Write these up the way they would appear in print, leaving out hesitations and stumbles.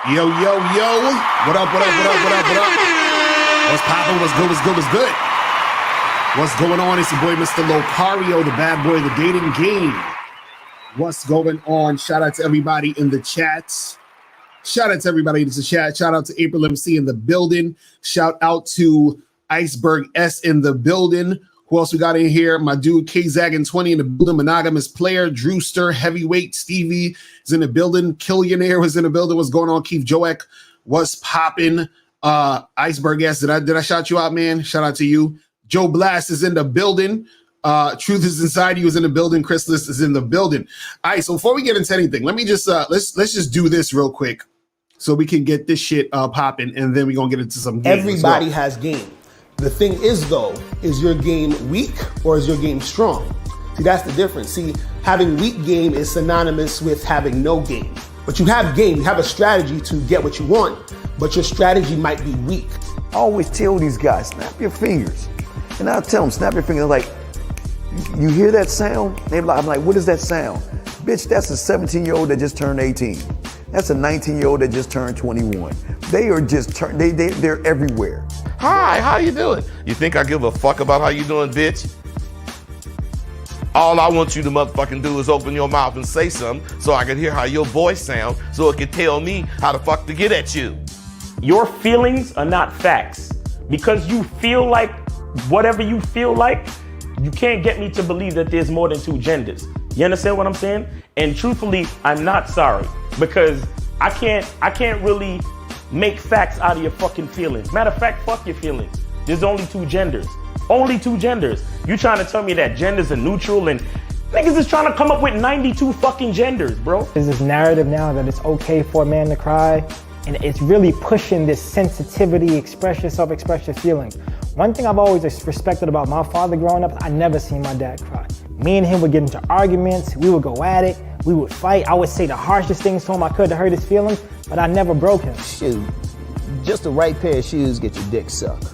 Yo, yo, yo. What up, what up, what up, what up, what up? What's poppin'? What's good, what's good, what's good? What's going on? It's your boy, Mr. Locario, the bad boy of the dating game. What's going on? Shout out to everybody in the chats. Shout out to everybody in the chat. Shout out to April MC in the building. Shout out to Iceberg S in the building. Who else we got in here? My dude K-Zaggin20 in the building. Monogamous player. Drewster, heavyweight. Stevie is in the building. Killionaire was in the building. What's going on? Keith Joek. What's popping? Iceberg S. Did I shout you out, man? Shout out to you. Joe Blast is in the building. Truth is Inside You is in the building. Chris List is in the building. All right, so before we get into anything, let me just let's just do this real quick so we can get this shit popping, and then we're gonna get into some games. Everybody has game. The thing is, though, is your game weak or is your game strong? See, that's the difference. See, having weak game is synonymous with having no game. But you have game, you have a strategy to get what you want, but your strategy might be weak. I always tell these guys, snap your fingers. And I'll tell them, snap your fingers. Like, you hear that sound? I'm like, what is that sound? Bitch, that's a 17-year-old that just turned 18. That's a 19-year-old that just turned 21. They are just, they're everywhere. Hi, how you doing? You think I give a fuck about how you doing, bitch? All I want you to motherfucking do is open your mouth and say something so I can hear how your voice sounds so it can tell me how the fuck to get at you. Your feelings are not facts. Because you feel like whatever you feel like, you can't get me to believe that there's more than two genders. You understand what I'm saying? And truthfully, I'm not sorry because I can't really make facts out of your fucking feelings. Matter of fact, fuck your feelings. There's only two genders. Only two genders. You trying to tell me that genders are neutral and niggas is trying to come up with 92 fucking genders, bro. There's this narrative now that it's okay for a man to cry, and it's really pushing this sensitivity, express yourself, express your feelings. One thing I've always respected about my father growing up, I never seen my dad cry. Me and him would get into arguments, we would go at it, we would fight. I would say the harshest things to him I could to hurt his feelings, but I never broke him. Shoot, just the right pair of shoes get your dick sucked.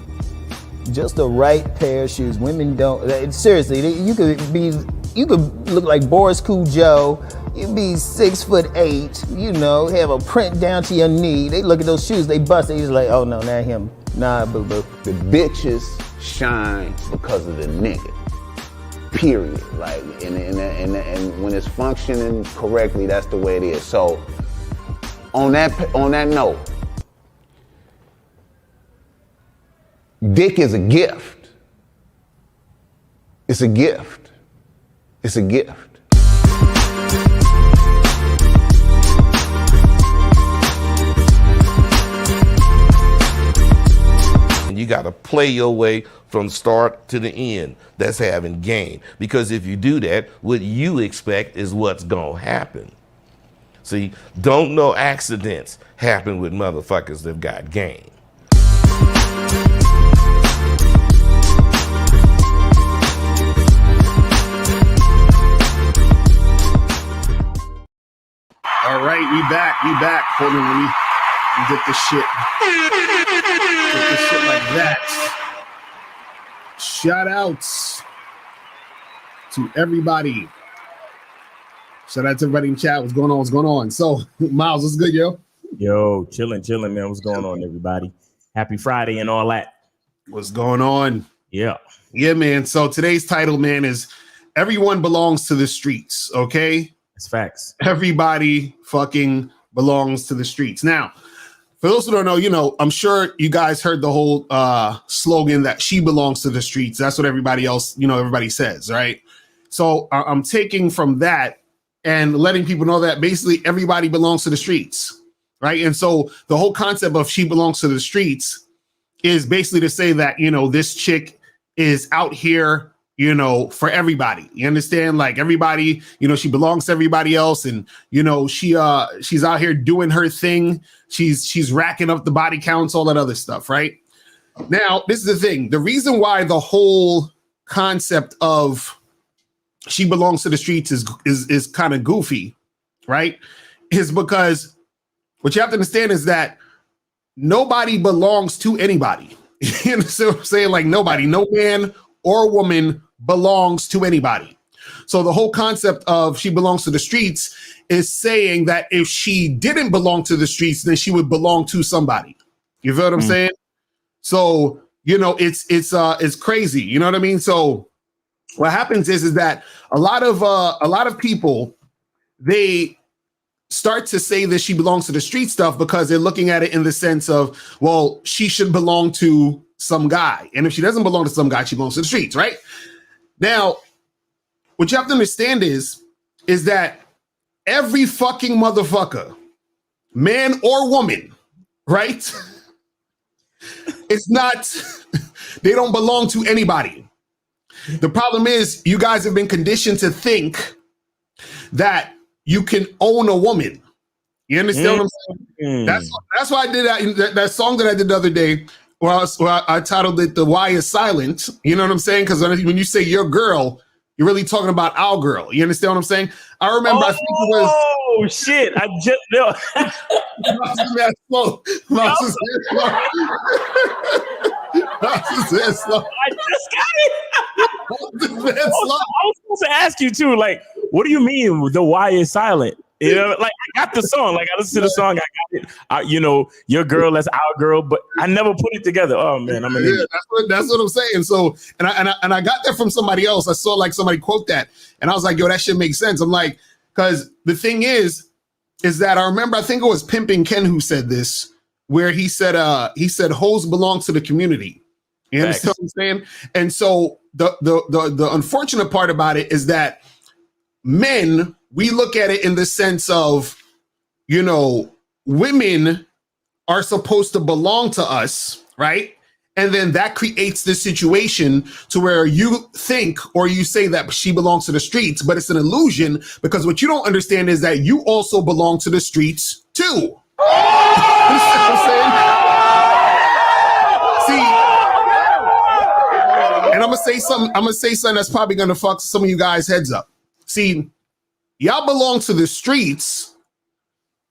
Just the right pair of shoes. Women don't, seriously, you could look like Boris Joe. You'd be 6'8", you know, have a print down to your knee. They look at those shoes, they bust, they just like, oh no, not him. Nah, boo-boo. The bitches shine because of the nigga. Period. Like, and when it's functioning correctly, that's the way it is. So, on that note, dick is a gift. It's a gift. It's a gift. You got to play your way from start to the end. That's having game. Because if you do that, what you expect is what's going to happen. See, don't no accidents happen with motherfuckers that got game. All right, we back. Hold on, let me get this shit. Get this shit like that. Shout outs to everybody. Shout out to everybody in chat. What's going on? What's going on? So, Miles, what's good, yo? Yo, chilling, man. What's going on, everybody? Happy Friday and all that. What's going on? Yeah, man. So today's title, man, is Everyone Belongs to the Streets, okay? It's facts. Everybody fucking belongs to the streets. Now, for those who don't know, you know, I'm sure you guys heard the whole slogan that she belongs to the streets. That's what everybody else, you know, everybody says, right? So I'm taking from that and letting people know that basically everybody belongs to the streets, right? And so the whole concept of she belongs to the streets is basically to say that, you know, this chick is out here, you know, for everybody. You understand? Like everybody, you know, she belongs to everybody else. And, you know, she's out here doing her thing. She's racking up the body counts, all that other stuff, right? Now, this is the thing. The reason why the whole concept of she belongs to the streets is kind of goofy, right? Is because what you have to understand is that nobody belongs to anybody. You know what I'm saying? Like nobody, no man or woman belongs to anybody. So the whole concept of she belongs to the streets is saying that if she didn't belong to the streets, then she would belong to somebody. You feel what I'm saying? So, you know, it's crazy. You know what I mean? So what happens is that a lot of people, they start to say that she belongs to the street stuff because they're looking at it in the sense of, well, she should belong to some guy. And if she doesn't belong to some guy, she belongs to the streets, right? Now, what you have to understand is that every fucking motherfucker, man or woman, right? It's not, they don't belong to anybody. The problem is you guys have been conditioned to think that you can own a woman. You understand what I'm saying? That's why I did that song that I did the other day, where I titled it "The Why Is Silent." You know what I'm saying? Because when you say your girl, you're really talking about our girl. You understand what I'm saying? I remember. I think it was. Oh shit! I just no. I just got it. I was supposed to ask you too. Like, what do you mean the why is silent? You know, like I got the song. Like I listened to the song. I got it. You know, your girl, that's our girl. But I never put it together. Oh man, I'm an idiot. That's what I'm saying. So, and I got that from somebody else. I saw like somebody quote that, and I was like, yo, that shit makes sense. I'm like, because the thing is that I remember. I think it was Pimpin' Ken who said this, where he said hoes belong to the community. You understand what I'm saying? And so the unfortunate part about it is that men, we look at it in the sense of, you know, women are supposed to belong to us, right? And then that creates this situation to where you think or you say that she belongs to the streets, but it's an illusion, because what you don't understand is that you also belong to the streets too. You know what I'm saying? See, and I'm gonna say something that's probably gonna fuck some of you guys' heads up. See, y'all belong to the streets,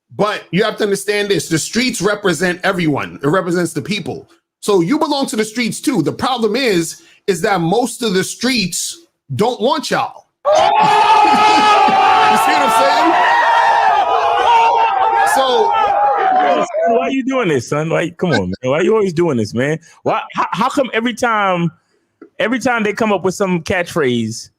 but you have to understand this. The streets represent everyone. It represents the people. So you belong to the streets too. The problem is that most of the streets don't want y'all. You see what I'm saying? So why are you doing this, son? Like, come on, man. Why are you always doing this, man? Why? How come every time they come up with some catchphrase,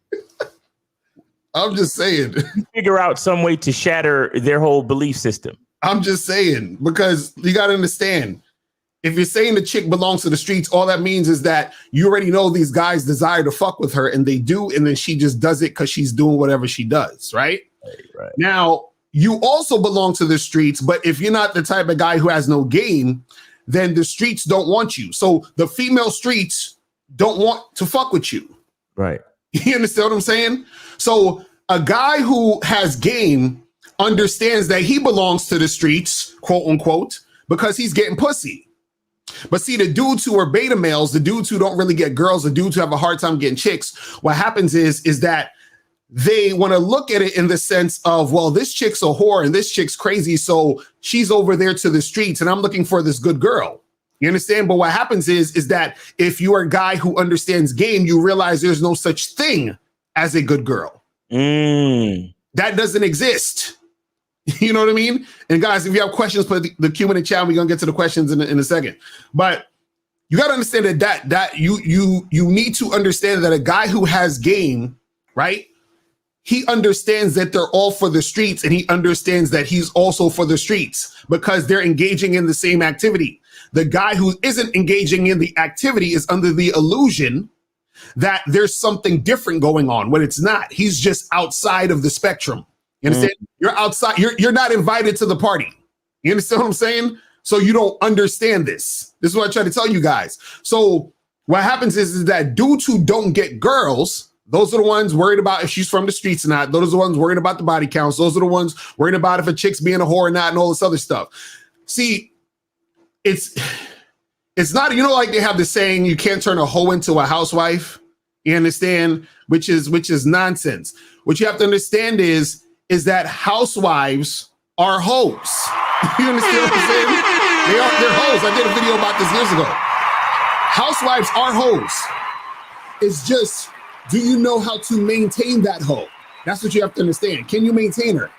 I'm just saying, you figure out some way to shatter their whole belief system? I'm just saying, because you got to understand, if you're saying the chick belongs to the streets, all that means is that you already know these guys desire to fuck with her, and they do, and then she just does it because she's doing whatever she does, right? Right. Now, you also belong to the streets, but if you're not the type of guy who has no game, then the streets don't want you. So the female streets don't want to fuck with you. Right. You understand what I'm saying? So a guy who has game understands that he belongs to the streets, quote unquote, because he's getting pussy. But see, the dudes who are beta males, the dudes who don't really get girls, the dudes who have a hard time getting chicks, what happens is that they want to look at it in the sense of, well, this chick's a whore and this chick's crazy, so she's over there to the streets and I'm looking for this good girl. You understand? But what happens is that if you are a guy who understands game, you realize there's no such thing as a good girl. That doesn't exist. You know what I mean? And guys, if you have questions, put the Q in the chat. We're gonna get to the questions in a second. But you gotta understand that you need to understand that a guy who has game, right? He understands that they're all for the streets, and he understands that he's also for the streets because they're engaging in the same activity. The guy who isn't engaging in the activity is under the illusion that there's something different going on when it's not. He's just outside of the spectrum. You understand? You're outside. You're not invited to the party. You understand what I'm saying? So you don't understand this. This is what I try to tell you guys. So what happens is that dudes who don't get girls, those are the ones worried about if she's from the streets or not. Those are the ones worried about the body counts. Those are the ones worried about if a chick's being a whore or not and all this other stuff. See, it's not, you know, like they have the saying, you can't turn a hoe into a housewife. You understand? Which is nonsense. What you have to understand is that housewives are hoes. You understand what I'm saying? They're hoes. I did a video about this years ago. Housewives are hoes. It's just, do you know how to maintain that hoe? That's what you have to understand. Can you maintain her?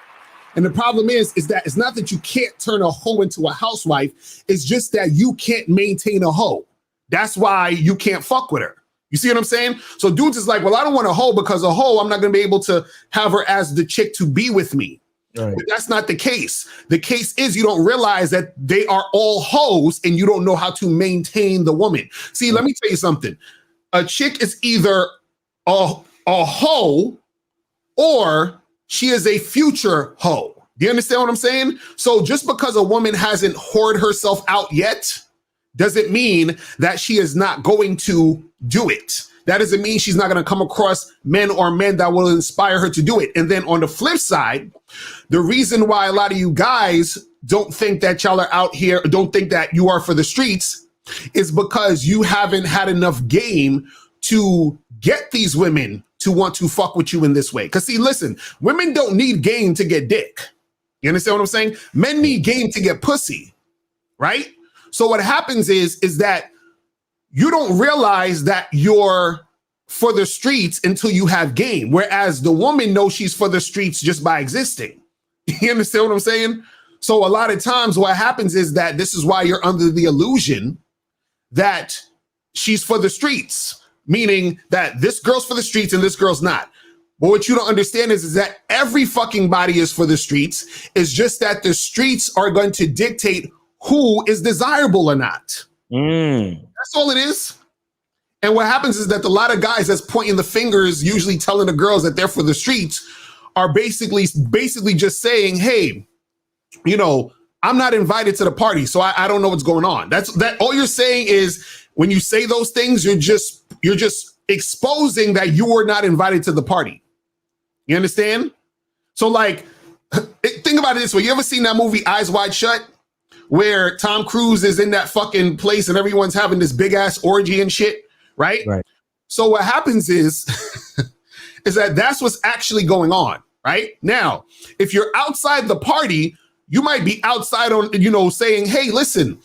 And the problem is that it's not that you can't turn a hoe into a housewife. It's just that you can't maintain a hoe. That's why you can't fuck with her. You see what I'm saying? So dudes is like, well, I don't want a hoe because a hoe, I'm not going to be able to have her as the chick to be with me. Right. But that's not the case. The case is you don't realize that they are all hoes and you don't know how to maintain the woman. See, let me tell you something. A chick is either a hoe or she is a future hoe. Do you understand what I'm saying? So just because a woman hasn't whored herself out yet doesn't mean that she is not going to do it. That doesn't mean she's not going to come across men that will inspire her to do it. And then on the flip side, the reason why a lot of you guys don't think that y'all are out here, don't think that you are for the streets, is because you haven't had enough game to get these women to want to fuck with you in this way. Because see, listen, women don't need game to get dick. You understand what I'm saying? Men need game to get pussy, right? So what happens is that you don't realize that you're for the streets until you have game, whereas the woman knows she's for the streets just by existing. You understand what I'm saying? So a lot of times what happens is that this is why you're under the illusion that she's for the streets, meaning that this girl's for the streets and this girl's not. But what you don't understand is that every fucking body is for the streets. It's just that the streets are going to dictate who is desirable or not. That's all it is. And what happens is that a lot of guys that's pointing the fingers, usually telling the girls that they're for the streets, are basically just saying, hey, you know, I'm not invited to the party, so I don't know what's going on. That's all you're saying is when you say those things, you're just exposing that you were not invited to the party. You understand? So like, think about it this way. You ever seen that movie Eyes Wide Shut? Where Tom Cruise is in that fucking place and everyone's having this big ass orgy and shit, right? Right. So what happens is that's what's actually going on, right? Now, if you're outside the party, you might be outside on, you know, saying, hey, listen,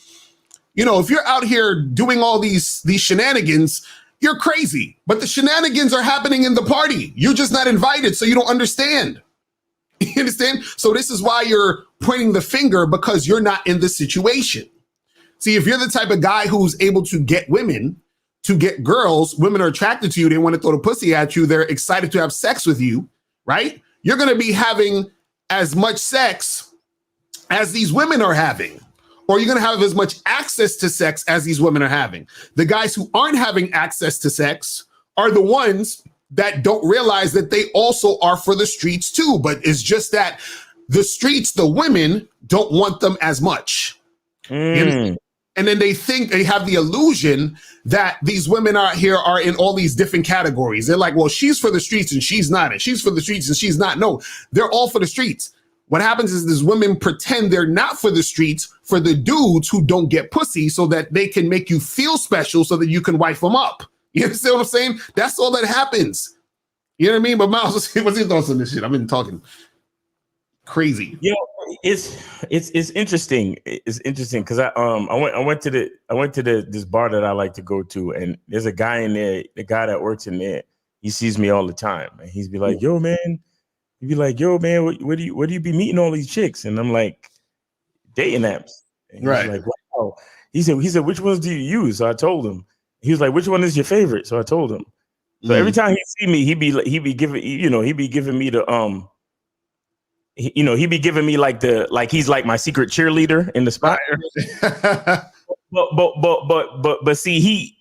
you know, if you're out here doing all these shenanigans, you're crazy. But the shenanigans are happening in the party. You're just not invited, so you don't understand. You understand? So this is why you're pointing the finger, because you're not in the situation. See, if you're the type of guy who's able to get women, to get girls, women are attracted to you, they want to throw the pussy at you, they're excited to have sex with you, right? You're going to be having as much sex as these women are having, or you're going to have as much access to sex as these women are having. The guys who aren't having access to sex are the ones that don't realize that they also are for the streets too. But it's just that the streets, the women don't want them as much. And then they think they have the illusion that these women out here are in all these different categories. They're like, well, she's for the streets and she's not, and she's for the streets and she's not. No, they're all for the streets. What happens is these women pretend they're not for the streets for the dudes who don't get pussy so that they can make you feel special so that you can wife them up. You understand what I'm saying? That's all that happens. You know what I mean? But Miles, what's your thoughts on this shit? I've been talking crazy. You know, it's interesting. It's interesting because I went to this bar that I like to go to, and there's a guy in there. The guy that works in there, he sees me all the time, and he'd be like, "Yo, man," where do you be meeting all these chicks? And I'm like, dating apps. And he's like, wow. He said, which ones do you use? So I told him. He was like, which one is your favorite? So I told him. So every time he see me, he be giving me the he'd be giving me like he's like my secret cheerleader in the spot. but see,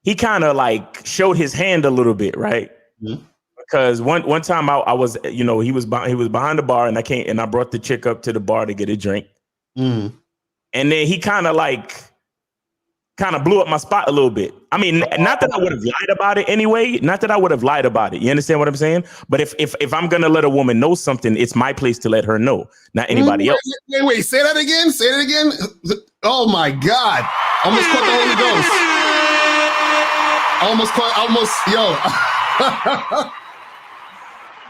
he kind of like showed his hand a little bit, right? Mm-hmm. Because one time I was, he was behind the bar, and I brought the chick up to the bar to get a drink. Mm-hmm. And then he kind of blew up my spot a little bit. I mean, not that I would have lied about it anyway. Not that I would have lied about it. You understand what I'm saying? But if I'm gonna let a woman know something, it's my place to let her know, not anybody else. Wait, say that again. Say that again. Oh my God! Almost caught the Holy Ghost.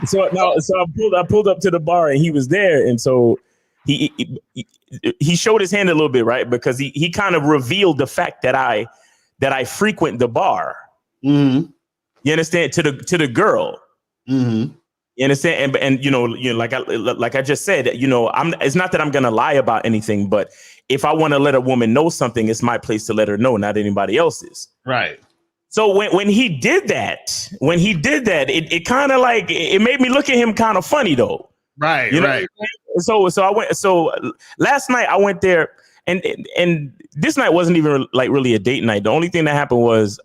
So I pulled up to the bar, and he was there, and so he showed his hand a little bit, right? Because he kind of revealed the fact that I frequent the bar. Mm-hmm. You understand? To the girl. Mm-hmm. You understand? And like I just said, it's not that I'm gonna lie about anything, but if I want to let a woman know something, it's my place to let her know, not anybody else's. Right. So when he did that, it kind of like it made me look at him kind of funny though. Right. You know right. So I went. So last night I went there, and this night wasn't even like really a date night. The only thing that happened was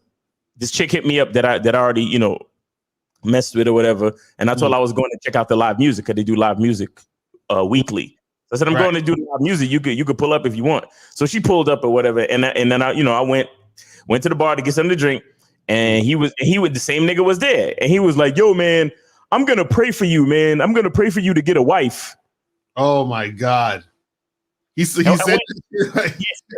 this chick hit me up that I already messed with or whatever, and I told her I was going to check out the live music because they do live music weekly. So I said I'm going to do live music. You could pull up if you want. So she pulled up or whatever, and then I went to the bar to get something to drink, and he was the same nigga was there, and he was like, "Yo, man, I'm gonna pray for you, man. I'm gonna pray for you to get a wife." Oh my God. He said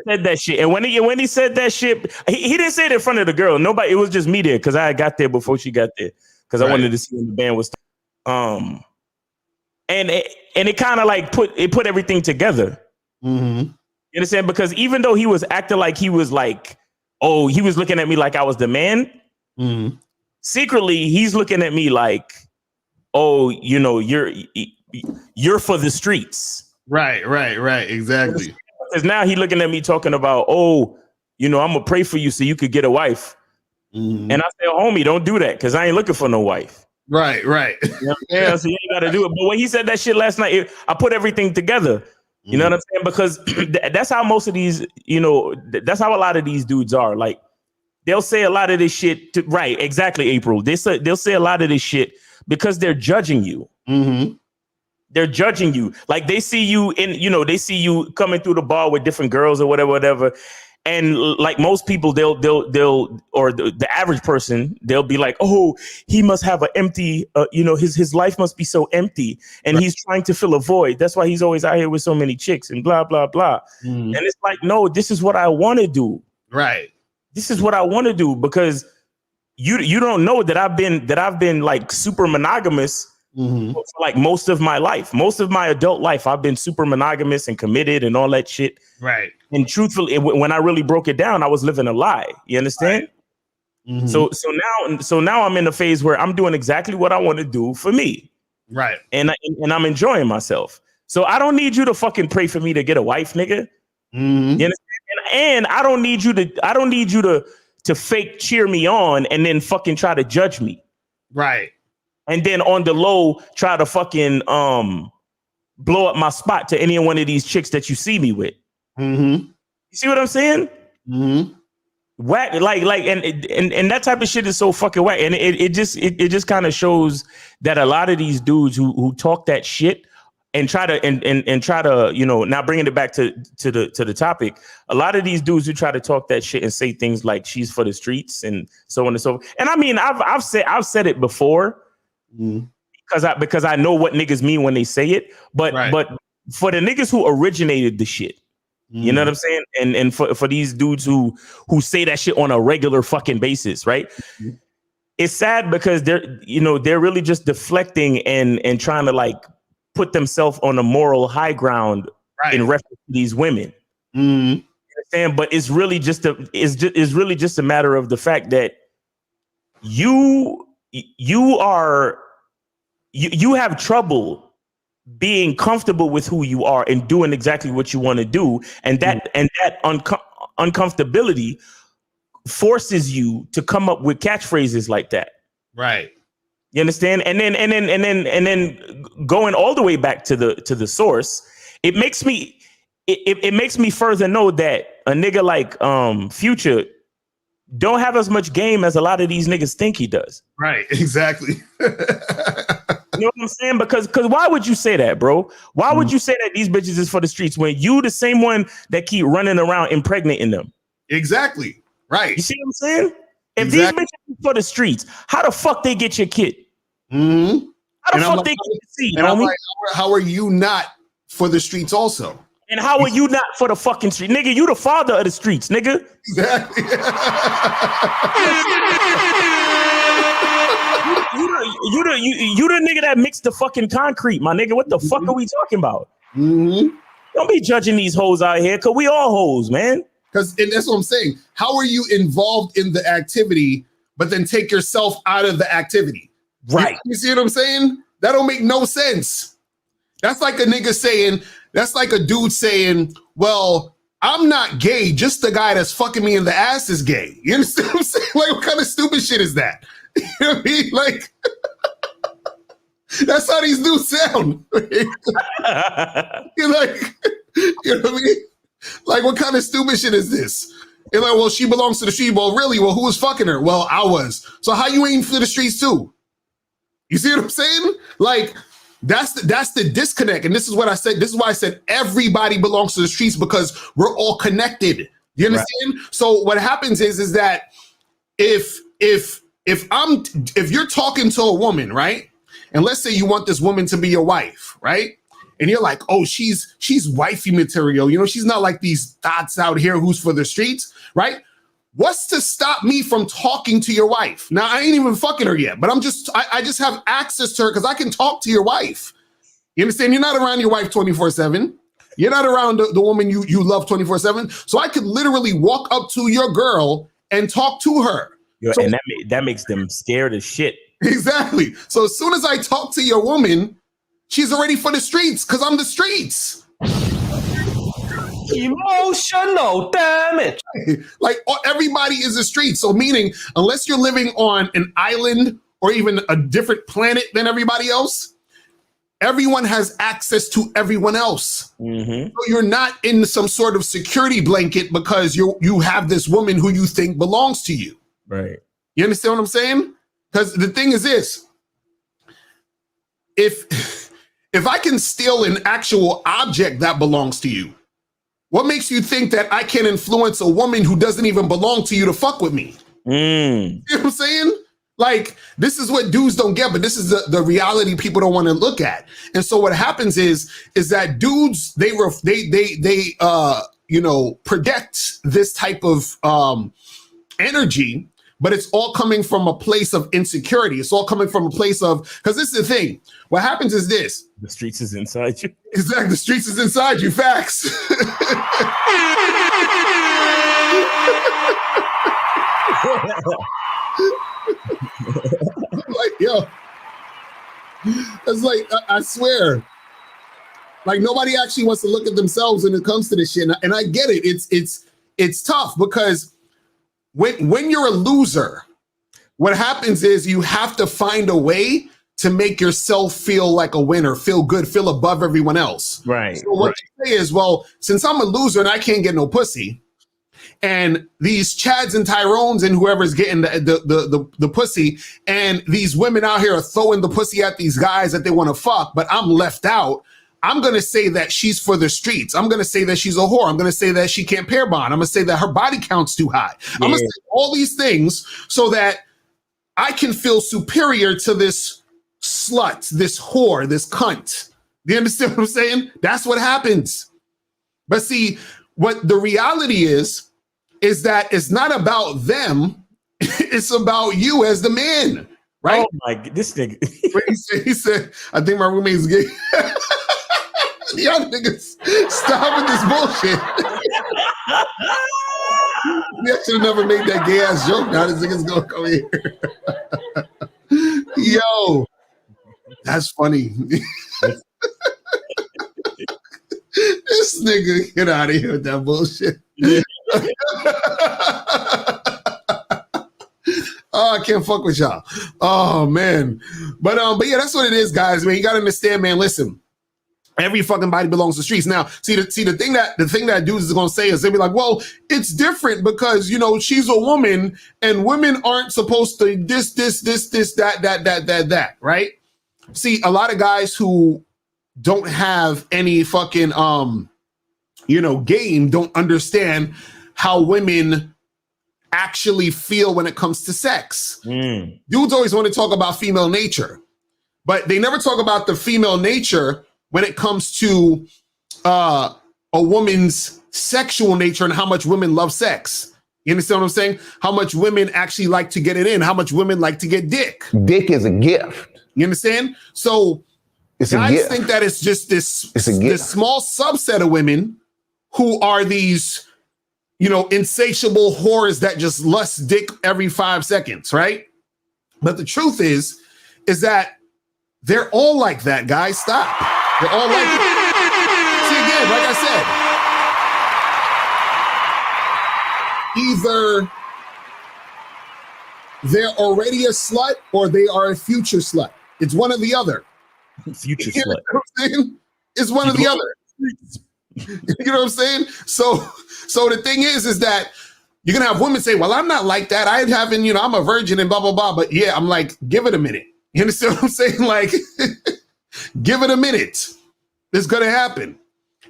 that shit. And when he said that shit, he didn't say it in front of the girl. Nobody, it was just me there because I got there before she got there. Because I wanted to see when the band was and it kind of like put everything together. Mm-hmm. You understand? Because even though he was acting like he was like, oh, he was looking at me like I was the man. Mm-hmm. Secretly, he's looking at me like, oh, you're for the streets. Right. Exactly. Because now he looking at me talking about, oh, I'm gonna pray for you so you could get a wife. Mm-hmm. And I said, homie, don't do that because I ain't looking for no wife. Right. Yeah, so you ain't gotta do it. But when he said that shit last night, I put everything together. You know what I'm saying? Because that's how most of these, that's how a lot of these dudes are. Like, they'll say a lot of this shit. Right, exactly, April. They'll say a lot of this shit because they're judging you. Mm-hmm. They're judging you. Like they see you they see you coming through the bar with different girls or whatever. And like most people, they'll or the average person, they'll be like, oh, he must have an empty, his life must be so empty and he's trying to fill a void. That's why he's always out here with so many chicks and blah, blah, blah. Mm-hmm. And it's like, no, this is what I want to do. Right. This is what I want to do because you don't know that I've been like super monogamous. Mm-hmm. For like most of my life, most of my adult life, I've been super monogamous and committed and all that shit. Right. And truthfully, when I really broke it down, I was living a lie. You understand? Right. Mm-hmm. So now I'm in a phase where I'm doing exactly what I want to do for me. Right. And I'm enjoying myself. So I don't need you to fucking pray for me to get a wife, nigga. Mm-hmm. You understand? And I don't need you to fake cheer me on and then fucking try to judge me. Right. And then on the low, try to fucking blow up my spot to any one of these chicks that you see me with. Mm-hmm. You see what I'm saying? Mm-hmm. Whack, like, and that type of shit is so fucking whack. And it just kind of shows that a lot of these dudes who talk that shit and try to now bringing it back to the topic. A lot of these dudes who try to talk that shit and say things like she's for the streets and so on and so forth. And I mean, I've said it before. Mm. Because I know what niggas mean when they say it, but for the niggas who originated the shit, you know what I'm saying, and for these dudes who say that shit on a regular fucking basis, right? Mm-hmm. It's sad because they're really just deflecting and trying to like put themselves on a moral high ground in reference to these women. Mm-hmm. You understand? But it's really just a matter of the fact that you have trouble being comfortable with who you are and doing exactly what you want to do, and that uncomfortability forces you to come up with catchphrases like that. Right. You understand? And then going all the way back to the source, it makes me further know that a nigga like Future don't have as much game as a lot of these niggas think he does. Right, exactly. You know what I'm saying? Because why would you say that, bro? Why would you say that these bitches is for the streets when you the same one that keep running around impregnating them? Exactly. Right. You see what I'm saying? If these bitches are for the streets, how the fuck they get your kid? Mm-hmm. How the fuck they get your seed? And I'm like, how are you not for the streets also? And how are you not for the fucking street? Nigga, you the father of the streets, nigga. Exactly. You the nigga that mixed the fucking concrete, my nigga. What the fuck are we talking about? Mm-hmm. Don't be judging these hoes out here, cause we all hoes, man. And that's what I'm saying. How are you involved in the activity, but then take yourself out of the activity? Right. You see what I'm saying? That don't make no sense. That's like a nigga saying, that's like a dude saying, well, I'm not gay, just the guy that's fucking me in the ass is gay. You understand what I'm saying? Like, what kind of stupid shit is that? You know what I mean? Like, that's how these dudes sound. You're like, you know what I mean? Like, what kind of stupid shit is this? You're like, well, she belongs to the street. Well, really? Well, who was fucking her? Well, I was. So how you ain't for the streets too? You see what I'm saying? Like, that's the disconnect. And this is what I said. This is why I said everybody belongs to the streets, because we're all connected. You understand? Right. So what happens is that if you're talking to a woman, right? And let's say you want this woman to be your wife, right? And you're like, oh, she's wifey material. You know, she's not like these thoughts out here who's for the streets, right? What's to stop me from talking to your wife? Now, I ain't even fucking her yet, but I just have access to her because I can talk to your wife. You understand? You're not around your wife 24/7. You're not around the woman you love 24/7. So I could literally walk up to your girl and talk to her. And that makes them scared as shit. Exactly. So as soon as I talk to your woman, she's already for the streets because I'm the streets. Emotional damage. Like everybody is the street. So meaning, unless you're living on an island or even a different planet than everybody else, everyone has access to everyone else. Mm-hmm. So you're not in some sort of security blanket because you have this woman who you think belongs to you. Right. You understand what I'm saying? Because the thing is this, if I can steal an actual object that belongs to you, what makes you think that I can influence a woman who doesn't even belong to you to fuck with me? You know what I'm saying? Like, this is what dudes don't get, but this is the reality people don't want to look at. And so what happens is that dudes, they project this type of energy, but it's all coming from a place of insecurity. It's all coming from a place of, because this is the thing. What happens is this. The streets is inside you. Exactly. The streets is inside you. Facts. Like, yo, it's like, I swear, like nobody actually wants to look at themselves when it comes to this shit. And I get it. It's tough because when you're a loser, what happens is you have to find a way to make yourself feel like a winner, feel good, feel above everyone else. Right. So what you say is, well, since I'm a loser and I can't get no pussy, and these Chads and Tyrones and whoever's getting the pussy, and these women out here are throwing the pussy at these guys that they want to fuck, but I'm left out. I'm going to say that she's for the streets. I'm going to say that she's a whore. I'm going to say that she can't pair bond. I'm going to say that her body count's too high. Yeah. I'm going to say all these things so that I can feel superior to this slut, this whore, this cunt. Do you understand what I'm saying? That's what happens. But see, what the reality is that it's not about them. It's about you as the man, right? Oh my, this nigga. he said, I think my roommate's gay. Y'all niggas, stop with this bullshit. I should have never made that gay ass joke. Now this nigga's gonna come here. Yo, that's funny. This nigga, get out of here with that bullshit. Oh, I can't fuck with y'all. Oh man. But yeah, that's what it is, guys. Man, you gotta understand, man. Listen. Every fucking body belongs to the streets. Now, see the thing that dudes is gonna say is they'll be like, well, it's different because she's a woman and women aren't supposed to this, that, right? See, a lot of guys who don't have any fucking game don't understand how women actually feel when it comes to sex. Dudes always want to talk about female nature, but they never talk about the female nature when it comes to a woman's sexual nature and how much women love sex. You understand what I'm saying? How much women actually like to get it in, how much women like to get dick. Dick is a gift. You understand? So guys think that it's just this small subset of women who are these, insatiable whores that just lust dick every 5 seconds, right? But the truth is that They're all like that, guys. Stop. They're all like that. See, again, like I said, either they're already a slut or they are a future slut. It's one or the other. Future You know slut. what I'm saying? It's one or the other. You know what I'm saying? So the thing is that you're gonna have women say, well, I'm not like that. I haven't, I'm a virgin and blah, blah, blah. But yeah, I'm like, give it a minute. You understand what I'm saying? Like, give it a minute. It's gonna happen.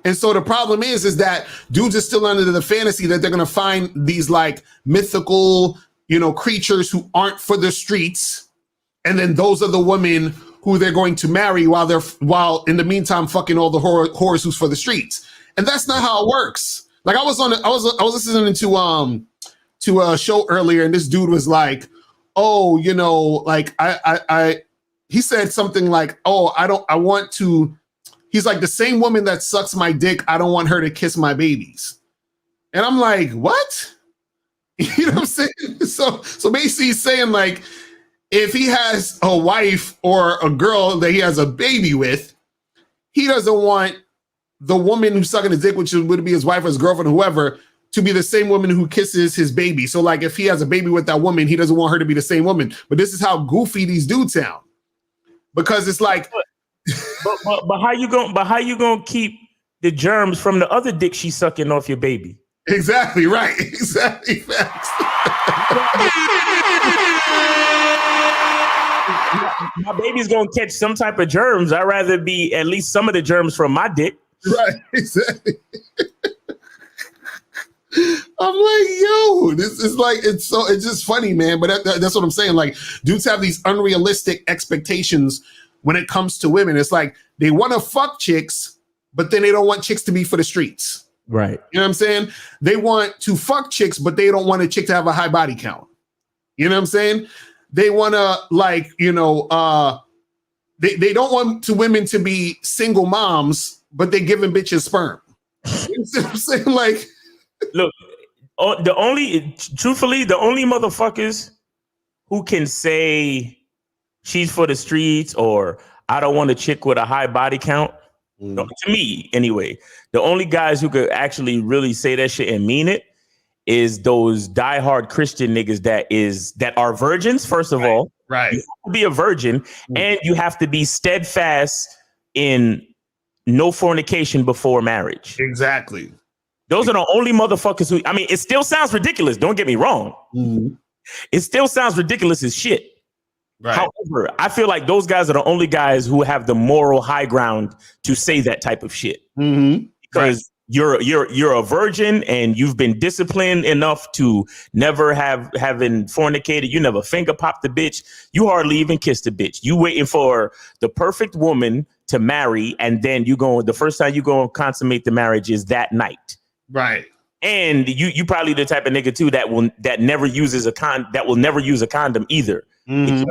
And so the problem is that dudes are still under the fantasy that they're gonna find these like mythical, creatures who aren't for the streets. And then those are the women who they're going to marry while in the meantime fucking all the whores who's for the streets. And that's not how it works. Like I was listening to a show earlier, and this dude was like, oh, like he said something like, oh, he's like, the same woman that sucks my dick, I don't want her to kiss my babies. And I'm like, what? You know what I'm saying? So basically he's saying like, if he has a wife or a girl that he has a baby with, he doesn't want the woman who's sucking his dick, which would be his wife or his girlfriend or whoever, to be the same woman who kisses his baby. So like if he has a baby with that woman, he doesn't want her to be the same woman. But this is how goofy these dudes sound. Because it's like but how you gonna keep the germs from the other dick she's sucking off your baby? Exactly right. Exactly. Facts. My baby's gonna catch some type of germs. I'd rather be at least some of the germs from my dick. Right, exactly. I'm like, yo, this is like, it's just funny, man. But that's what I'm saying. Like, dudes have these unrealistic expectations when it comes to women. It's like they want to fuck chicks, but then they don't want chicks to be for the streets. Right. You know what I'm saying? They want to fuck chicks, but they don't want a chick to have a high body count. You know what I'm saying? They want to like, they don't want women to be single moms, but they're giving bitches sperm. You know what I'm saying? Like, look, truthfully, the only motherfuckers who can say she's for the streets or I don't want a chick with a high body count, to me anyway, the only guys who could actually really say that shit and mean it is those diehard Christian niggas that are virgins, first of all. Right. You have to be a virgin and you have to be steadfast in no fornication before marriage. Exactly. Those are the only motherfuckers who, I mean, it still sounds ridiculous. Don't get me wrong. Mm-hmm. It still sounds ridiculous as shit. Right. However, I feel like those guys are the only guys who have the moral high ground to say that type of shit. Mm-hmm. Because you're a virgin and you've been disciplined enough to never having fornicated. You never finger popped the bitch. You hardly even kissed the bitch. You waiting for the perfect woman to marry, and then the first time you go and consummate the marriage is that night. Right. And you probably the type of nigga too that will never use a condom either. Mm-hmm. Because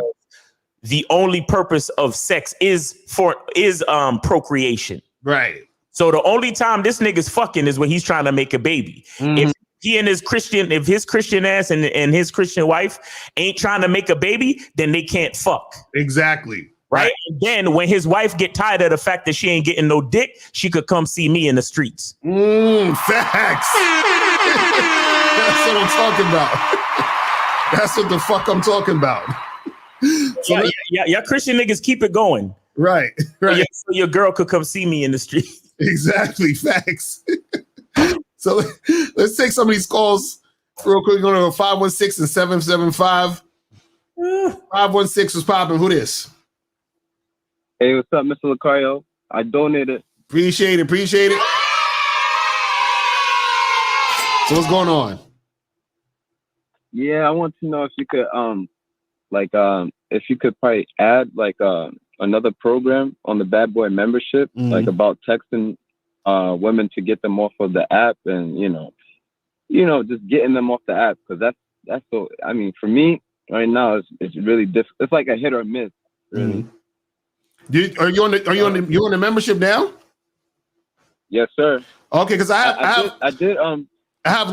the only purpose of sex is procreation. Right. So the only time this nigga's fucking is when he's trying to make a baby. Mm-hmm. If his Christian ass and his Christian wife ain't trying to make a baby, then they can't fuck. Exactly. Right. And then when his wife get tired of the fact that she ain't getting no dick, she could come see me in the streets. Facts. That's what I'm talking about. That's what the fuck I'm talking about. So yeah, Christian niggas keep it going. Right. Right. So your girl could come see me in the street. Exactly. Facts. So let's take some of these calls real quick. Going to 516 and 775. 516 was popping. Who this? Hey, what's up, Mr. Locario? I donated. Appreciate it. So what's going on? Yeah, I want to know if you could if you could probably add another program on the Bad Boy membership, like about texting women to get them off of the app, and just getting them off the app, because that's so. I mean, for me right now, it's really difficult. It's like a hit or miss, really. Are you on the membership now? Yes, sir. Okay, because I have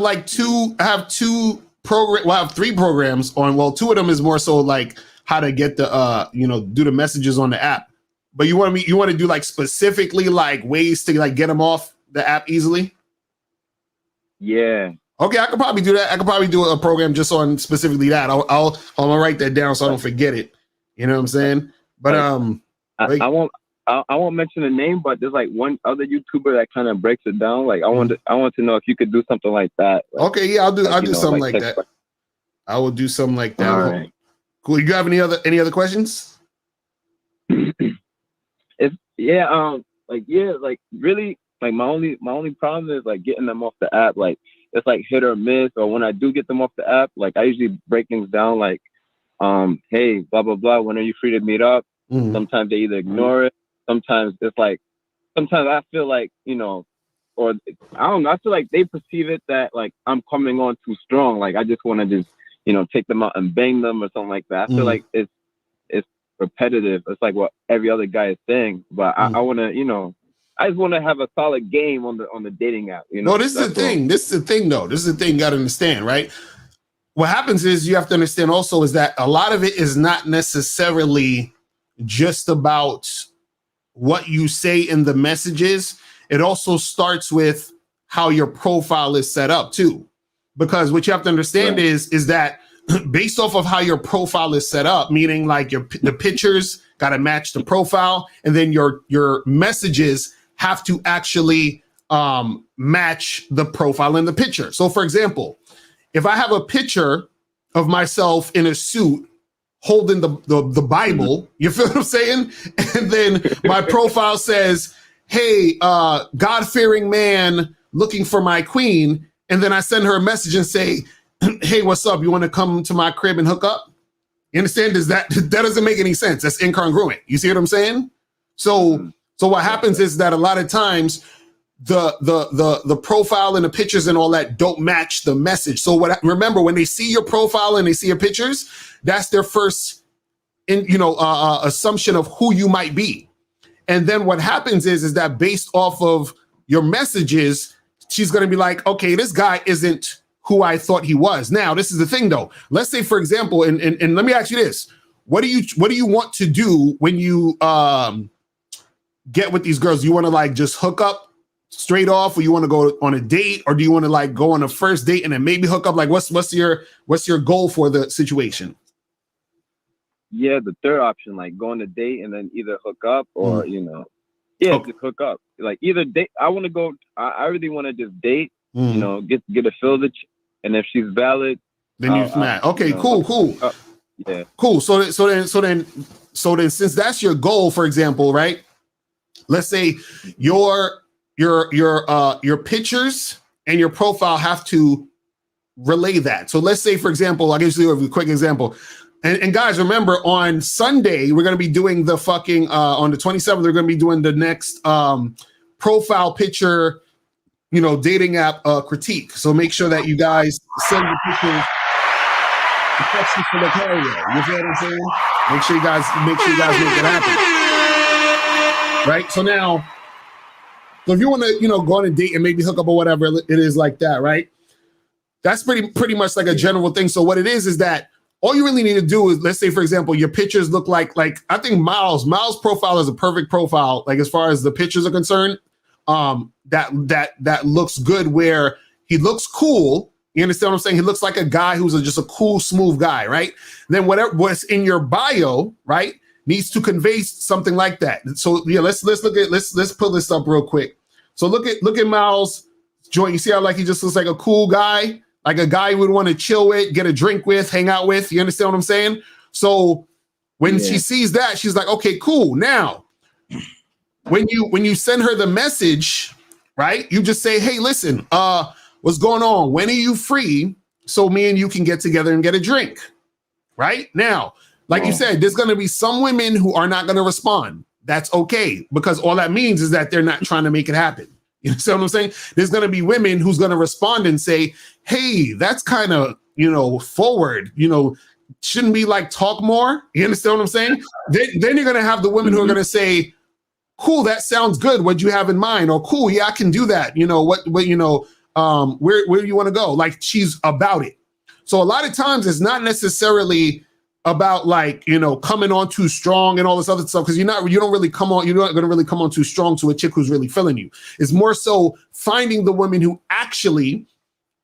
two programs. Well, I have three programs on. Well, two of them is more so like how to get the do the messages on the app. But you want to do like specifically like ways to like get them off the app easily? Yeah. Okay, I could probably do that. I could probably do a program just on specifically that. I'll write that down so I don't forget it. You know what I'm saying? But I won't mention the name, but there's like one other YouTuber that kind of breaks it down. Like I want to know if you could do something like that. Like, okay, yeah, I'll do something like that. I will do something like that. All right. Cool. You have any other questions? Like really, like my only problem is like getting them off the app. Like it's like hit or miss, or when I do get them off the app, like I usually break things down like, hey, blah blah blah, when are you free to meet up? Mm-hmm. Sometimes they either ignore it. Sometimes it's like, sometimes I feel like, you know, or I don't know, I feel like they perceive it that like I'm coming on too strong. Like I just want to just, you know, take them out and bang them or something like that. I feel like it's repetitive. It's like what every other guy is saying, but I want to, you know, I just want to have a solid game on the dating app. You know, no, this is the thing. This is the thing, though. This is the thing you got to understand, right? What happens is you have to understand also is that a lot of it is not necessarily just about what you say in the messages. It also starts with how your profile is set up too, because what you have to understand is that based off of how your profile is set up, meaning like the pictures got to match the profile, and then your messages have to actually match the profile in the picture. So for example, if I have a picture of myself in a suit holding the Bible, you feel what I'm saying? And then my profile says, hey, God-fearing man looking for my queen. And then I send her a message and say, hey, what's up? You want to come to my crib and hook up? You understand? That doesn't make any sense. That's incongruent. You see what I'm saying? So what happens is that a lot of times the profile and the pictures and all that don't match the message. So remember, when they see your profile and they see your pictures, that's their first assumption of who you might be. And then what happens is that based off of your messages, she's going to be like, okay, this guy isn't who I thought he was. Now, this is the thing though. Let's say, for example, and let me ask you this. What do you want to do when you get with these girls? Do you want to like just hook up straight off, or you want to go on a date, or do you want to like go on a first date and then maybe hook up? Like what's your goal for the situation? Yeah, the third option, like go on a date and then either hook up or just hook up. Like either date. I want to go. I really want to just date. You know, get a feel that, and if she's valid, then you smash. Okay, cool. Yeah, cool. So then, since that's your goal, for example, right? Let's say your pictures and your profile have to relay that. So let's say, for example, I'll give you a quick example. And guys, remember on Sunday, we're going to be doing the fucking, on the 27th, we're going to be doing the next profile picture, dating app critique. So make sure that you guys send your pictures to questions for Locario. You feel what I'm saying? Make sure you guys make it happen. Right? So now, so if you want to, go on a date and maybe hook up or whatever it is like that, right? That's pretty much like a general thing. So what it is that all you really need to do is, let's say, for example, your pictures look like I think Miles' profile is a perfect profile, like as far as the pictures are concerned. That looks good, where he looks cool. You understand what I'm saying? He looks like a guy who's just a cool, smooth guy, right? Then what's in your bio, right, needs to convey something like that. So yeah, let's pull this up real quick. So look at Miles' joint. You see how like he just looks like a cool guy? Like a guy you would want to chill with, get a drink with, hang out with. You understand what I'm saying? So when she sees that, she's like, okay, cool. Now, when you send her the message, right, you just say, hey, listen, what's going on? When are you free? So me and you can get together and get a drink. Right? Now, like you said, there's going to be some women who are not going to respond. That's okay, because all that means is that they're not trying to make it happen. You know what I'm saying? There's going to be women who's going to respond and say, hey, that's kind of, forward, shouldn't we like talk more? You understand what I'm saying? Then you're going to have the women who are going to say, cool, that sounds good. What do you have in mind? Or cool, yeah, I can do that. Where do you want to go? Like she's about it. So a lot of times it's not necessarily about like, you know, coming on too strong and all this other stuff, because you're not going to really come on too strong to a chick who's really feeling you. It's more so finding the women who actually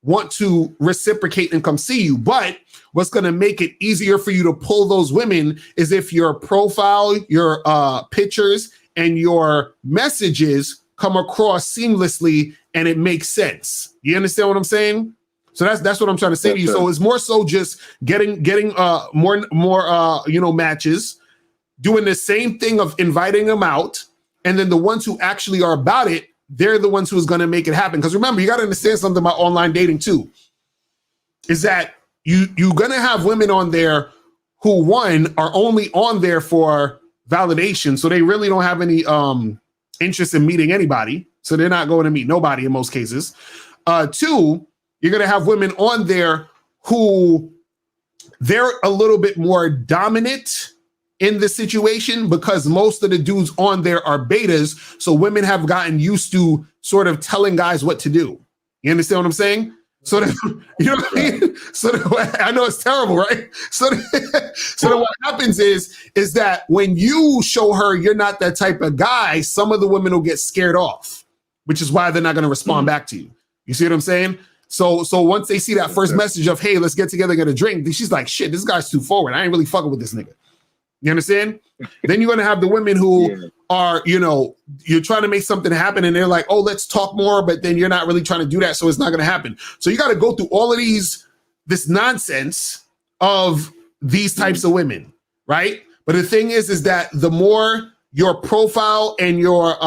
want to reciprocate and come see you. But what's going to make it easier for you to pull those women is if your profile, your pictures, and your messages come across seamlessly and it makes sense. You understand what I'm saying? So that's what I'm trying to say to you. So it's more so just getting more matches, doing the same thing of inviting them out, and then the ones who actually are about it, they're the ones who is going to make it happen. Because remember, you got to understand something about online dating too, is that you're going to have women on there who, one, are only on there for validation. So they really don't have any interest in meeting anybody. So they're not going to meet nobody in most cases. Two, you're going to have women on there who they're a little bit more dominant in the situation because most of the dudes on there are betas. So women have gotten used to sort of telling guys what to do. You understand what I'm saying? So that, you know what I mean? So that, I know it's terrible, right? So that what happens is that when you show her you're not that type of guy, some of the women will get scared off, which is why they're not going to respond back to you. You see what I'm saying? So once they see that first message of, hey, let's get together and get a drink, she's like, shit, this guy's too forward. I ain't really fucking with this nigga. You understand? Then you're going to have the women who are, you know, you're trying to make something happen and they're like, oh, let's talk more, but then you're not really trying to do that, so it's not going to happen. So you got to go through all of this nonsense of these types of women, right? But the thing is that the more your profile and your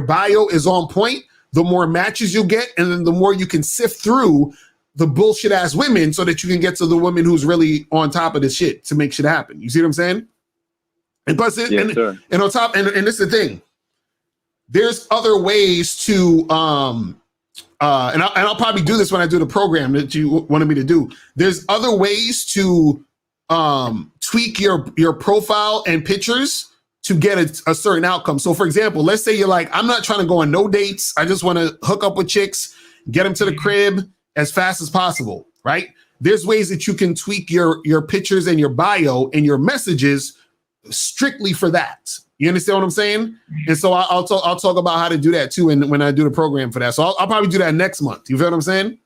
bio is on point, the more matches you'll get, and then the more you can sift through the bullshit ass women so that you can get to the woman who's really on top of the shit to make shit happen. You see what I'm saying? And plus, and on top, and this is the thing. There's other ways to, and I'll probably do this when I do the program that you wanted me to do. There's other ways to tweak your profile and pictures to get a certain outcome. So for example, let's say you're like, I'm not trying to go on no dates. I just want to hook up with chicks, get them to the crib as fast as possible, right? There's ways that you can tweak your pictures and your bio and your messages strictly for that. You understand what I'm saying? And so I'll talk about how to do that too when I do the program for that. So I'll probably do that next month. You feel what I'm saying?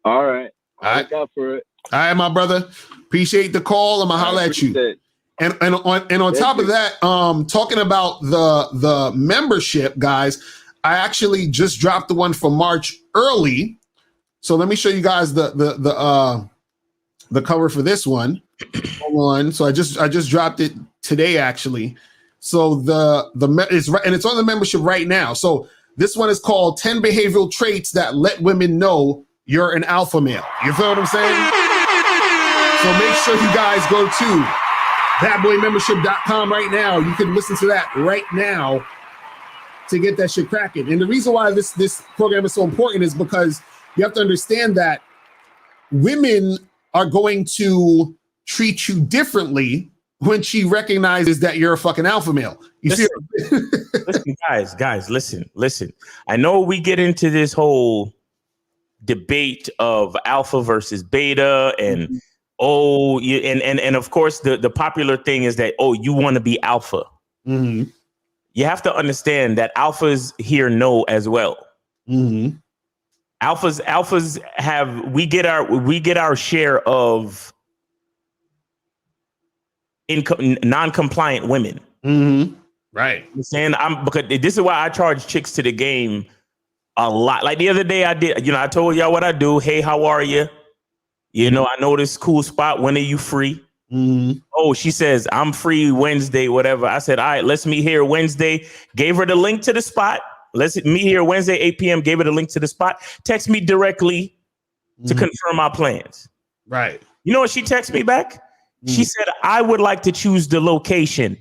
All right. Look out for it. All right, my brother. Appreciate the call. I'm gonna holler at you. And on top of that, talking about the membership, guys, I actually just dropped the one for March early. So let me show you guys the cover for this one. Hold on. So I just dropped it today, actually. So it's on the membership right now. So this one is called 10 Behavioral Traits That Let Women Know You're an Alpha Male. You feel what I'm saying? So make sure you guys go to badboymembership.com right now. You can listen to that right now to get that shit cracking. And the reason why this program is so important is because you have to understand that women are going to treat you differently when she recognizes that you're a fucking alpha male. You see? Listen, guys, listen. I know we get into this whole debate of alpha versus beta and and of course the popular thing is that, you want to be alpha. Mm-hmm. You have to understand that alphas here know as well. Mm-hmm. Alphas we get our share of non-compliant women. Mm-hmm. Right. I'm saying because this is why I charge chicks to the game a lot. Like the other day I did, I told y'all what I do. Hey, how are you? I know this cool spot. When are you free? Mm-hmm. Oh, she says, I'm free Wednesday, whatever. I said, all right, let's meet here Wednesday. Gave her the link to the spot. Let's meet here Wednesday, 8 p.m. Gave her the link to the spot. Text me directly to confirm our plans. Right. You know what she texted me back? She said, I would like to choose the location.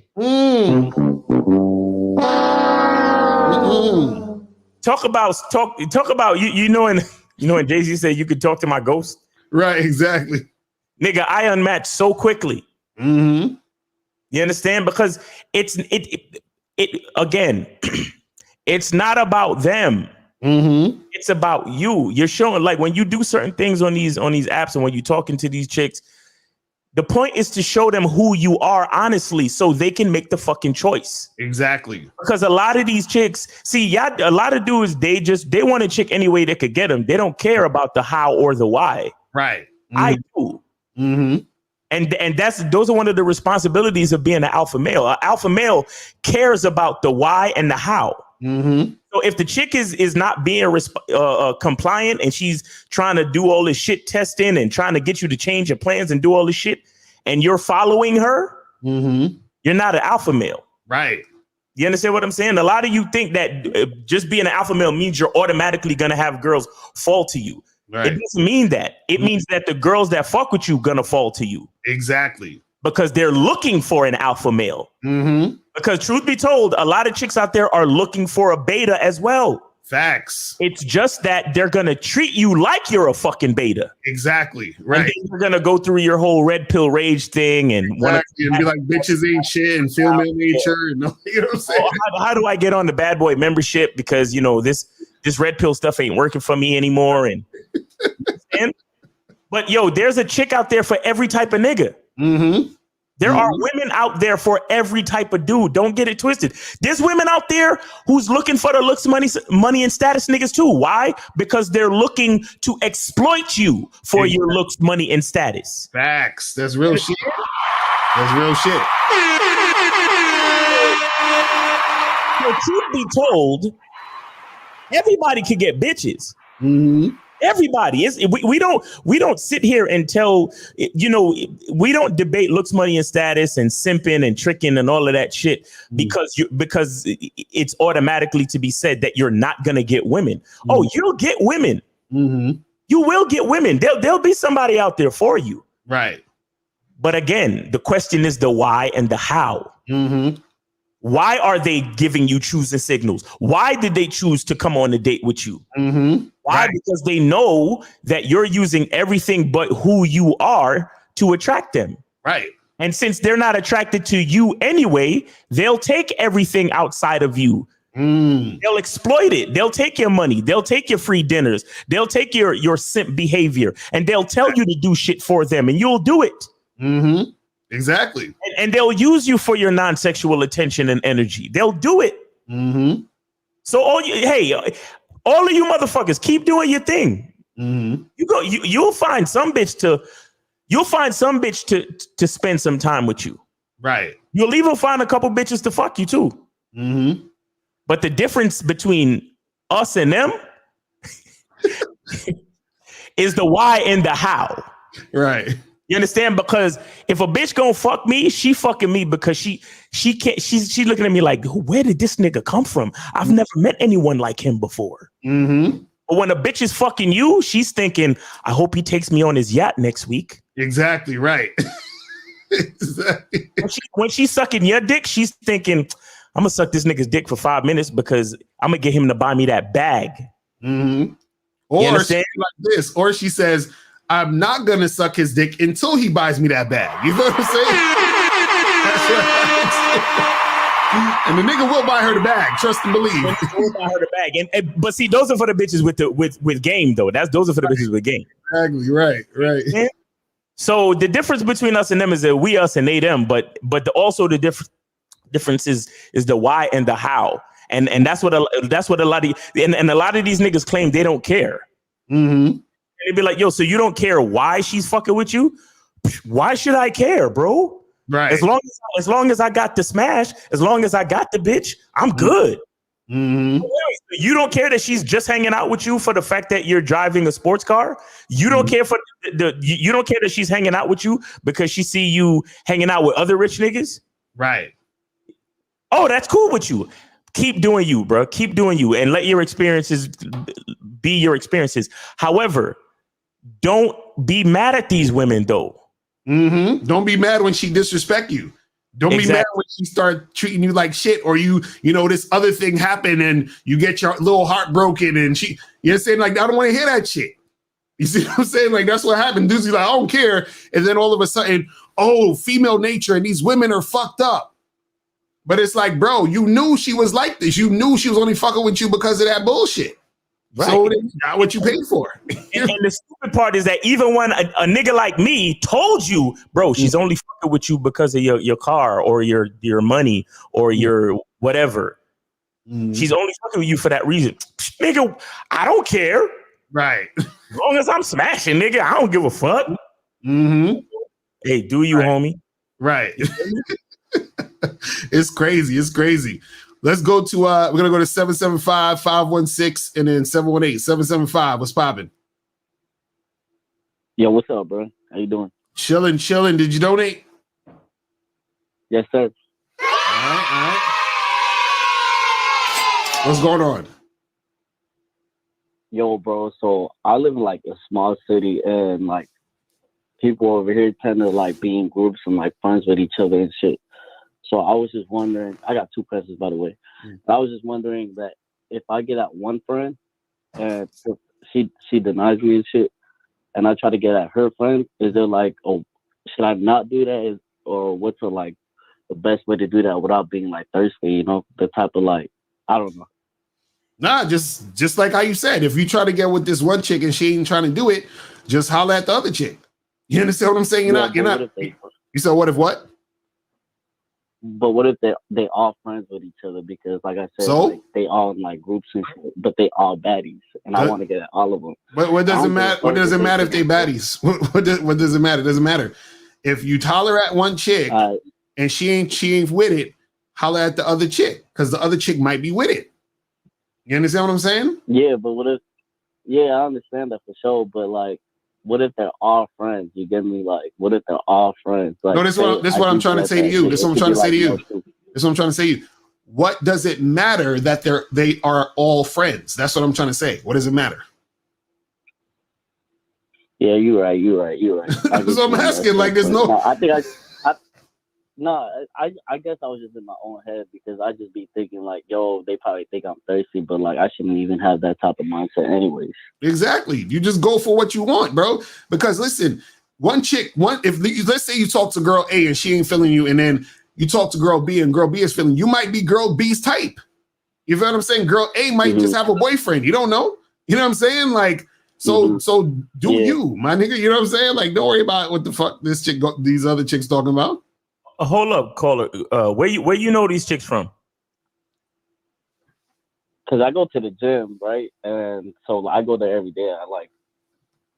Talk about you know when Jay-Z said you could talk to my ghost? Right, exactly. Nigga, I unmatched so quickly. Mm-hmm. You understand? Because it's again, it's not about them. Mm-hmm. It's about you. You're showing, like, when you do certain things on these apps and when you're talking to these chicks, The point is to show them who you are honestly so they can make the fucking choice. Exactly. Because a lot of these chicks, a lot of dudes, they want a chick any way they could get them. They don't care about the how or the why. Right. I do. Mm-hmm. And those are one of the responsibilities of being an alpha male. An alpha male cares about the why and the how. Mm-hmm. So if the chick is not being compliant and she's trying to do all this shit testing and trying to get you to change your plans and do all this shit, and you're following her, you're not an alpha male. Right. You understand what I'm saying? A lot of you think that just being an alpha male means you're automatically going to have girls fall to you. Right. It doesn't mean that. It means that the girls that fuck with you going to fall to you. Exactly. Because they're looking for an alpha male. Mm-hmm. Because truth be told, a lot of chicks out there are looking for a beta as well. Facts. It's just that they're going to treat you like you're a fucking beta. Exactly. Right. And then you're going to go through your whole red pill rage thing and and be like, bitches ain't shit and feel male nature. And, you know what I'm saying? How do I get on the bad boy membership? Because, this red pill stuff ain't working for me anymore. But there's a chick out there for every type of nigga. Mm-hmm. There are women out there for every type of dude. Don't get it twisted. There's women out there who's looking for the looks, money, and status niggas too. Why? Because they're looking to exploit you for your looks, money, and status. Facts. That's real shit. That's real shit. So truth be told, everybody can get bitches. Mm-hmm. Everybody is. We don't sit here and tell, we don't debate looks, money, and status and simping and tricking and all of that shit because it's automatically to be said that you're not gonna get women. Oh, you'll get women. Mm-hmm. You will get women. There'll be somebody out there for you. Right. But again, the question is the why and the how. Mm-hmm. Why are they giving you choosing signals? Why did they choose to come on a date with you? Mm-hmm. Why? Right. Because they know that you're using everything but who you are to attract them. Right. And since they're not attracted to you anyway, they'll take everything outside of you. They'll exploit it. They'll take your money. They'll take your free dinners. They'll take your simp behavior and they'll tell you to do shit for them and you'll do it. Mm-hmm. Exactly. And they'll use you for your non-sexual attention and energy. They'll do it. Mm-hmm. So all of you motherfuckers, keep doing your thing. Mm-hmm. You'll find some bitch to spend some time with you. Right. You'll even find a couple bitches to fuck you too. Mm-hmm. But the difference between us and them is the why and the how. Right. You understand? Because if a bitch gonna fuck me, she fucking me because she can't. She's looking at me like, where did this nigga come from? I've never met anyone like him before. Mm-hmm. But when a bitch is fucking you, she's thinking, I hope he takes me on his yacht next week. Exactly right. Exactly. When she's sucking your dick, she's thinking, I'm gonna suck this nigga's dick for 5 minutes because I'm gonna get him to buy me that bag. Mm-hmm. Or she like this, or she says, I'm not gonna suck his dick until he buys me that bag. You know what I'm saying? That's what and the nigga will buy her the bag. Trust and believe. Will buy her the bag. But see, those are for the bitches with game though. Those are for the bitches with game. Exactly. Right. Yeah. So the difference between us and them is that we us and they them. But also the difference is the why and the how. And that's what a lot of and a lot of these niggas claim they don't care. Mm-hmm. They'd be like, yo, so you don't care why she's fucking with you? Why should I care, bro? Right. As long as I got the smash, as long as I got the bitch, I'm good. Mm-hmm. You don't care that she's just hanging out with you for the fact that you're driving a sports car. You don't care for you don't care that she's hanging out with you because she see you hanging out with other rich niggas. Right. Oh, that's cool with you. Keep doing you, bro. Keep doing you and let your experiences be your experiences. However, don't be mad at these women though. Mm-hmm. Don't be mad when she disrespect you. Don't be mad when she start treating you like shit, or you know, this other thing happened and you get your little heart broken and you know what I'm saying? Like, I don't want to hear that shit. You see what I'm saying? Like, that's what happened. Dudes be like, I don't care. And then all of a sudden, oh, female nature and these women are fucked up. But it's like, bro, you knew she was like this. You knew she was only fucking with you because of that bullshit. So then you got what you paid for. And the stupid part is that even when a nigga like me told you, bro, she's only fucking with you because of your car or your money or your whatever. She's only fucking with you for that reason. Nigga, I don't care. Right. As long as I'm smashing, nigga, I don't give a fuck. Hey, do you, homie? Right. It's crazy. It's crazy. Let's go to we're gonna go to 775-516 and then 718. 775. What's popping? Yo, what's up, bro? How you doing? Chilling. Did you donate? Yes, sir. All right. What's going on? Yo, bro. So I live in like a small city, and like people over here tend to like be in groups and like friends with each other and shit. So I was just wondering. I got two questions, by the way. I was just wondering that if I get at one friend and she denies me and shit, and I try to get at her friend, is there like, oh, should I not do that, or what's the best way to do that without being like thirsty? You know, the type of like, I don't know. Nah, just like how you said, if you try to get with this one chick and she ain't trying to do it, just holler at the other chick. You understand what I'm saying? You're not. You said what if what? But what if they all friends with each other? Because like I said, so like, they all in like groups and shit, but they all baddies, and I want to get at all of them. What does it matter? What does it matter if they baddies? What does it matter? It doesn't matter. If you holler at one chick and she ain't with it, holler at the other chick because the other chick might be with it. You understand what I'm saying? Yeah, but what if? Yeah, I understand that for sure. But like, what if they're all friends? You get me? Like, what if they're all friends? Like, no, this is what I'm trying to say to you. This is what I'm trying to say to you. This is what I'm trying to say to you. What does it matter that they are all friends? That's what I'm trying to say. What does it matter? Yeah, you're right. So I'm asking, like, there's no. No, I guess I was just in my own head because I just be thinking like, yo, they probably think I'm thirsty, but like I shouldn't even have that type of mindset anyways. Exactly. You just go for what you want, bro. Because listen, if let's say you talk to girl A and she ain't feeling you, and then you talk to girl B and girl B is feeling you, might be girl B's type. You feel what I'm saying? Girl A might just have a boyfriend. You don't know. You know what I'm saying? Like, so do you, my nigga? You know what I'm saying? Like, don't worry about what the fuck these other chicks talking about. Hold up, caller. Where you know these chicks from? Cause I go to the gym, right, and so I go there every day.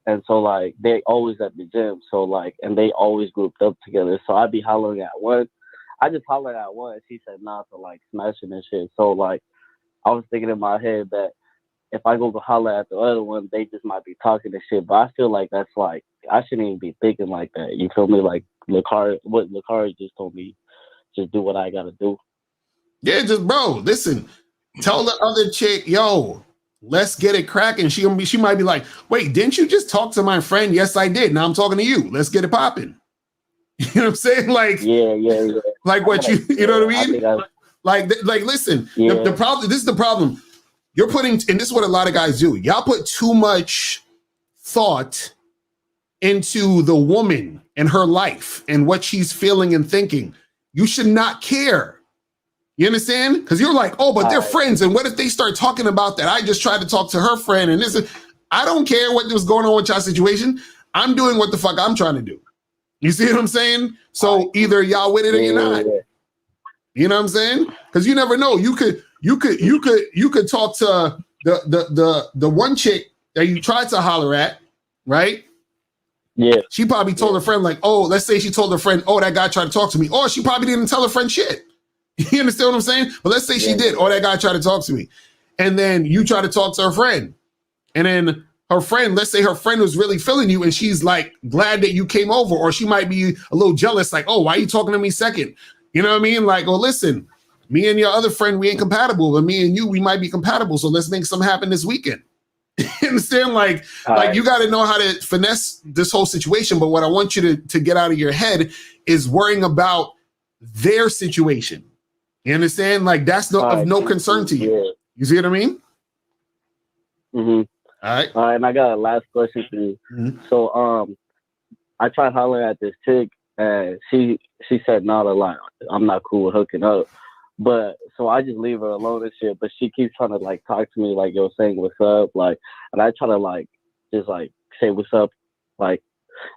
And so like they always at the gym, so like, and they always grouped up together. So I'd be hollering at one. I just hollered at one, and she said nah to like smashing and shit. So like, I was thinking in my head that if I go holler at the other one, they just might be talking and shit. But I feel like that's like I shouldn't even be thinking like that. You feel me? Like what Locario just told me, just do what I gotta do. Yeah, just bro, listen. Tell the other chick, yo, let's get it cracking. She might be like, wait, didn't you just talk to my friend? Yes, I did. Now I'm talking to you. Let's get it popping. You know what I'm saying? Like, yeah. Like what you know what I mean? Like, listen, the problem. This is the problem. You're putting, and this is what a lot of guys do. Y'all put too much thought into the woman and her life and what she's feeling and thinking. You should not care. You understand? Because you're like, oh, but they're friends. And what if they start talking about that? I just tried to talk to her friend. And I don't care what was going on with y'all situation. I'm doing what the fuck I'm trying to do. You see what I'm saying? So either y'all with it or you're not. You know what I'm saying? Because you never know. You could talk to the one chick that you tried to holler at, right? Yeah. She probably told her friend, like, oh, let's say she told her friend, oh, that guy tried to talk to me. Or she probably didn't tell her friend shit. You understand what I'm saying? But let's say she did. Oh, that guy tried to talk to me. And then you try to talk to her friend. And then her friend, let's say her friend was really feeling you and she's like glad that you came over. Or she might be a little jealous, like, oh, why are you talking to me second? You know what I mean? Like, well, listen, me and your other friend, we ain't compatible. But me and you, we might be compatible. So let's make something happen this weekend. You understand? Like you got to know how to finesse this whole situation. But what I want you to get out of your head is worrying about their situation. You understand? Like that's of no concern to you. Yeah. You see what I mean? Mm-hmm. All right. All right. And I got a last question for you. Mm-hmm. So I tried hollering at this chick and she said not a lot. I'm not cool with hooking up. But so I just leave her alone and shit. But she keeps trying to like talk to me, like, yo, saying what's up, like, and I try to like just like say what's up, like,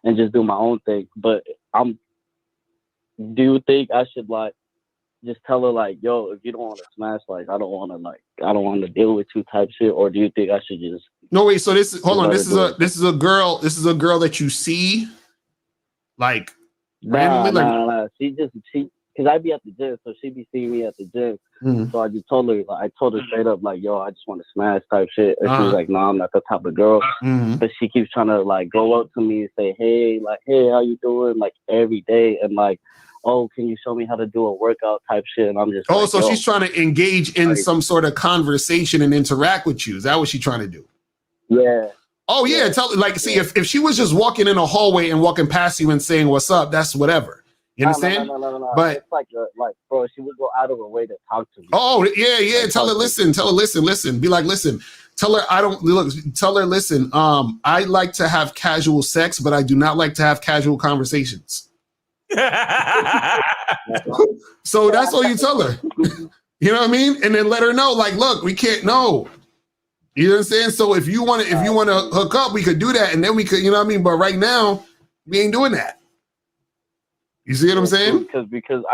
and just do my own thing. But do you think I should like just tell her like, yo, if you don't want to smash, like, I don't want to deal with you type shit, or do you think I should just? No, wait. So this is this is a girl that you see, like, randomly. Nah. She because I be at the gym, so she be seeing me at the gym. So I just told her, like, I told her straight up, like, yo, I just want to smash type shit. And she was like, no, I'm not the type of girl. But she keeps trying to like go up to me and say, hey, how you doing? Like every day, and like, oh, can you show me how to do a workout type shit? And I'm just like, so she's trying to engage in some sort of conversation and interact with you. Is that what she's trying to do? Yeah. Oh yeah. See, if she was just walking in a hallway and walking past you and saying what's up, that's whatever. You understand? No. But it's like, bro, she would go out of her way to talk to me. Oh yeah. Tell her, listen. Be like, listen. Tell her, listen. I like to have casual sex, but I do not like to have casual conversations. So that's all you tell her. You know what I mean? And then let her know, like, look, we can't know. You know what I'm saying? So if you want to hook up, we could do that, and then we could, you know what I mean? But right now, we ain't doing that. You see what I'm saying? Because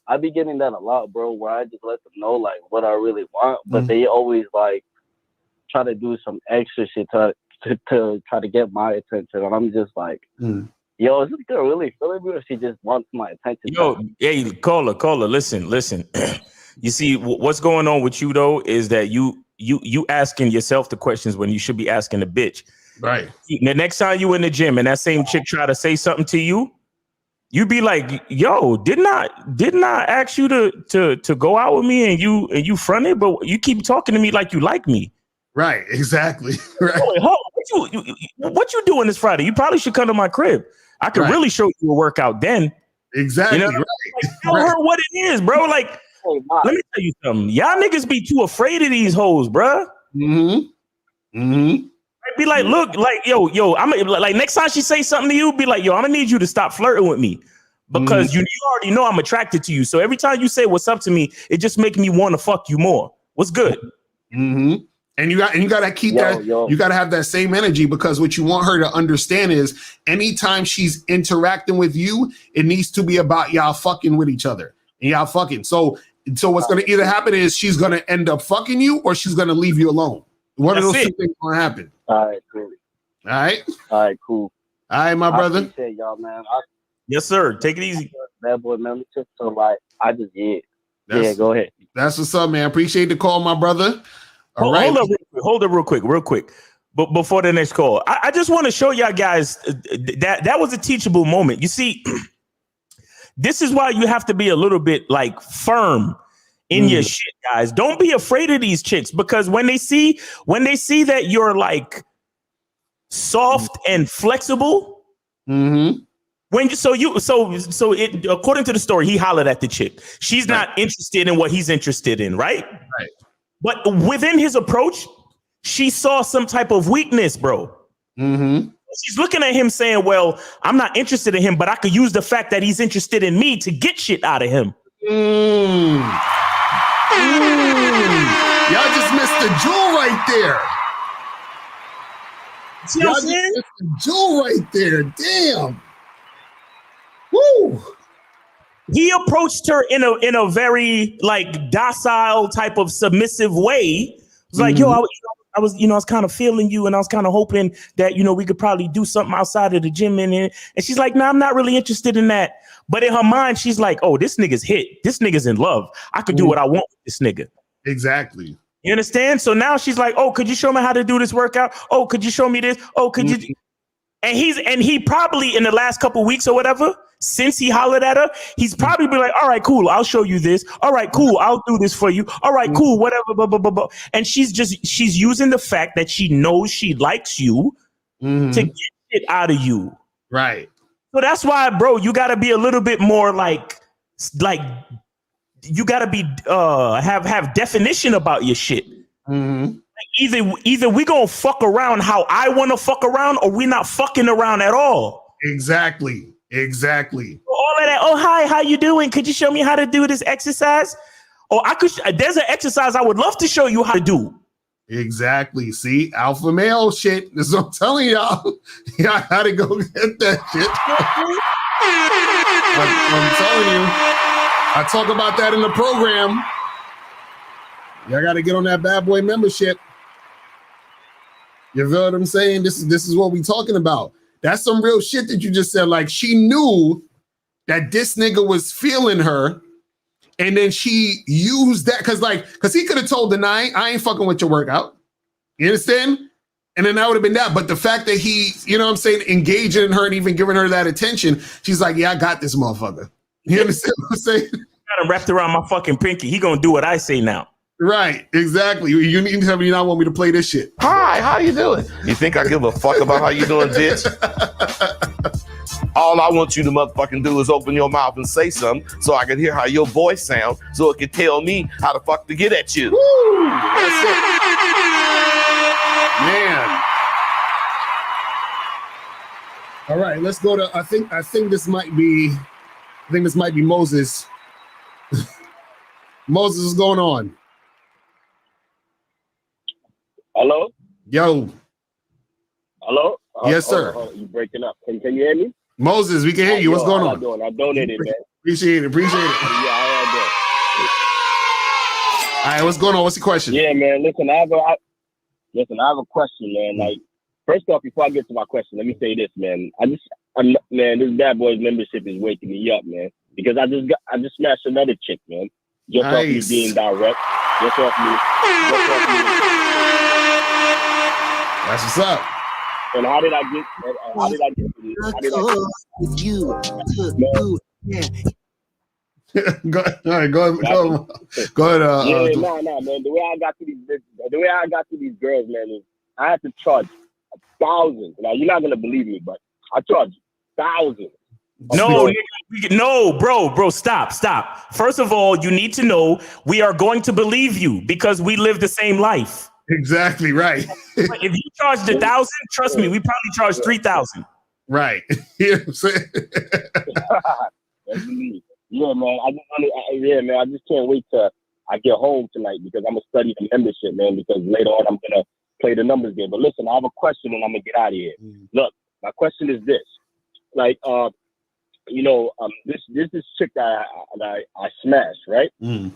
I be getting that a lot, bro, where I just let them know like what I really want, but they always like try to do some extra shit to try to get my attention, and I'm just like, yo, is this girl really feeling me, or she just wants my attention? Yo, hey, caller, listen. You see, what's going on with you though is that you asking yourself the questions when you should be asking the bitch. Right. The next time you in the gym and that same chick try to say something to you, you be like, yo, didn't I ask you to go out with me and you fronted, but you keep talking to me like you like me. Right, exactly. Right. What you doing this Friday? You probably should come to my crib. I could really show you a workout then. Exactly. You know? Right. Like, tell her what it is, bro. Like, let me tell you something. Y'all niggas be too afraid of these hoes, bro. Be like, look, like, yo, I'm like, next time she say something to you, be like, yo, I'm gonna need you to stop flirting with me because you already know I'm attracted to you. So every time you say what's up to me, it just make me want to fuck you more. What's good? And you gotta keep that. You gotta have that same energy, because what you want her to understand is anytime she's interacting with you, it needs to be about y'all fucking with each other and y'all fucking. So what's gonna either happen is she's gonna end up fucking you or she's gonna leave you alone. One of those two things gonna happen. All right, cool. All right, cool. All right, my brother. I appreciate y'all, man. Yes, sir. Take it easy. Bad boy membership. So like, I just go ahead. That's what's up, man. Appreciate the call, my brother. Hold up real quick. But before the next call, I just want to show y'all guys that was a teachable moment. You see, this is why you have to be a little bit like firm in your shit, guys. Don't be afraid of these chicks, because when they see that you're like soft and flexible, according to the story, he hollered at the chick. She's not interested in what he's interested in, right? Right. But within his approach, she saw some type of weakness, bro. She's looking at him saying, well, I'm not interested in him, but I could use the fact that he's interested in me to get shit out of him. Y'all just missed the jewel right there. See what I'm saying? Just missed the jewel right there. Damn. Woo. He approached her in a very like docile type of submissive way. It's like, yo, I was kind of feeling you, and I was kind of hoping that, we could probably do something outside of the gym. And she's like, no, I'm not really interested in that. But in her mind, she's like, oh, this nigga's hit. This nigga's in love. I could do what I want with this nigga. Exactly. You understand? So now she's like, oh, could you show me how to do this workout? Oh, could you show me this? Oh, could you? And he probably in the last couple weeks or whatever, since he hollered at her, he's probably been like, all right, cool, I'll show you this. All right, cool, I'll do this for you. All right, cool, whatever, blah, blah, blah, blah. And she's using the fact that she knows she likes you to get it out of you. Right. So that's why, bro, you got to be a little bit more like you got to be have definition about your shit. Like either we gonna fuck around how I want to fuck around, or we not fucking around at all. Exactly. All of that. Oh, hi, how you doing? Could you show me how to do this exercise? Oh, I could. There's an exercise I would love to show you how to do. Exactly. See, alpha male shit. This is what I'm telling y'all. Y'all gotta go get that shit. I'm telling you. I talk about that in the program. Y'all gotta get on that bad boy membership. You feel what I'm saying? This is what we talking about. That's some real shit that you just said. Like, she knew that this nigga was feeling her, and then she used that because he could have told the nine, I ain't fucking with your workout. You understand? And then that would have been that. But the fact that he, you know what I'm saying, engaging in her and even giving her that attention, she's like, yeah, I got this motherfucker. You understand what I'm saying? Got him wrapped around my fucking pinky. He gonna do what I say now. Right, exactly. You need to tell me you not want me to play this shit. Hi, how you doing? You think I give a fuck about how you doing, bitch? All I want you to motherfucking do is open your mouth and say something so I can hear how your voice sounds so it can tell me how the fuck to get at you. Woo! That's it. Man. All right, let's go to I think this might be Moses. Moses, what's going on? Hello? Yo. Hello? Yes, sir. You breaking up. Can you hear me? Moses, we can hear you. What's going on? I donated, man. Appreciate it. Yeah, I All right, what's going on? What's the question? Yeah, man. Listen, I have a question, man. Like, first off, before I get to my question, let me say this, man. Man, this bad boys membership is waking me up, man. Because I just smashed another chick, man. Just off me being direct. Just off me. That's what's up. And how did I get to this? Go ahead. Nah, man. The way I got to these girls, man, is I had to charge thousands. Now you're not gonna believe me, but I charge thousands. No, bro, stop. First of all, you need to know we are going to believe you because we live the same life. Exactly right. If you charged 1,000, trust me, we probably charged 3,000. Right. You know what I'm saying? Yeah, man. I just can't wait till I get home tonight because I'm gonna study the membership, man. Because later on I'm gonna play the numbers game. But listen, I have a question and I'm gonna get out of here. Look, my question is this: like, this chick that I smashed, right?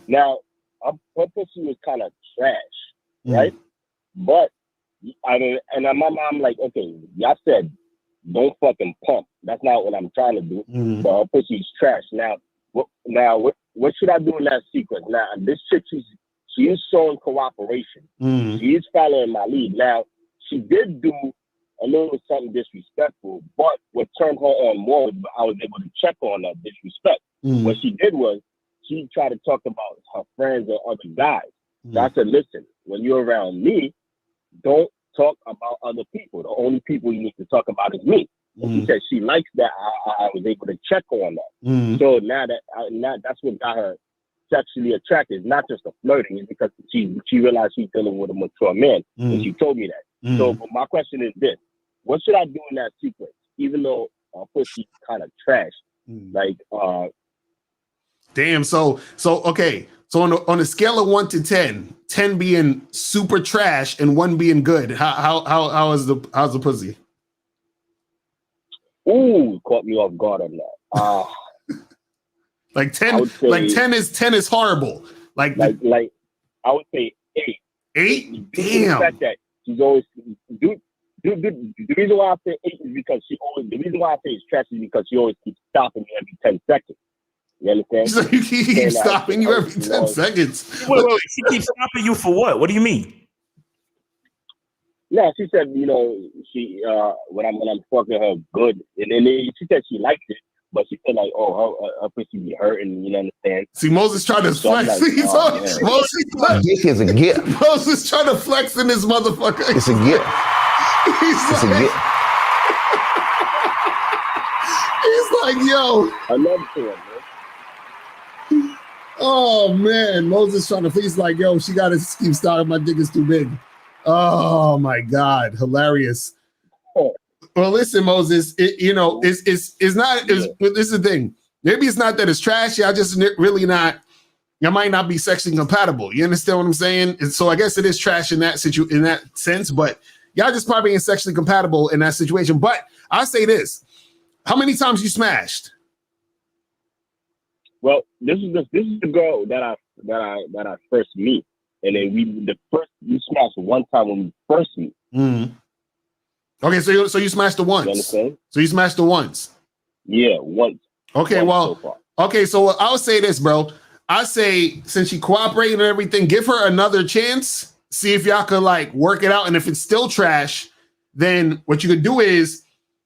Now, her pussy was kind of trash, right? But my mom like, okay, y'all said don't fucking pump. That's not what I'm trying to do. But her pussy's trash. Now what should I do in that sequence? Now, this chick, she is showing cooperation. She is following my lead. Now, she did do a little something disrespectful, but what turned her on more was I was able to check on that disrespect. What she did was she tried to talk about her friends or other guys. So I said, listen, when you're around me, don't talk about other people. The only people you need to talk about is me. And she said she likes that I was able to check on that. So now that's what got her sexually attracted. It's not just the flirting, it's because she realized she's dealing with a mature man. And she told me that. So but my question is this: what should I do in that sequence? Even though pussy's kind of trash. Like damn, so okay. So on a scale of 1 to 10, 10 being super trash and 1 being good, how's the pussy? Ooh, caught me off guard on that. Like 10, like 10 is horrible. Like I would say 8. 8? Damn. The fact that she's always the reason why I say 8 is because the reason why I say it's trash is because she always keeps stopping me every 10 seconds. You understand? So he keeps stopping you every 10 seconds. Wait. She keeps stopping you for what? What do you mean? No, she said, she when I'm fucking her good, and then she said she liked it, but she said like, oh, her pussy be hurting. You understand? See, Moses trying to flex. Like, Dick is a gift. Moses trying to flex in this motherfucker. It's a gift. It's a gift. He's like, yo. I love it, man. Oh man, Moses trying to. He's like, yo, she got to keep stopping. My dick is too big. Oh my God, hilarious. Well, listen, Moses. It's not. This is the thing. Maybe it's not that it's trash. Y'all just really not you might not be sexually compatible. You understand what I'm saying? And so I guess it is trash in that in that sense, but y'all just probably ain't sexually compatible in that situation. But I'll say this. How many times you smashed? Well, this is the girl that I first meet. And then we smashed one time when we first meet. Mm-hmm. Okay, so you smashed the once. You understand? So you smashed the once. Yeah, once. Okay, once well, okay, so I'll say this, bro. I say since she cooperated and everything, give her another chance. See if y'all could like work it out. And if it's still trash, then what you could do is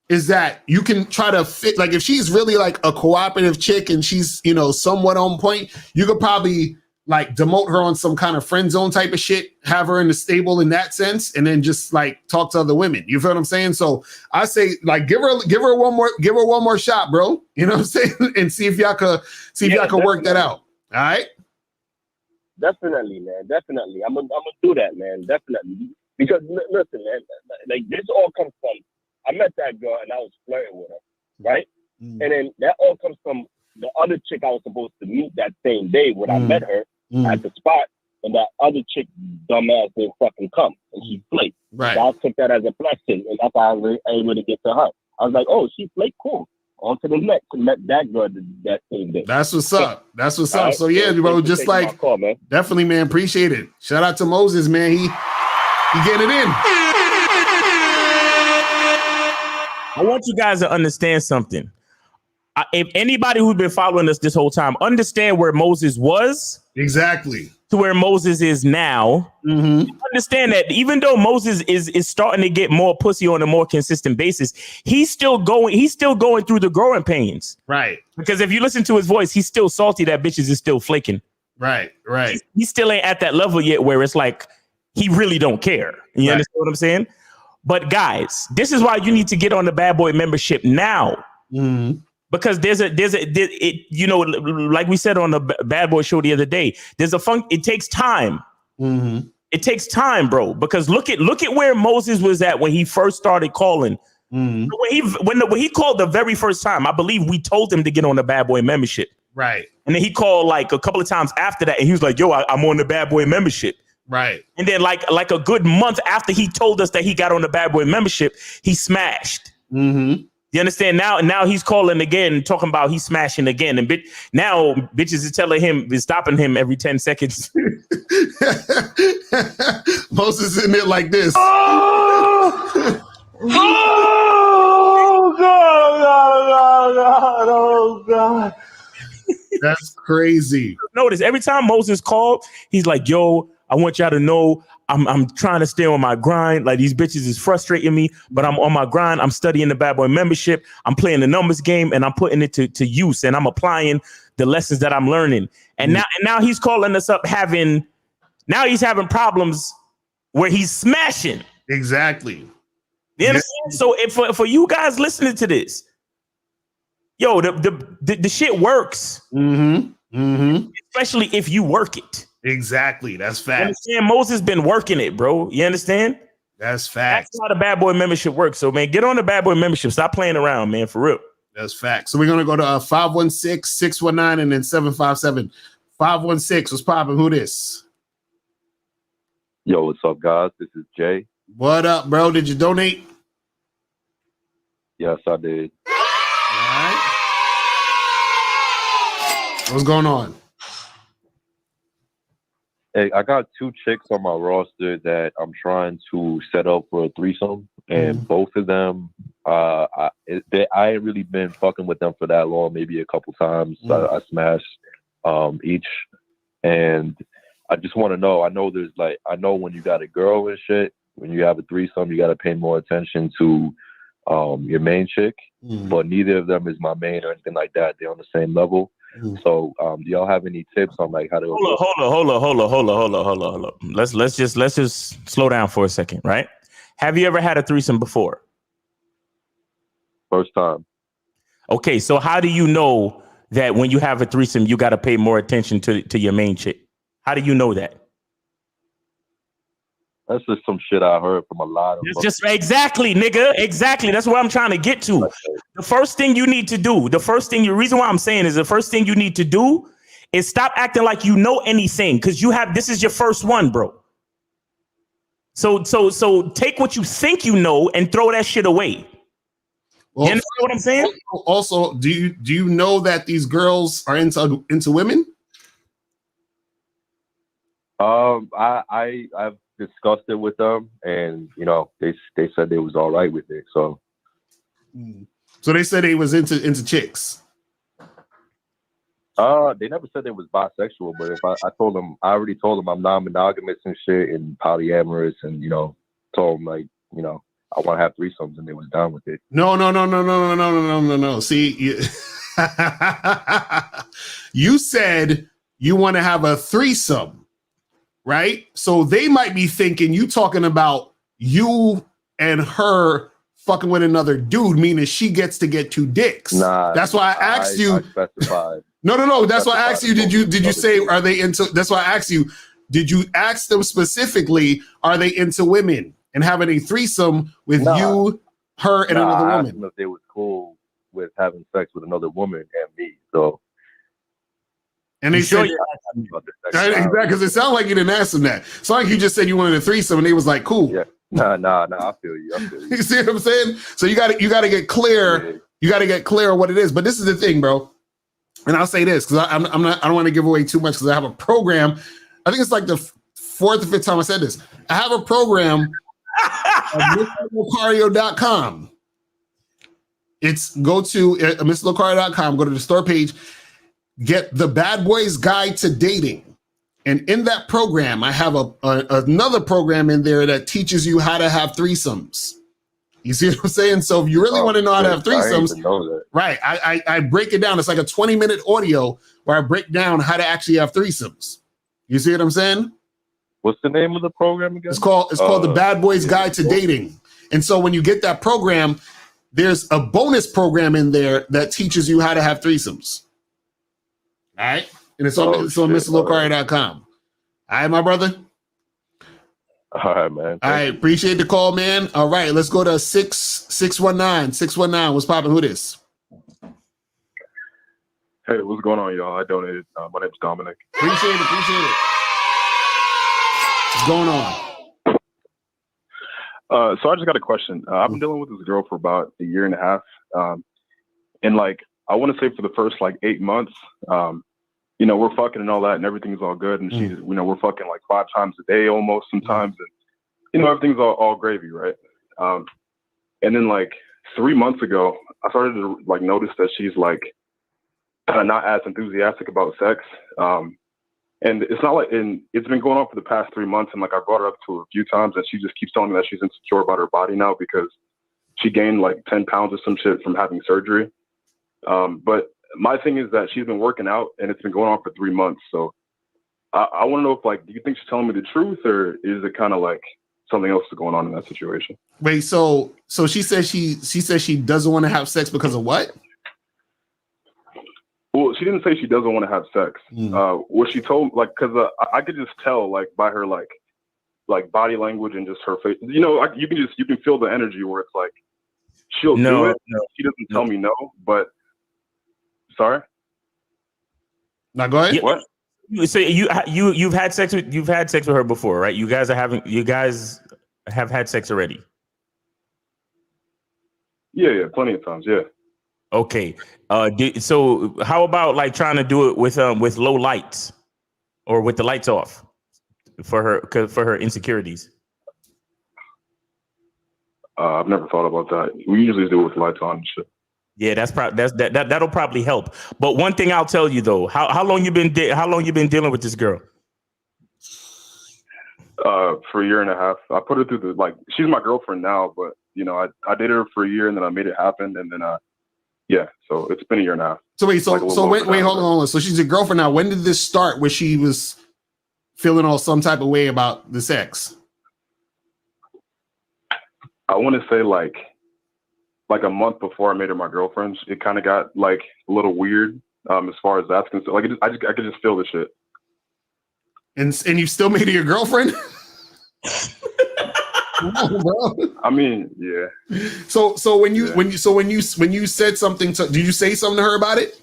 that you can try to fit, like if she's really like a cooperative chick and she's, you know, somewhat on point, you could probably like demote her on some kind of friend zone type of shit, have her in the stable in that sense, and then just like talk to other women. You feel what I'm saying? So I say like give her one more shot, bro. You know what I'm saying? And see if y'all could work that out. All right. Definitely, man. Definitely. I'm gonna do that, man. Definitely. Because listen, man, like this all comes from I met that girl and I was flirting with her, right? And then that all comes from the other chick I was supposed to meet that same day when I met her at the spot, and that other chick, dumbass, didn't fucking come, and she flaked. Right. So I took that as a blessing, and that's how I was able to get to her. I was like, oh, she flaked, cool. On to the next, met that girl that same day. That's what's up. That's what's up. Right? So yeah, bro, just like call, man. Definitely, man. Appreciate it. Shout out to Moses, man. He getting it in. I want you guys to understand something. If anybody who's been following us this whole time, understand where Moses was exactly to where Moses is now. Mm-hmm. Understand that even though Moses is starting to get more pussy on a more consistent basis, he's still going through the growing pains. Right. Because if you listen to his voice, he's still salty that bitches is still flaking. Right. He still ain't at that level yet where it's like he really don't care. You understand what I'm saying? But guys, this is why you need to get on the Bad Boy membership now. Mm-hmm. Because you know, like we said on the Bad Boy show the other day, it takes time. Mm-hmm. It takes time, bro. Because look at where Moses was at when he first started calling. Mm-hmm. When he called the very first time, I believe we told him to get on the Bad Boy membership. Right. And then he called like a couple of times after that, and he was like, "Yo, I'm on the Bad Boy membership." Right. And then like a good month after he told us that he got on the Bad Boy membership, he smashed. Mm-hmm. You understand? Now he's calling again, talking about he's smashing again. And now bitches is stopping him every 10 seconds. Moses is in there like this. Oh God. That's crazy. Notice every time Moses called, he's like, yo, I want y'all to know I'm trying to stay on my grind. Like these bitches is frustrating me, but I'm on my grind. I'm studying the Bad Boy membership. I'm playing the numbers game and I'm putting it to use and I'm applying the lessons that I'm learning. And now he's calling us up he's having problems where he's smashing. Exactly. You understand? So for you guys listening to this, yo, the shit works. Mm-hmm. Mm-hmm. Especially if you work it. Exactly. That's fact. You understand? Moses been working it, bro. You understand? That's fact. That's how the Bad Boy membership works. So, man, get on the Bad Boy membership. Stop playing around, man, for real. That's fact. So we're going to go to 516-619 and then 757. 516, what's popping? Who this? Yo, what's up, guys? This is Jay. What up, bro? Did you donate? Yes, I did. All right. What's going on? Hey, I got two chicks on my roster that I'm trying to set up for a threesome, and both of them, I ain't really been fucking with them for that long, maybe a couple times. I smashed each, and I just want to know. I know when you got a girl and shit, when you have a threesome, you got to pay more attention to your main chick, but neither of them is my main or anything like that. They're on the same level. So, do y'all have any tips on like how to? Hold on. Let's just slow down for a second, right? Have you ever had a threesome before? First time. Okay, so how do you know that when you have a threesome, you got to pay more attention to your main chick? How do you know that? That's just some shit I heard from a lot of. It's just exactly, nigga. Exactly. That's what I'm trying to get to. The first thing you need to do, the reason why I'm saying is the first thing you need to do is stop acting like you know anything, because this is your first one, bro. So take what you think you know and throw that shit away. Well, you know what I'm saying? Also, do you know that these girls are into women? I've discussed it with them, and you know, they said they was all right with it. So they said they was into chicks. They never said they was bisexual, but if I already told them I'm non-monogamous and shit and polyamorous, and you know, told them like, you know, I want to have threesomes, and they was down with it. No. See, you said you want to have a threesome, right? So they might be thinking you talking about you and her fucking with another dude, meaning she gets to get 2 dicks. Nah, that's why I asked you. I specified. No. That's why I asked you. Did you say are they into? That's why I asked you. Did you ask them specifically? Are they into women and having a threesome with you, her, and another woman? I asked them if they was cool with having sex with another woman and me. So, and they said exactly, because it sounded like you didn't ask them that. It's like you just said you wanted a threesome, and they was like, "Cool." Yeah. Nah. I feel you. You see what I'm saying? So you got to get clear. Yeah. You got to get clear on what it is. But this is the thing, bro. And I'll say this because I don't want to give away too much because I have a program. I think it's like the 4th or 5th time I said this. I have a program at Locario.com. It's go to Locario.com, go to the store page, get the Bad Boys Guide to Dating. And in that program, I have another program in there that teaches you how to have threesomes. You see what I'm saying? So if you really want to know how to have threesomes, right? I break it down. It's like a 20-minute audio where I break down how to actually have threesomes. You see what I'm saying? What's the name of the program again? It's called the Bad Boys Guide to Dating. And so when you get that program, there's a bonus program in there that teaches you how to have threesomes. All right. And it's on MrLocario.com. All right, my brother. All right, man. All right. Appreciate the call, man. All right. Let's go to 619. 619. What's popping? Who this? Hey, what's going on, y'all? I donated. My name's Dominic. Appreciate it. What's going on? So I just got a question. I've been dealing with this girl for about a year and a half. And like, I want to say for the first like 8 months, you know, we're fucking and all that and everything's all good. And she's, you know, we're fucking like 5 times a day almost sometimes. And, you know, everything's all gravy, right? And then like 3 months ago, I started to like notice that she's like kind of not as enthusiastic about sex. And it's not like, and it's been going on for the past 3 months. And like, I brought her up to her a few times and she just keeps telling me that she's insecure about her body now because she gained like 10 pounds or some shit from having surgery. But my thing is that she's been working out and it's been going on for 3 months. So I want to know if like, do you think she's telling me the truth or is it kind of like something else is going on in that situation? Wait, so she says she doesn't want to have sex because of what? Well, she didn't say she doesn't want to have sex. What she told, like, because I could just tell, like, by her, like body language and just her face. You know, you can feel the energy where it's like she'll do it. No, she doesn't tell me no, but sorry. Now go ahead. What? So you've had sex with her before, right? You guys have had sex already. Yeah, plenty of times. Yeah. Okay. So how about like trying to do it with low lights or with the lights off for her insecurities? I've never thought about that. We usually do it with lights on and shit. Yeah, that'll probably help. But one thing I'll tell you though, how long you been dealing with this girl? For a year and a half. I put her through she's my girlfriend now, but you know, I dated her for a year and then I made it happen and then yeah, so it's been a year and a half. So wait, hold on. So she's your girlfriend now. When did this start where she was feeling all some type of way about the sex? I want to say like a month before I made her my girlfriend. It kind of got like a little weird as far as that's concerned. Like I could just feel the shit. And you still made her your girlfriend? No, bro. I mean, yeah. So when you said something did you say something to her about it?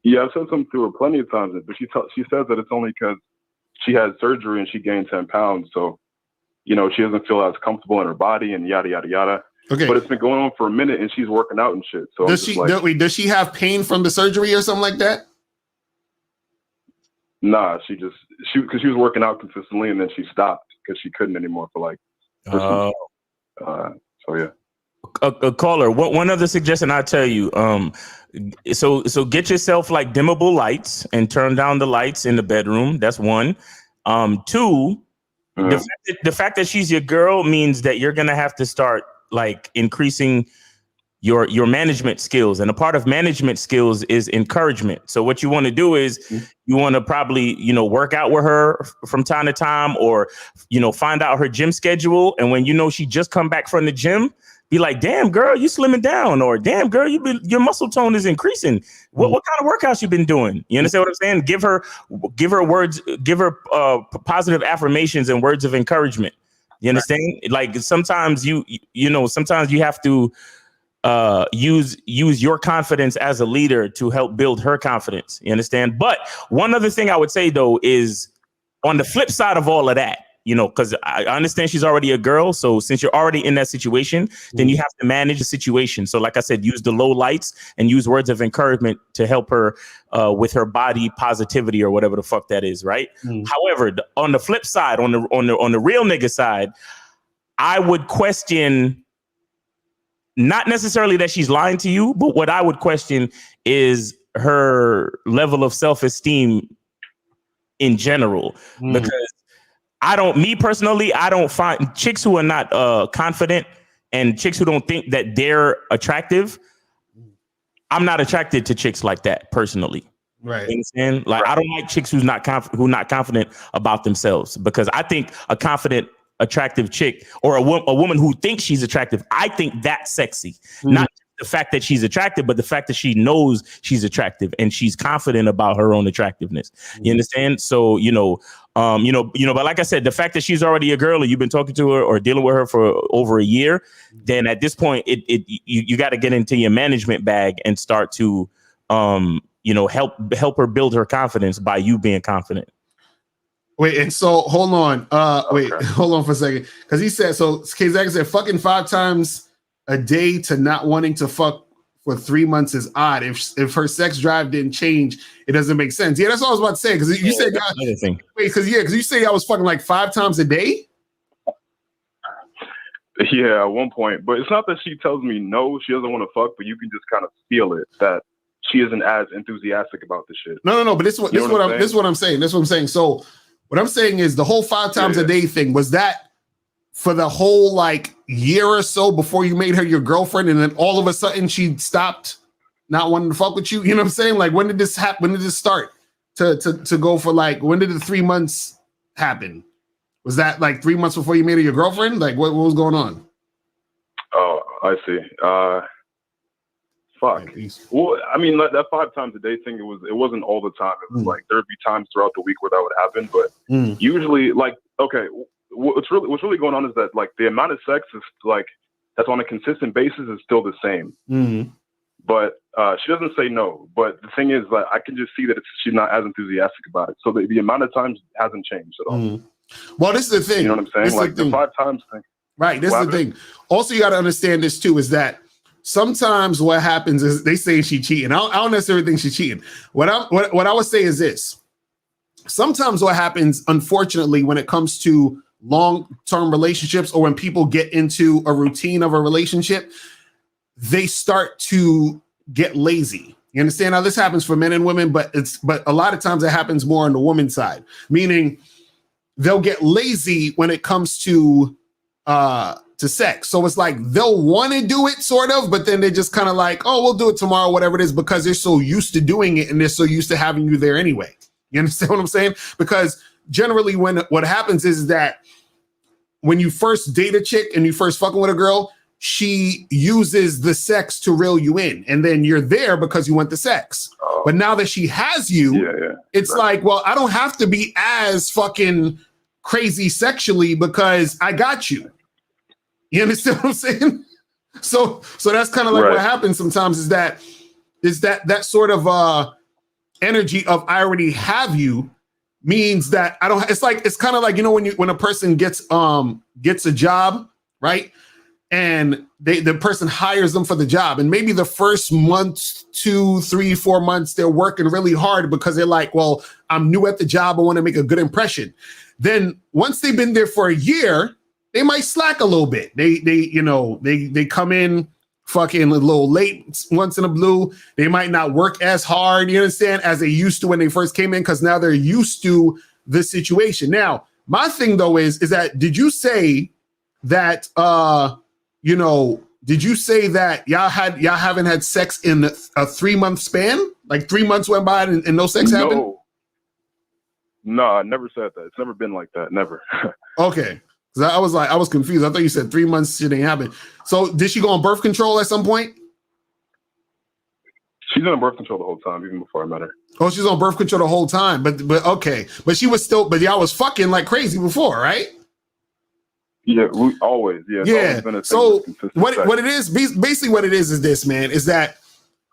Yeah, I've said something to her plenty of times, but she says that it's only because she had surgery and she gained 10 pounds. So, you know, she doesn't feel as comfortable in her body and yada, yada, yada. Okay. But it's been going on for a minute and she's working out and shit. So does she have pain from the surgery or something like that? Nah, because she was working out consistently and then she stopped because she couldn't anymore for like. So yeah. A caller. One other suggestion I tell you. So get yourself like dimmable lights and turn down the lights in the bedroom. That's one. Two. The fact that she's your girl means that you're gonna have to start like increasing your management skills, and a part of management skills is encouragement. So what you want to do is you want to probably, you know, work out with her from time to time, or, you know, find out her gym schedule. And when you know she just come back from the gym, be like, damn girl, you slimming down, or damn girl, your muscle tone is increasing. What kind of workouts you been doing? You understand what I'm saying? Give her words, give her positive affirmations and words of encouragement. You understand? Like sometimes sometimes you have to use your confidence as a leader to help build her confidence. You understand? But one other thing I would say though is on the flip side of all of that, you know, because I understand she's already a girl. So since you're already in that situation, then you have to manage the situation. So like I said, use the low lights and use words of encouragement to help her with her body positivity or whatever the fuck that is. Right. However, on the flip side, on the real nigga side, I would question not necessarily that she's lying to you, but what I would question is her level of self-esteem in general, because me personally, I don't find chicks who are not confident and chicks who don't think that they're attractive. I'm not attracted to chicks like that personally. Right. You understand? Like, I don't like chicks who not confident about themselves, because I think a confident, attractive chick, or a woman who thinks she's attractive, I think that's sexy. Not the fact that she's attractive, but the fact that she knows she's attractive and she's confident about her own attractiveness. You understand? So, but like I said, the fact that she's already a girl and you've been talking to her or dealing with her for over a year, then at this point, you got to get into your management bag and start to, help her build her confidence by you being confident. Wait, and so hold on. Hold on for a second. Because he said, so Kazak said, fucking 5 times a day to not wanting to fuck for 3 months is odd. If her sex drive didn't change, it doesn't make sense. Yeah, that's what I was about to say. Because you said, because you say I was fucking like 5 times a day. Yeah, at one point. But it's not that she tells me no, she doesn't want to fuck, but you can just kind of feel it that she isn't as enthusiastic about the shit. No. But this is what I'm saying. So what I'm saying is the whole 5 times a day thing, was that for the whole like year or so before you made her your girlfriend, and then all of a sudden she stopped not wanting to fuck with you? You know what I'm saying? Like, when did this happen? When did this start to go for like, when did the 3 months happen? Was that like 3 months before you made her your girlfriend? Like, what was going on? Oh, I see. Fuck. Well, I mean, that 5 times a day thing, it wasn't all the time. It was like there'd be times throughout the week where that would happen, but usually, like, okay, what's really going on is that like the amount of sex is like that's on a consistent basis is still the same. But she doesn't say no. But the thing is, like, I can just see that she's not as enthusiastic about it. So the amount of times hasn't changed at all. Well, this is the thing. You know what I'm saying? Like the 5 times thing. Right. This is the thing. Also, you got to understand this too, is that sometimes what happens is they say she's cheating. I don't necessarily think she's cheating. What I would say is this. Sometimes what happens, unfortunately, when it comes to long-term relationships, or when people get into a routine of a relationship, they start to get lazy. You understand how this happens for men and women, but a lot of times it happens more on the woman's side, meaning they'll get lazy when it comes to sex. So it's like they'll want to do it sort of, but then they're just kind of like, oh, we'll do it tomorrow, whatever it is, because they're so used to doing it and they're so used to having you there anyway. You understand what I'm saying? Because generally what happens is that when you first date a chick and you first fucking with a girl, she uses the sex to reel you in, and then you're there because you want the sex. But now that she has you, it's like, well, I don't have to be as fucking crazy sexually because I got you. You understand what I'm saying? So that's kind of like what happens sometimes, is that sort of energy of I already have you means that I don't. It's kind of like, you know, when a person gets a job, right? And the person hires them for the job, and maybe the first month, 2, 3, 4 months, they're working really hard because they're like, well, I'm new at the job, I want to make a good impression. Then once they've been there for a year, they might slack a little bit. They come in fucking a little late once in a blue. They might not work as hard, you understand, as they used to when they first came in, because now they're used to the situation. Now, my thing though is that did you say that did you say that y'all haven't had sex in a 3-month span? Like 3 months went by and no sex happened? No, I never said that. It's never been like that. Never. Okay. I was confused. I thought you said 3 months shit ain't happen. So did she go on birth control at some point? She's on birth control the whole time, even before I met her. Oh, she's on birth control the whole time. But okay. But she was still, but y'all was fucking like crazy before, right? Yeah, we always. Yeah. Yeah. So what it is, basically what it is this, man, is that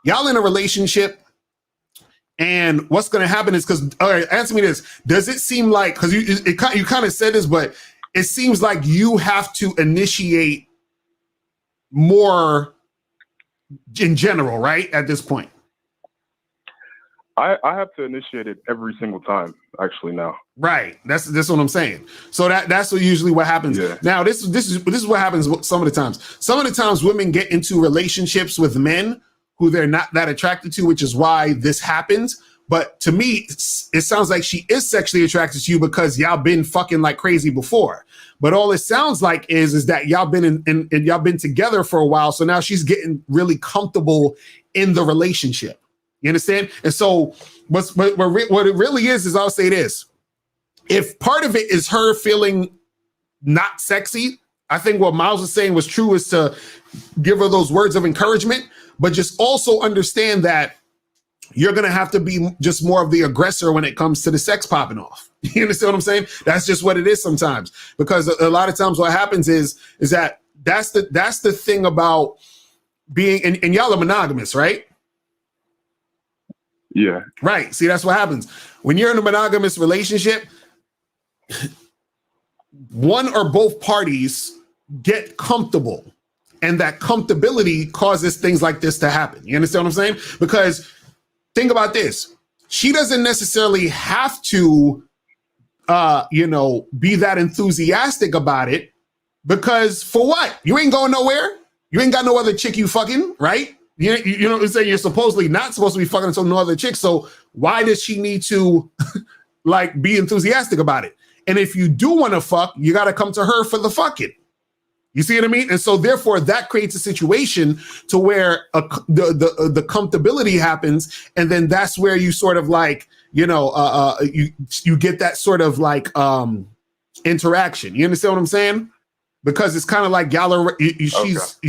y'all in a relationship, and what's going to happen is, because, all right, answer me this. Does it seem like, because you kind of said this, but it seems like you have to initiate more in general, right? At this point. I have to initiate it every single time, actually, now. Right. That's what I'm saying. So that's usually what happens. Yeah. Now, this is what happens some of the times. Some of the times women get into relationships with men who they're not that attracted to, which is why this happens. But to me, it sounds like she is sexually attracted to you because y'all been fucking like crazy before. But all it sounds like is that y'all been and y'all been together for a while. So now she's getting really comfortable in the relationship. You understand? And so what it really is I'll say this. If part of it is her feeling not sexy, I think what Miles was saying was true, is to give her those words of encouragement, but just also understand that you're going to have to be just more of the aggressor when it comes to the sex popping off. You understand what I'm saying? That's just what it is sometimes, because a lot of times what happens is that that's the thing about being, and y'all are monogamous, right? Yeah. Right. See, that's what happens when you're in a monogamous relationship. One or both parties get comfortable, and that comfortability causes things like this to happen. You understand what I'm saying? Because think about this. She doesn't necessarily have to, be that enthusiastic about it, because for what? You ain't going nowhere. You ain't got no other chick you fucking, right? You know what I'm saying? You're supposedly not supposed to be fucking until no other chick. So why does she need to like be enthusiastic about it? And if you do want to fuck, you got to come to her for the fucking. You see what I mean? And so therefore that creates a situation to where the comfortability happens. And then that's where you sort of like, you get that sort of like interaction. You understand what I'm saying? Because it's kind of like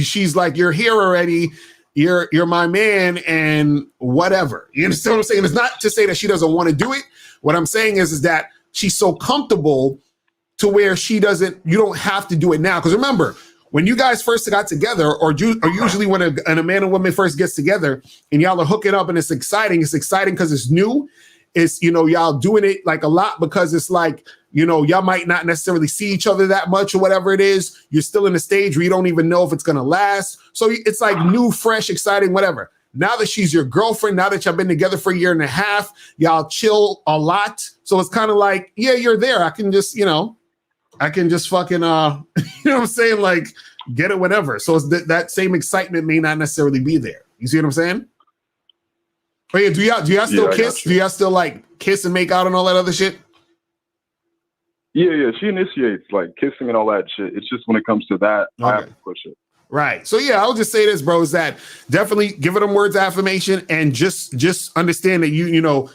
she's like, you're here already. You're my man and whatever. You understand what I'm saying? It's not to say that she doesn't want to do it. What I'm saying is that she's so comfortable to where you don't have to do it now. Because remember, when you guys first got together, or usually when a man and woman first gets together and y'all are hooking up and it's exciting because it's new. It's, y'all doing it like a lot because it's like, y'all might not necessarily see each other that much or whatever it is. You're still in a stage where you don't even know if it's going to last. So it's like new, fresh, exciting, whatever. Now that she's your girlfriend, now that y'all been together for a year and a half, y'all chill a lot. So it's kind of like, yeah, you're there. I can just fucking, you know what I'm saying? Like, get it whenever. So it's that same excitement may not necessarily be there. You see what I'm saying? Oh yeah, do y'all still kiss? Do y'all still like kiss and make out and all that other shit? Yeah. She initiates like kissing and all that shit. It's just when it comes to that, okay, I have to push it. Right. So yeah, I'll just say this, bro, is that definitely give her them words of affirmation, and just understand that you know,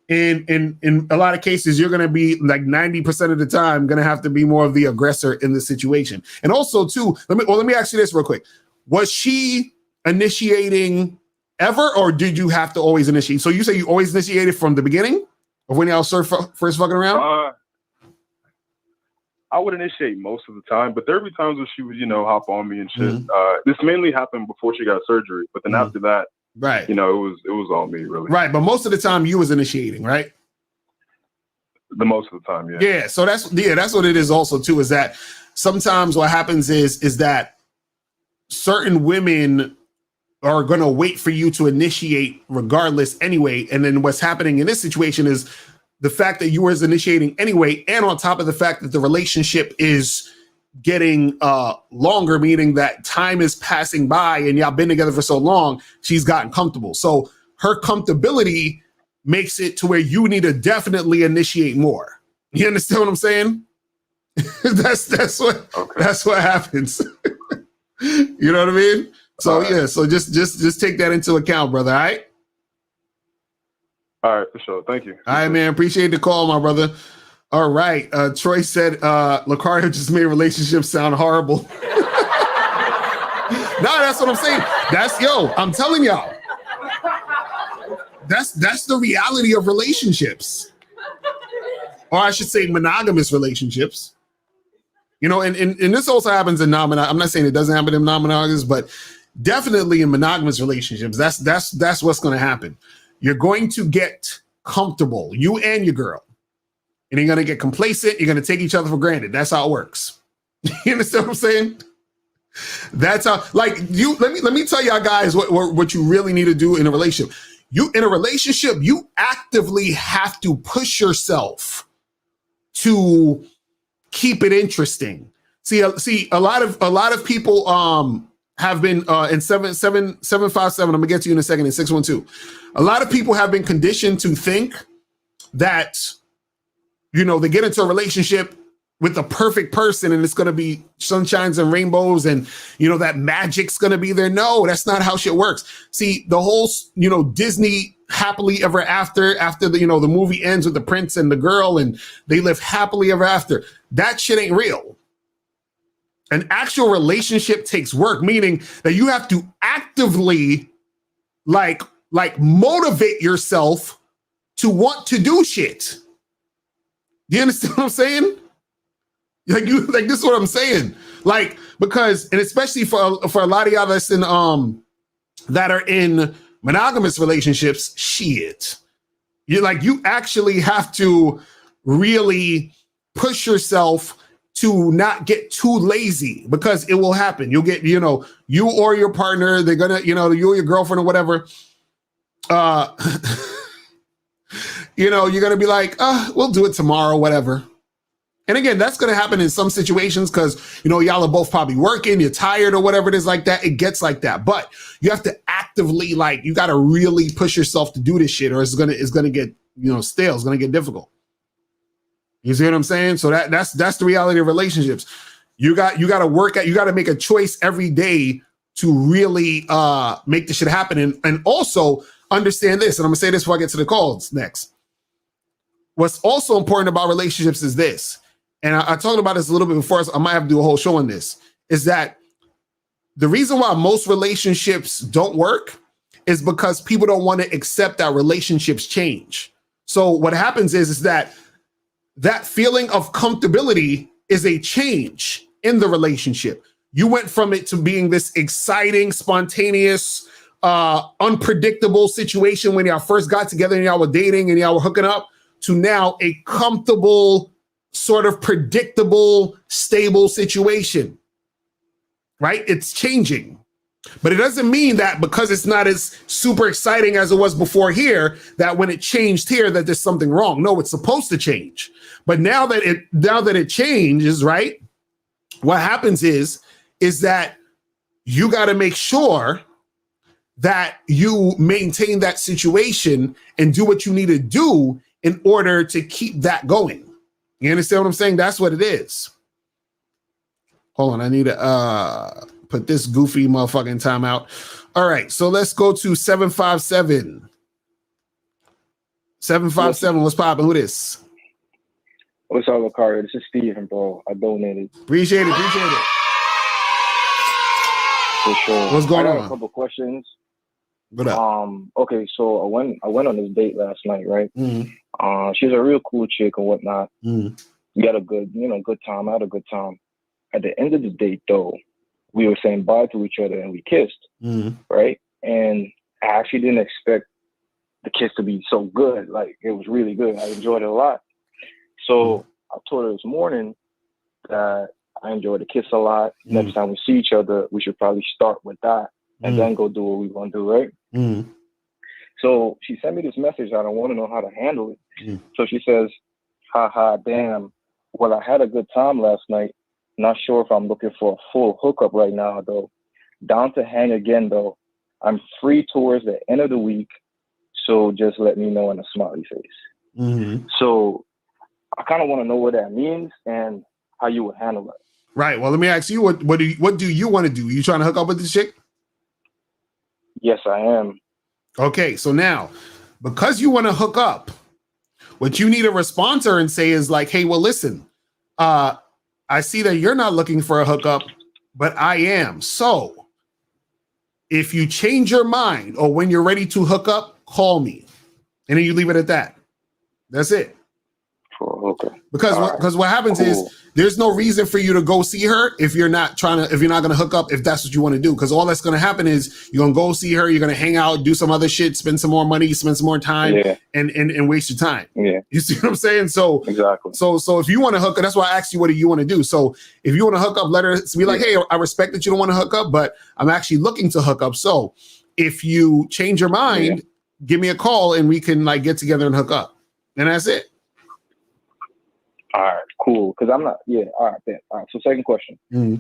in a lot of cases, you're gonna be like 90% of the time gonna have to be more of the aggressor in the situation. And also too, let me ask you this real quick. Was she initiating ever, or did you have to always initiate? So you say you always initiated from the beginning of when y'all first fucking around? I would initiate most of the time, but there would be times when she would, hop on me and shit. This mainly happened before she got surgery, but then after that, Right. You know, it was all me, really. Right, but most of the time you was initiating, right? The most of the time, yeah. Yeah, so that's what it is also too, is that sometimes what happens is that certain women are going to wait for you to initiate regardless anyway. And then what's happening in this situation is the fact that you were initiating anyway, and on top of the fact that the relationship is getting longer, meaning that time is passing by and y'all been together for so long, she's gotten comfortable. So her comfortability makes it to where you need to definitely initiate more. You understand what I'm saying? that's what happens. You know what I mean? So yeah, so just take that into account, brother. All right. All right, for sure. Thank you. All right, man. Appreciate the call, my brother. All right. Troy said Locario just made relationships sound horrible. No, that's what I'm saying. I'm telling y'all. That's the reality of relationships. Or I should say monogamous relationships. You know, and this also happens in non-monogamous. I'm not saying it doesn't happen in non-monogamous, but definitely in monogamous relationships, that's what's going to happen. You're going to get comfortable, you and your girl, and you're going to get complacent. You're going to take each other for granted. That's how it works. You understand what I'm saying? That's how. Like you, let me tell y'all guys what you really need to do in a relationship. In a relationship, you actively have to push yourself to keep it interesting. See, a lot of people have been in 757. I'm gonna get to you in a second. In 612, a lot of people have been conditioned to think that, you know, they get into a relationship with the perfect person and it's gonna be sunshines and rainbows and, you know, that magic's gonna be there. No, that's not how shit works. See, the whole, you know, Disney happily ever after the, you know, the movie ends with the prince and the girl and they live happily ever after. That shit ain't real. An actual relationship takes work, meaning that you have to actively like motivate yourself to want to do shit. Do you understand what I'm saying? Like this is what I'm saying. Like, because, and especially for a lot of y'all that's in that are in monogamous relationships, shit. You actually have to really push yourself to not get too lazy, because it will happen. You'll get, you know, you or your partner, they're gonna, you know, you or your girlfriend or whatever, you know, you're gonna be like, we'll do it tomorrow, whatever. And again, that's going to happen in some situations because, you know, y'all are both probably working, you're tired or whatever it is like that. It gets like that. But you have to actively, like, you got to really push yourself to do this shit, or it's going to get, you know, stale. It's going to get difficult. You see what I'm saying? So that's the reality of relationships. You got to work at, you got to make a choice every day to really make this shit happen. And also understand this, and I'm going to say this before I get to the calls next. What's also important about relationships is this. And I talked about this a little bit before, so I might have to do a whole show on this, is that the reason why most relationships don't work is because people don't want to accept that relationships change. So what happens is that feeling of comfortability is a change in the relationship. You went from it to being this exciting, spontaneous, unpredictable situation when y'all first got together and y'all were dating and y'all were hooking up, to now a comfortable, sort of predictable, stable situation, right? It's changing. But it doesn't mean that because it's not as super exciting as it was before here, that when it changed here, that there's something wrong. No, it's supposed to change. But now that it changes, right? What happens is that you got to make sure that you maintain that situation and do what you need to do in order to keep that going. You understand what I'm saying? That's what it is. Hold on, I need to put this goofy motherfucking time out. All right, so let's go to 757. 757, what's poppin'? Who this? What's up, Locario? This is Steven, bro. I donated. Appreciate it. For sure. What's going I on? got a couple questions. What up? Okay, so I went on this date last night, right? Mm-hmm. She's a real cool chick and whatnot. Mm-hmm. We had a good time. I had a good time. At the end of the date, though, we were saying bye to each other and we kissed, Mm-hmm. right? And I actually didn't expect the kiss to be so good. Like, it was really good. I enjoyed it a lot. So I told her this morning that I enjoyed the kiss a lot. Next time we see each other, we should probably start with that and then go do what we want to do, right? So she sent me this message. I don't want to know how to handle it. So she says, haha, damn. Well, I had a good time last night. Not sure if I'm looking for a full hookup right now, though. Down to hang again, though. I'm free towards the end of the week, so just let me know in a smiley face. So I kind of want to know what that means and how you would handle it. Right. Well, let me ask you, what do you want to do? You trying to hook up with this chick? Yes, I am. Okay, so now, because you want to hook up, what you need to respond to her and say is like, hey, well, listen, I see that you're not looking for a hookup, but I am. So if you change your mind or when you're ready to hook up, call me. And then you leave it at that. That's it. Okay. Because what happens is there's no reason for you to go see her if you're not going to hook up, if that's what you want to do. Because all that's going to happen is you're going to go see her, you're going to hang out, do some other shit, spend some more money, spend some more time, and waste your time. Yeah. You see what I'm saying? So exactly. So if you want to hook up, that's why I asked you, what do you want to do? So if you want to hook up, let her be like, hey, I respect that you don't want to hook up, but I'm actually looking to hook up. So if you change your mind, give me a call and we can like get together and hook up. And that's it. All right, cool. Because I'm not, all right, then. All right, so second question.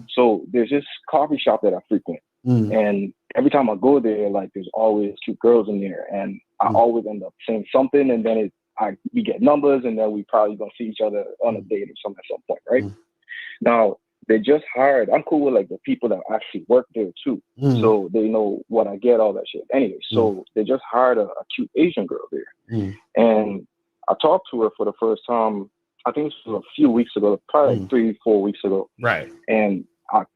So there's this coffee shop that I frequent. And every time I go there, like, there's always cute girls in there. And I always end up saying something, and then we get numbers, and then we probably gonna see each other on a date or something at some point, right? Now, they just hired, I'm cool with, like, the people that actually work there, too. So they know what I get, all that shit. Anyway, so they just hired a cute Asian girl there. And I talked to her for the first time, I think it was a few weeks ago, probably like 3-4 weeks ago. Right. And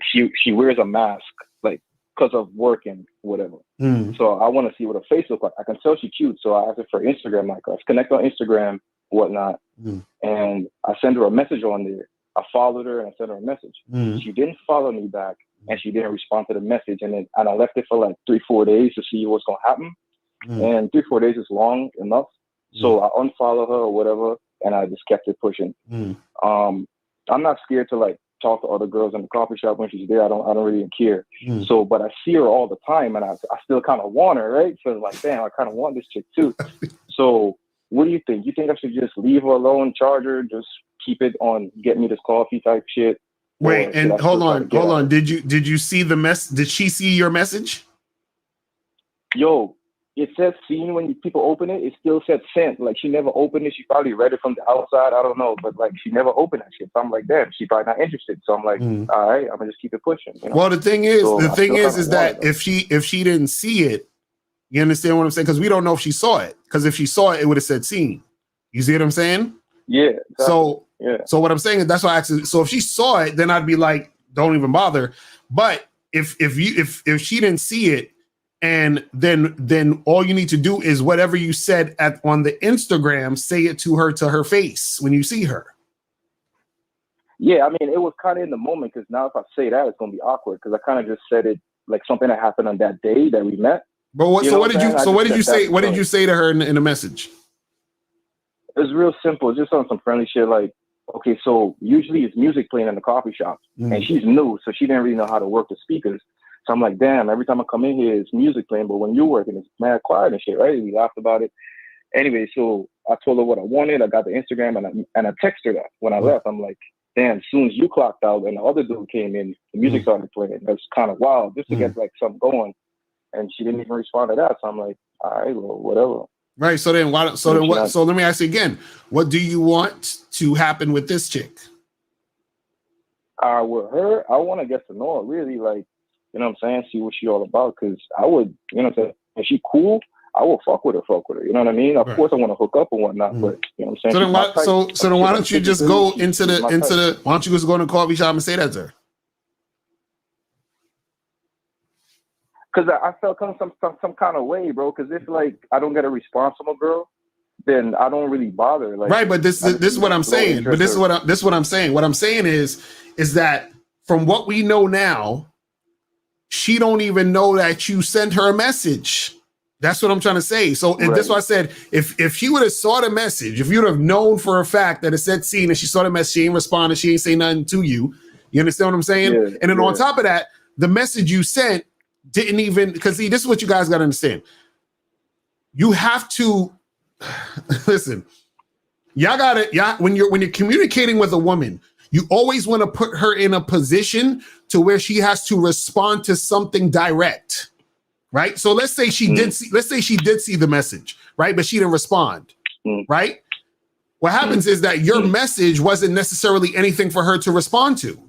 she wears a mask, like, because of work and whatever. So I want to see what her face looks like. I can tell she's cute. So I asked her for Instagram. Like, let's connect on Instagram, whatnot. And I send her a message on there. I followed her and I sent her a message. She didn't follow me back and she didn't respond to the message. And I left it for like 3-4 days to see what's going to happen. And 3-4 days is long enough. So I unfollowed her or whatever. And I just kept it pushing. I'm not scared to like talk to other girls in the coffee shop when she's there. I don't really care. So, but I see her all the time, and I still kind of want her, right? So it's like, damn, I kind of want this chick too. So, what do you think? You think I should just leave her alone, charge her, just keep it on, get me this coffee type shit? Wait, and hold on. Did you see the mess? Did she see your message? Yo. It says seen when people open it. It still said sent. Like, she never opened it. She probably read it from the outside. I don't know. But, like, she never opened that shit. So I'm like, damn, she probably not interested. So I'm like, all right, I'm going to just keep it pushing. You know? Well, the thing is that if she didn't see it, you understand what I'm saying? Because we don't know if she saw it. Because if she saw it, it would have said seen. You see what I'm saying? Yeah. Exactly. So what I'm saying is that's why I asked. So if she saw it, then I'd be like, don't even bother. But if she didn't see it, and then all you need to do is whatever you said on the Instagram, say it to her face when you see her. Yeah, I mean, it was kind of in the moment, because now if I say that, it's going to be awkward, because I kind of just said it like something that happened on that day that we met. But what did you say to her in the message? It was real simple, just on some friendly shit like, okay, so usually it's music playing in the coffee shop, and she's new, so she didn't really know how to work the speakers. So I'm like, damn, every time I come in here, it's music playing, but when you're working, it's mad quiet and shit, right? We laughed about it. Anyway, so I told her what I wanted. I got the Instagram, and I texted her that when I left. I'm like, damn, as soon as you clocked out and the other dude came in, the music started playing. That's kind of wild, just to get like something going. And she didn't even respond to that. So I'm like, all right, well, whatever. Right. So then what? So let me ask you again. What do you want to happen with this chick? With her, I want to get to know her, really, like, you know what I'm saying? See what she all about. Because I would, you know what I'm saying? If she cool, I will fuck with her. You know what I mean? Of course I want to hook up and whatnot, but you know what I'm saying? So then why don't you just go into the why don't you just go in the coffee shop and say that to her? Because I felt some kind of way, bro. Because if like I don't get a response from a girl, then I don't really bother. Like, right, but this is what I'm saying. But this is what I'm saying. What I'm saying is that from what we know now, she don't even know that you sent her a message. That's what I'm trying to say. So and that's why I said, if she would have saw the message, if you'd have known for a fact that it said seen and she saw the message, she ain't responded, she ain't say nothing to you. You understand what I'm saying? Yeah, and then on top of that, the message you sent didn't even, because see, this is what you guys got to understand. You have to listen. When you're communicating with a woman, you always want to put her in a position to where she has to respond to something direct. Right. So let's say she did see the message, right? But she didn't respond. Right. What happens is that your message wasn't necessarily anything for her to respond to.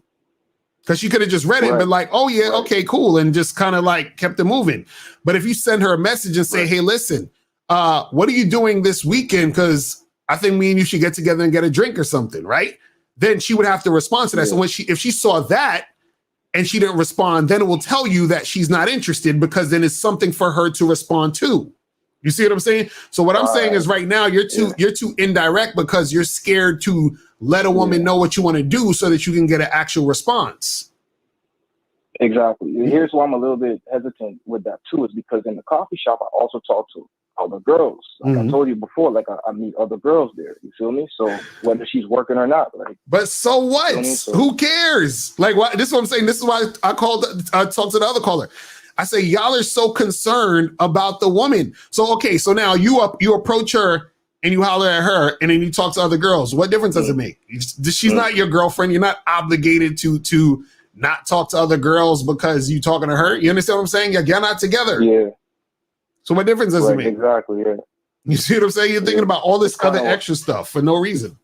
Because she could have just read it and been like, oh yeah, okay, cool, and just kind of like kept it moving. But if you send her a message and say, hey, listen, what are you doing this weekend? Because I think me and you should get together and get a drink or something, right? Then she would have to respond to that. So if she saw that and she didn't respond, then it will tell you that she's not interested, because then it's something for her to respond to. You see what I'm saying? So what I'm saying is right now you're too indirect because you're scared to let a woman know what you want to do so that you can get an actual response. Exactly. Here's why I'm a little bit hesitant with that too, is because in the coffee shop I also talk to other girls. Like I told you before, like I meet other girls there. You feel me? So whether she's working or not, like. But so what? Who cares? Like, what? This is what I'm saying. This is why I talked to the other caller. I say y'all are so concerned about the woman. So okay, so now you approach her and you holler at her, and then you talk to other girls. What difference does it make? She's not your girlfriend. You're not obligated to not talk to other girls because you talking to her. You understand what I'm saying? You're not together. Yeah. So what difference does it make? Exactly. Yeah. You see what I'm saying? You're thinking about all this other extra stuff for no reason.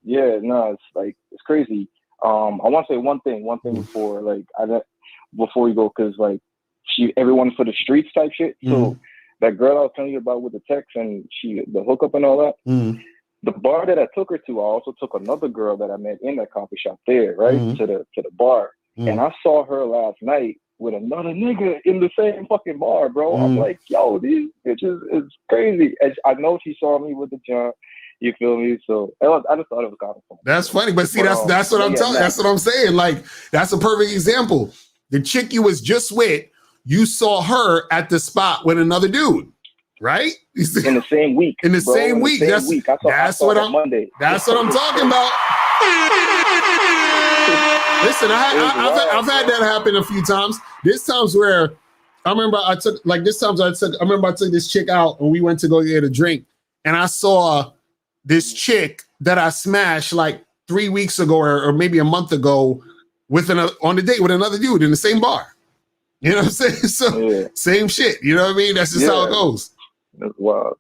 Yeah. No, it's like it's crazy. I want to say one thing before before we go, because like everyone for the streets type shit. So that girl I was telling you about with the text and the hookup and all that. The bar that I took her to, I also took another girl that I met in that coffee shop there, right? To the bar. And I saw her last night with another nigga in the same fucking bar, bro. I'm like, yo, these bitches is crazy. And I know she saw me with the jump. You feel me? So I just thought it was kind of fun. That's funny, but see, that's what I'm telling. That's what I'm saying. Like, that's a perfect example. The chick you was just with, you saw her at the spot with another dude, right? In the same week. In the same week. That's what I'm Monday. That's what I'm talking about. Listen, I've had that happen a few times. There's times where I remember I took this chick out and we went to go get a drink, and I saw this chick that I smashed like 3 weeks ago or maybe a month ago on a date with another dude in the same bar. You know what I'm saying? So same shit. You know what I mean? That's just how it goes. That's wild.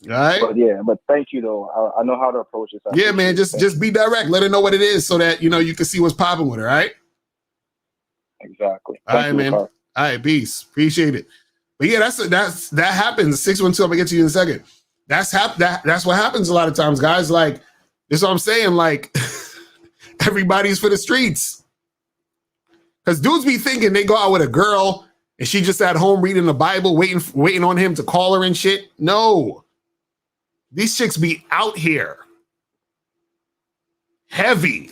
All right. But thank you though. I know how to approach this. Yeah, man. Just be direct. Let her know what it is so that you can see what's popping with her. All right. Exactly. All right, man. All right, peace. Appreciate it. But yeah, that happens. 612. I'm gonna get to you in a second. That's what happens a lot of times, guys. Like, this is what I'm saying. Like, everybody's for the streets. Because dudes be thinking they go out with a girl and she just at home reading the Bible, waiting on him to call her and shit. No. These chicks be out here. Heavy.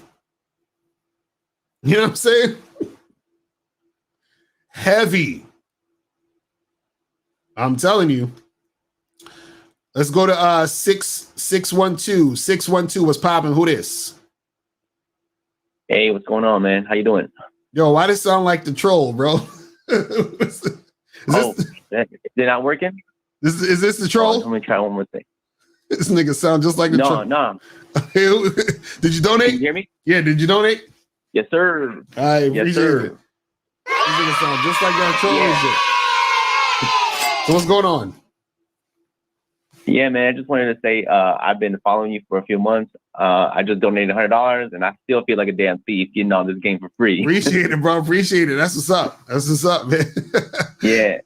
You know what I'm saying? Heavy. I'm telling you. Let's go to 612. 612 was popping. Who this? Hey, what's going on, man? How you doing? Yo, why does it sound like the troll, bro? Is it not working? Is this the troll? Let me try one more thing. This nigga sound just like the troll. No. Did you donate? Can you hear me? Yeah, did you donate? Yes, sir. I appreciate it. This nigga sound just like that troll and shit. So what's going on? Yeah, man, I just wanted to say I've been following you for a few months. I just donated $100, and I still feel like a damn thief getting on this game for free. Appreciate it, bro. Appreciate it. That's what's up. That's what's up, man. Yeah,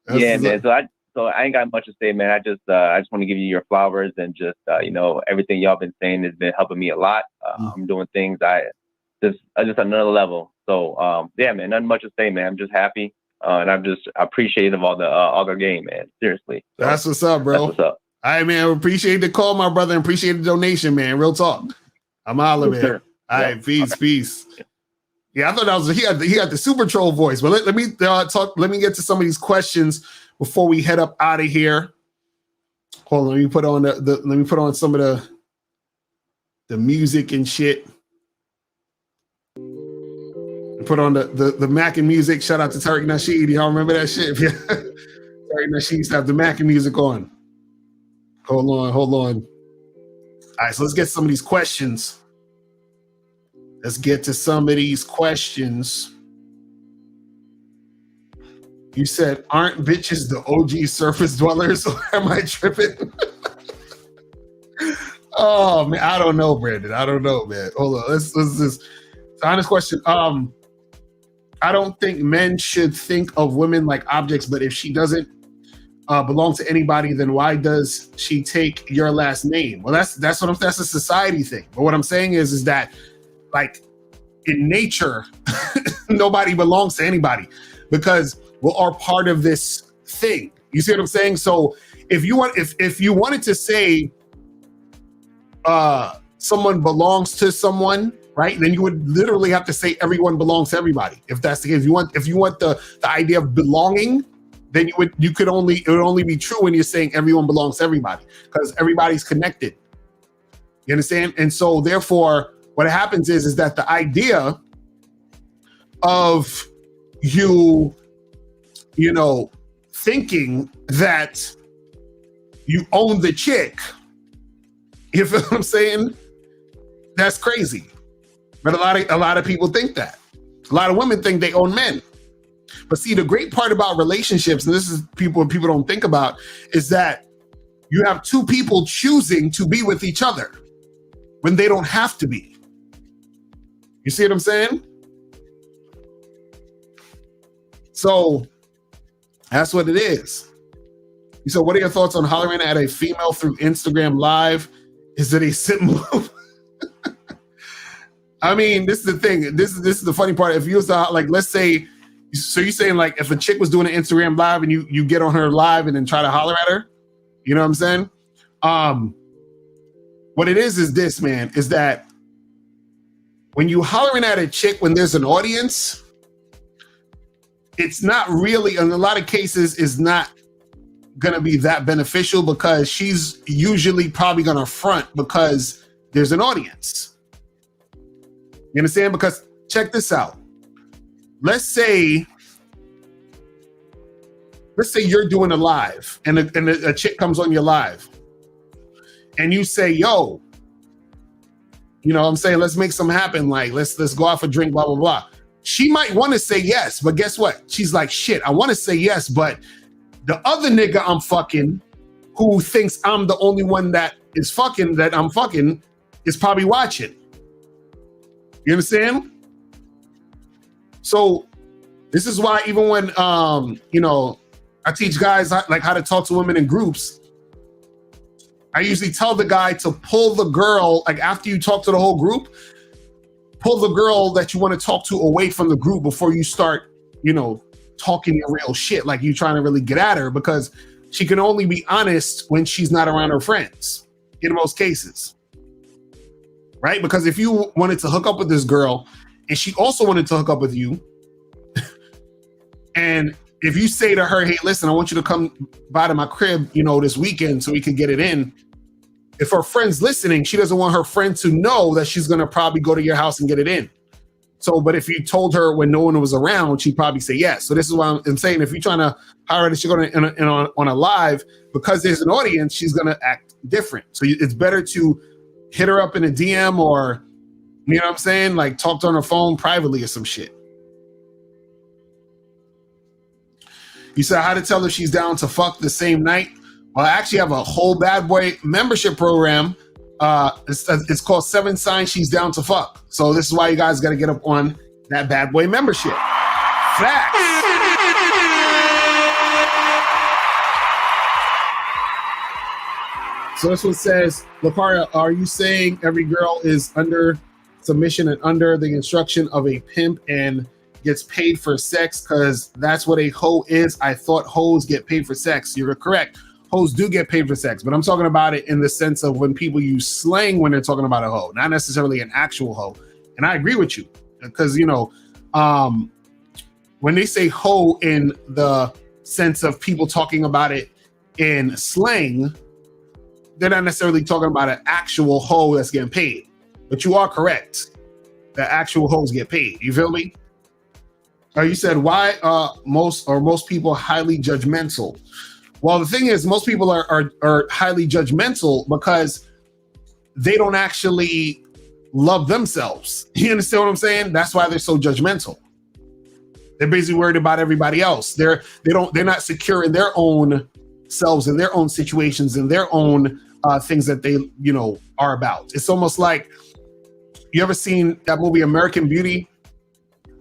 man. So I ain't got much to say, man. I just want to give you your flowers and just everything y'all been saying has been helping me a lot. I'm doing things just another level. So yeah, man, nothing much to say, man. I'm just happy. And I'm just appreciative of all the game, man. Seriously. So, that's what's up, bro. That's what's up. All right, man. Appreciate the call, my brother. Appreciate the donation, man. Real talk. I'm hollering, man. Sure. All right, peace. Yeah, I thought that was he had the super troll voice. But let me talk. Let me get to some of these questions before we head up out of here. Hold on, let me put on let me put on some of the music and shit. Put on the Mac and music. Shout out to Tariq Nasheed. Y'all remember that shit? Tariq Nasheed used to have the Mac and music on. Hold on. All right, so let's get some of these questions. Let's get to some of these questions. You said, aren't bitches the OG surface dwellers? Or am I tripping? Oh, man, I don't know, Brandon. I don't know, man. Hold on. Let's just, honest question. I don't think men should think of women like objects, but if she doesn't belong to anybody, then why does she take your last name? Well, that's a society thing. But what I'm saying is that, like, in nature, nobody belongs to anybody because we're all part of this thing. You see what I'm saying? So if you wanted to say someone belongs to someone, right, then you would literally have to say everyone belongs to everybody. If that's the case, if you want the idea of belonging, then it would only be true when you're saying everyone belongs to everybody because everybody's connected. You understand? And so therefore, what happens is that the idea of you know, thinking that you own the chick, you feel what I'm saying? That's crazy. But a lot of people think that. A lot of women think they own men. But see, the great part about relationships, and this is people don't think about, is that you have two people choosing to be with each other when they don't have to be. You see what I'm saying? So that's what it is. So what are your thoughts on hollering at a female through Instagram Live? Is it a simp move? I mean, this is the thing. This is the funny part. If you was to, like, let's say, so you're saying like if a chick was doing an Instagram Live and you get on her live and then try to holler at her, you know what I'm saying? What it is this, man, is that when you hollering at a chick when there's an audience, it's not really, in a lot of cases, is not gonna be that beneficial because she's usually probably gonna front because there's an audience. You understand? Because check this out. Let's say you're doing a live and a chick comes on your live and you say, yo, you know what I'm saying, let's make something happen. Like, let's go out for a drink, blah, blah, blah. She might want to say yes, but guess what? She's like, shit, I want to say yes, but the other nigga I'm fucking who thinks I'm the only one that I'm fucking is probably watching. You understand? So this is why even when, you know, I teach guys like how to talk to women in groups, I usually tell the guy to pull the girl, like after you talk to the whole group, pull the girl that you want to talk to away from the group before you start, you know, talking your real shit, like you trying to really get at her, because she can only be honest when she's not around her friends, in most cases. Right? Because if you wanted to hook up with this girl and she also wanted to hook up with you, and if you say to her, hey, listen, I want you to come by to my crib, you know, this weekend so we can get it in. If her friend's listening, she doesn't want her friend to know that she's going to probably go to your house and get it in. So, but if you told her when no one was around, she'd probably say yes. So this is why I'm saying, if you're trying to hire her, she's going to on a live, because there's an audience, she's going to act different. So it's better to hit her up in a DM or, you know what I'm saying? Like talk to her on her phone privately or some shit. You said how to tell if she's down to fuck the same night. Well, I actually have a whole Bad Boy membership program. It's called 7 Signs She's Down to Fuck. So this is why you guys got to get up on that Bad Boy membership. Facts. So this one says, Locario, are you saying every girl is under submission and under the instruction of a pimp and gets paid for sex? Because that's what a hoe is. I thought hoes get paid for sex. You're correct. Hoes do get paid for sex, but I'm talking about it in the sense of when people use slang when they're talking about a hoe, not necessarily an actual hoe. And I agree with you. because when they say hoe in the sense of people talking about it in slang, they're not necessarily talking about an actual hoe that's getting paid. But you are correct that actual hoes get paid. You feel me? You said why most people highly judgmental. Well, the thing is, most people are highly judgmental because they don't actually love themselves. You understand what I'm saying? That's why they're so judgmental. They're basically worried about everybody else. They're not secure in their own selves, in their own situations, in their own things that they are about. It's almost like, you ever seen that movie American Beauty?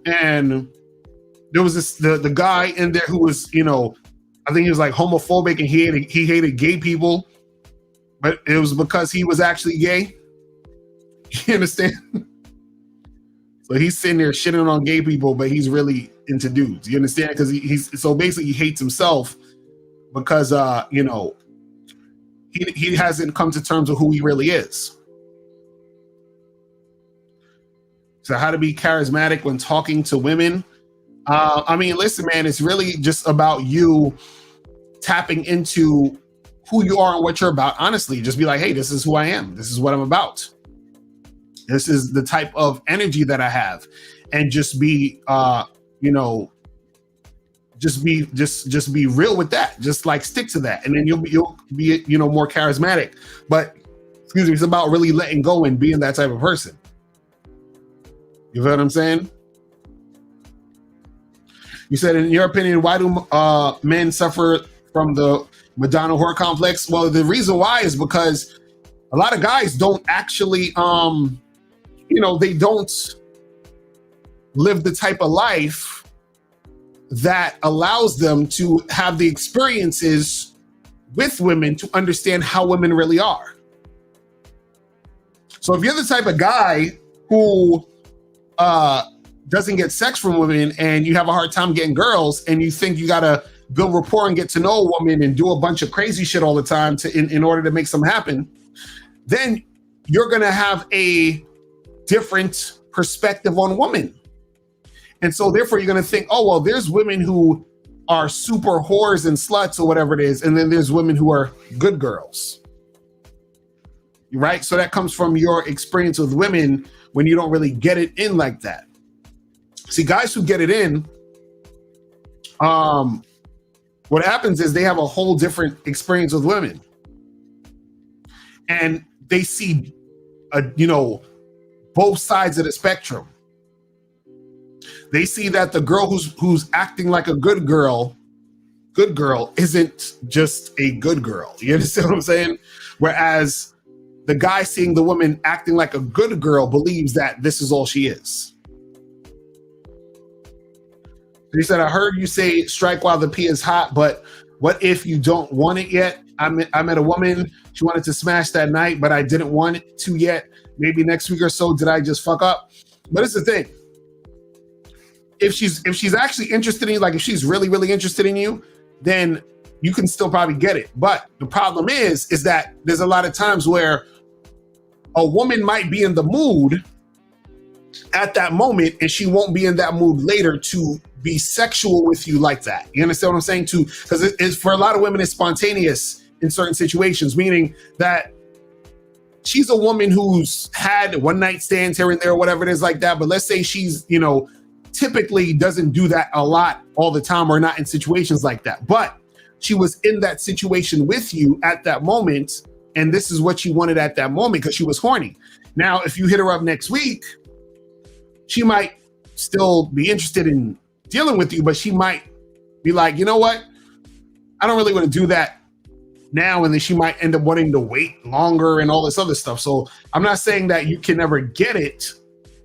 And there was the guy in there who was, I think he was like homophobic and he hated gay people, but it was because he was actually gay. You understand? So he's sitting there shitting on gay people, but he's really into dudes. You understand? Because he's so basically he hates himself because he hasn't come to terms with who he really is. So how to be charismatic when talking to women. Listen, man, it's really just about you tapping into who you are and what you're about. Honestly, just be like, hey, this is who I am. This is what I'm about. This is the type of energy that I have. And just be, just be real with that. Just like stick to that. And then you'll be, more charismatic. But excuse me, it's about really letting go and being that type of person. You feel what I'm saying? You said, in your opinion, why do men suffer from the Madonna-whore complex? Well, the reason why is because a lot of guys don't actually, they don't live the type of life that allows them to have the experiences with women to understand how women really are. So if you're the type of guy who doesn't get sex from women and you have a hard time getting girls and you think you gotta build rapport and get to know a woman and do a bunch of crazy shit all the time in order to make something happen, then you're gonna have a different perspective on women. And so therefore you're gonna think, oh, well, there's women who are super whores and sluts or whatever it is, and then there's women who are good girls. Right? So that comes from your experience with women when you don't really get it in like that. See, guys who get it in, what happens is they have a whole different experience with women. And they see, both sides of the spectrum. They see that the girl who's acting like a good girl isn't just a good girl. You understand what I'm saying? Whereas the guy seeing the woman acting like a good girl believes that this is all she is. He said, I heard you say strike while the pee is hot, but what if you don't want it yet? I met a woman, she wanted to smash that night, but I didn't want it to yet. Maybe next week or so, did I just fuck up? But it's the thing. If she's actually interested in you, like if she's really, really interested in you, then you can still probably get it. But the problem is that there's a lot of times where a woman might be in the mood at that moment and she won't be in that mood later to be sexual with you like that. You understand what I'm saying? Because it's for a lot of women, it's spontaneous in certain situations, meaning that she's a woman who's had one night stands here and there, whatever it is like that. But let's say she's, typically doesn't do that a lot all the time or not in situations like that. But she was in that situation with you at that moment. And this is what she wanted at that moment because she was horny. Now, if you hit her up next week, she might still be interested in dealing with you, but she might be like, you know what? I don't really want to do that now. And then she might end up wanting to wait longer and all this other stuff. So I'm not saying that you can never get it,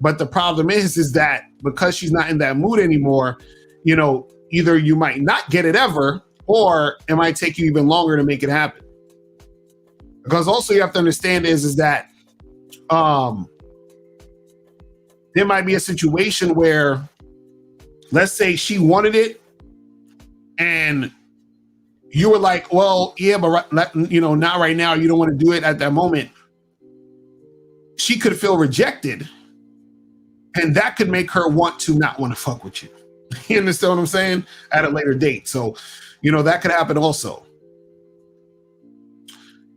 but the problem is that because she's not in that mood anymore, either you might not get it ever, or it might take you even longer to make it happen. Because also you have to understand is that there might be a situation where, let's say she wanted it and you were like, well, yeah, but not right now. You don't want to do it at that moment. She could feel rejected. and that could make her want to not want to fuck with you. You understand what I'm saying? At a later date. So, you know, that could happen also.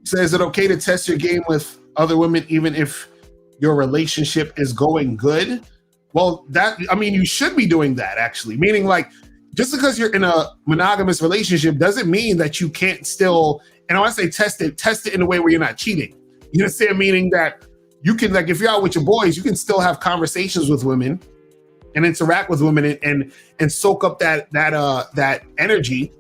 So is it okay to test your game with other women even if your relationship is going good? Well, you should be doing that, actually. Meaning, like, just because you're in a monogamous relationship doesn't mean that you can't still, and when I say test it in a way where you're not cheating. You understand? Meaning that you can, like, if you're out with your boys, you can still have conversations with women and interact with women and soak up that energy,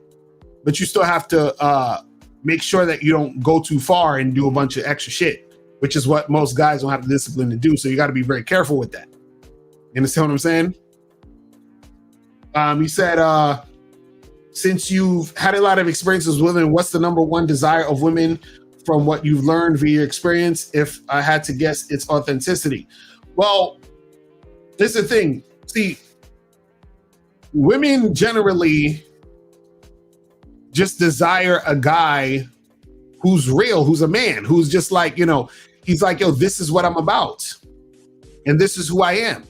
but you still have to make sure that you don't go too far and do a bunch of extra shit, which is what most guys don't have the discipline to do. So you got to be very careful with that. You understand what I'm saying? You said, since you've had a lot of experiences with women, what's the number one desire of women from what you've learned via your experience? If I had to guess, it's authenticity. Well, this is the thing. See, women generally just desire a guy who's real, who's a man, who's just like, you know, he's like, yo, this is what I'm about. And this is who I am.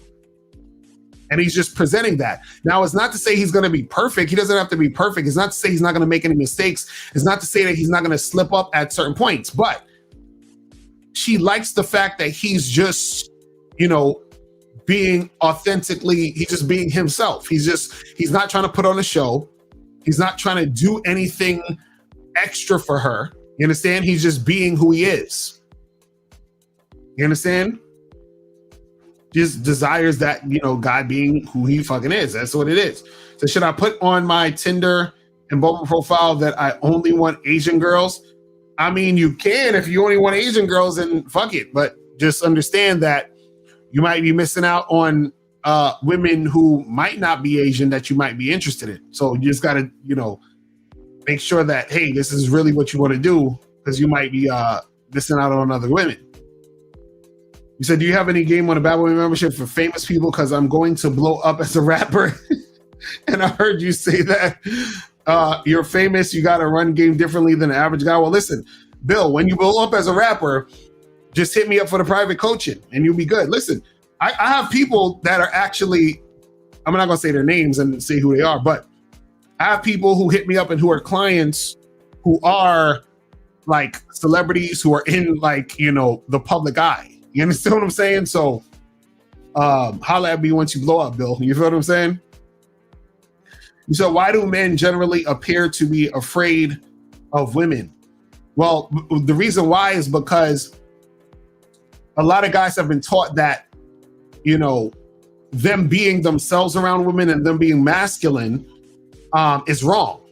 And he's just presenting that. Now, it's not to say he's going to be perfect. He doesn't have to be perfect. It's not to say he's not going to make any mistakes. It's not to say that he's not going to slip up at certain points. But she likes the fact that he's just, you know, being authentically, he's just being himself. He's not trying to put on a show. He's not trying to do anything extra for her. You understand? He's just being who he is. You understand? Just desires that, you know, guy being who he fucking is. That's what it is. So should I put on my Tinder and Bumble profile that I only want Asian girls? I mean, you can if you only want Asian girls, and fuck it. But just understand that you might be missing out on women who might not be Asian that you might be interested in. So you just got to, you know, make sure that, hey, this is really what you want to do, because you might be missing out on other women. You said, do you have any game on a Bad Boy membership for famous people? Because I'm going to blow up as a rapper. And I heard you say that you're famous, you got to run game differently than the average guy. Well, listen, Bill, when you blow up as a rapper, just hit me up for the private coaching and you'll be good. Listen, I have people that are actually, I'm not going to say their names and say who they are, but I have people who hit me up and who are clients who are like celebrities who are in, like, you know, the public eye. You understand what I'm saying? So holla at me once you blow up, Bill. You feel what I'm saying? So why do men generally appear to be afraid of women? Well, the reason why is because a lot of guys have been taught that, you know, them being themselves around women and them being masculine is wrong.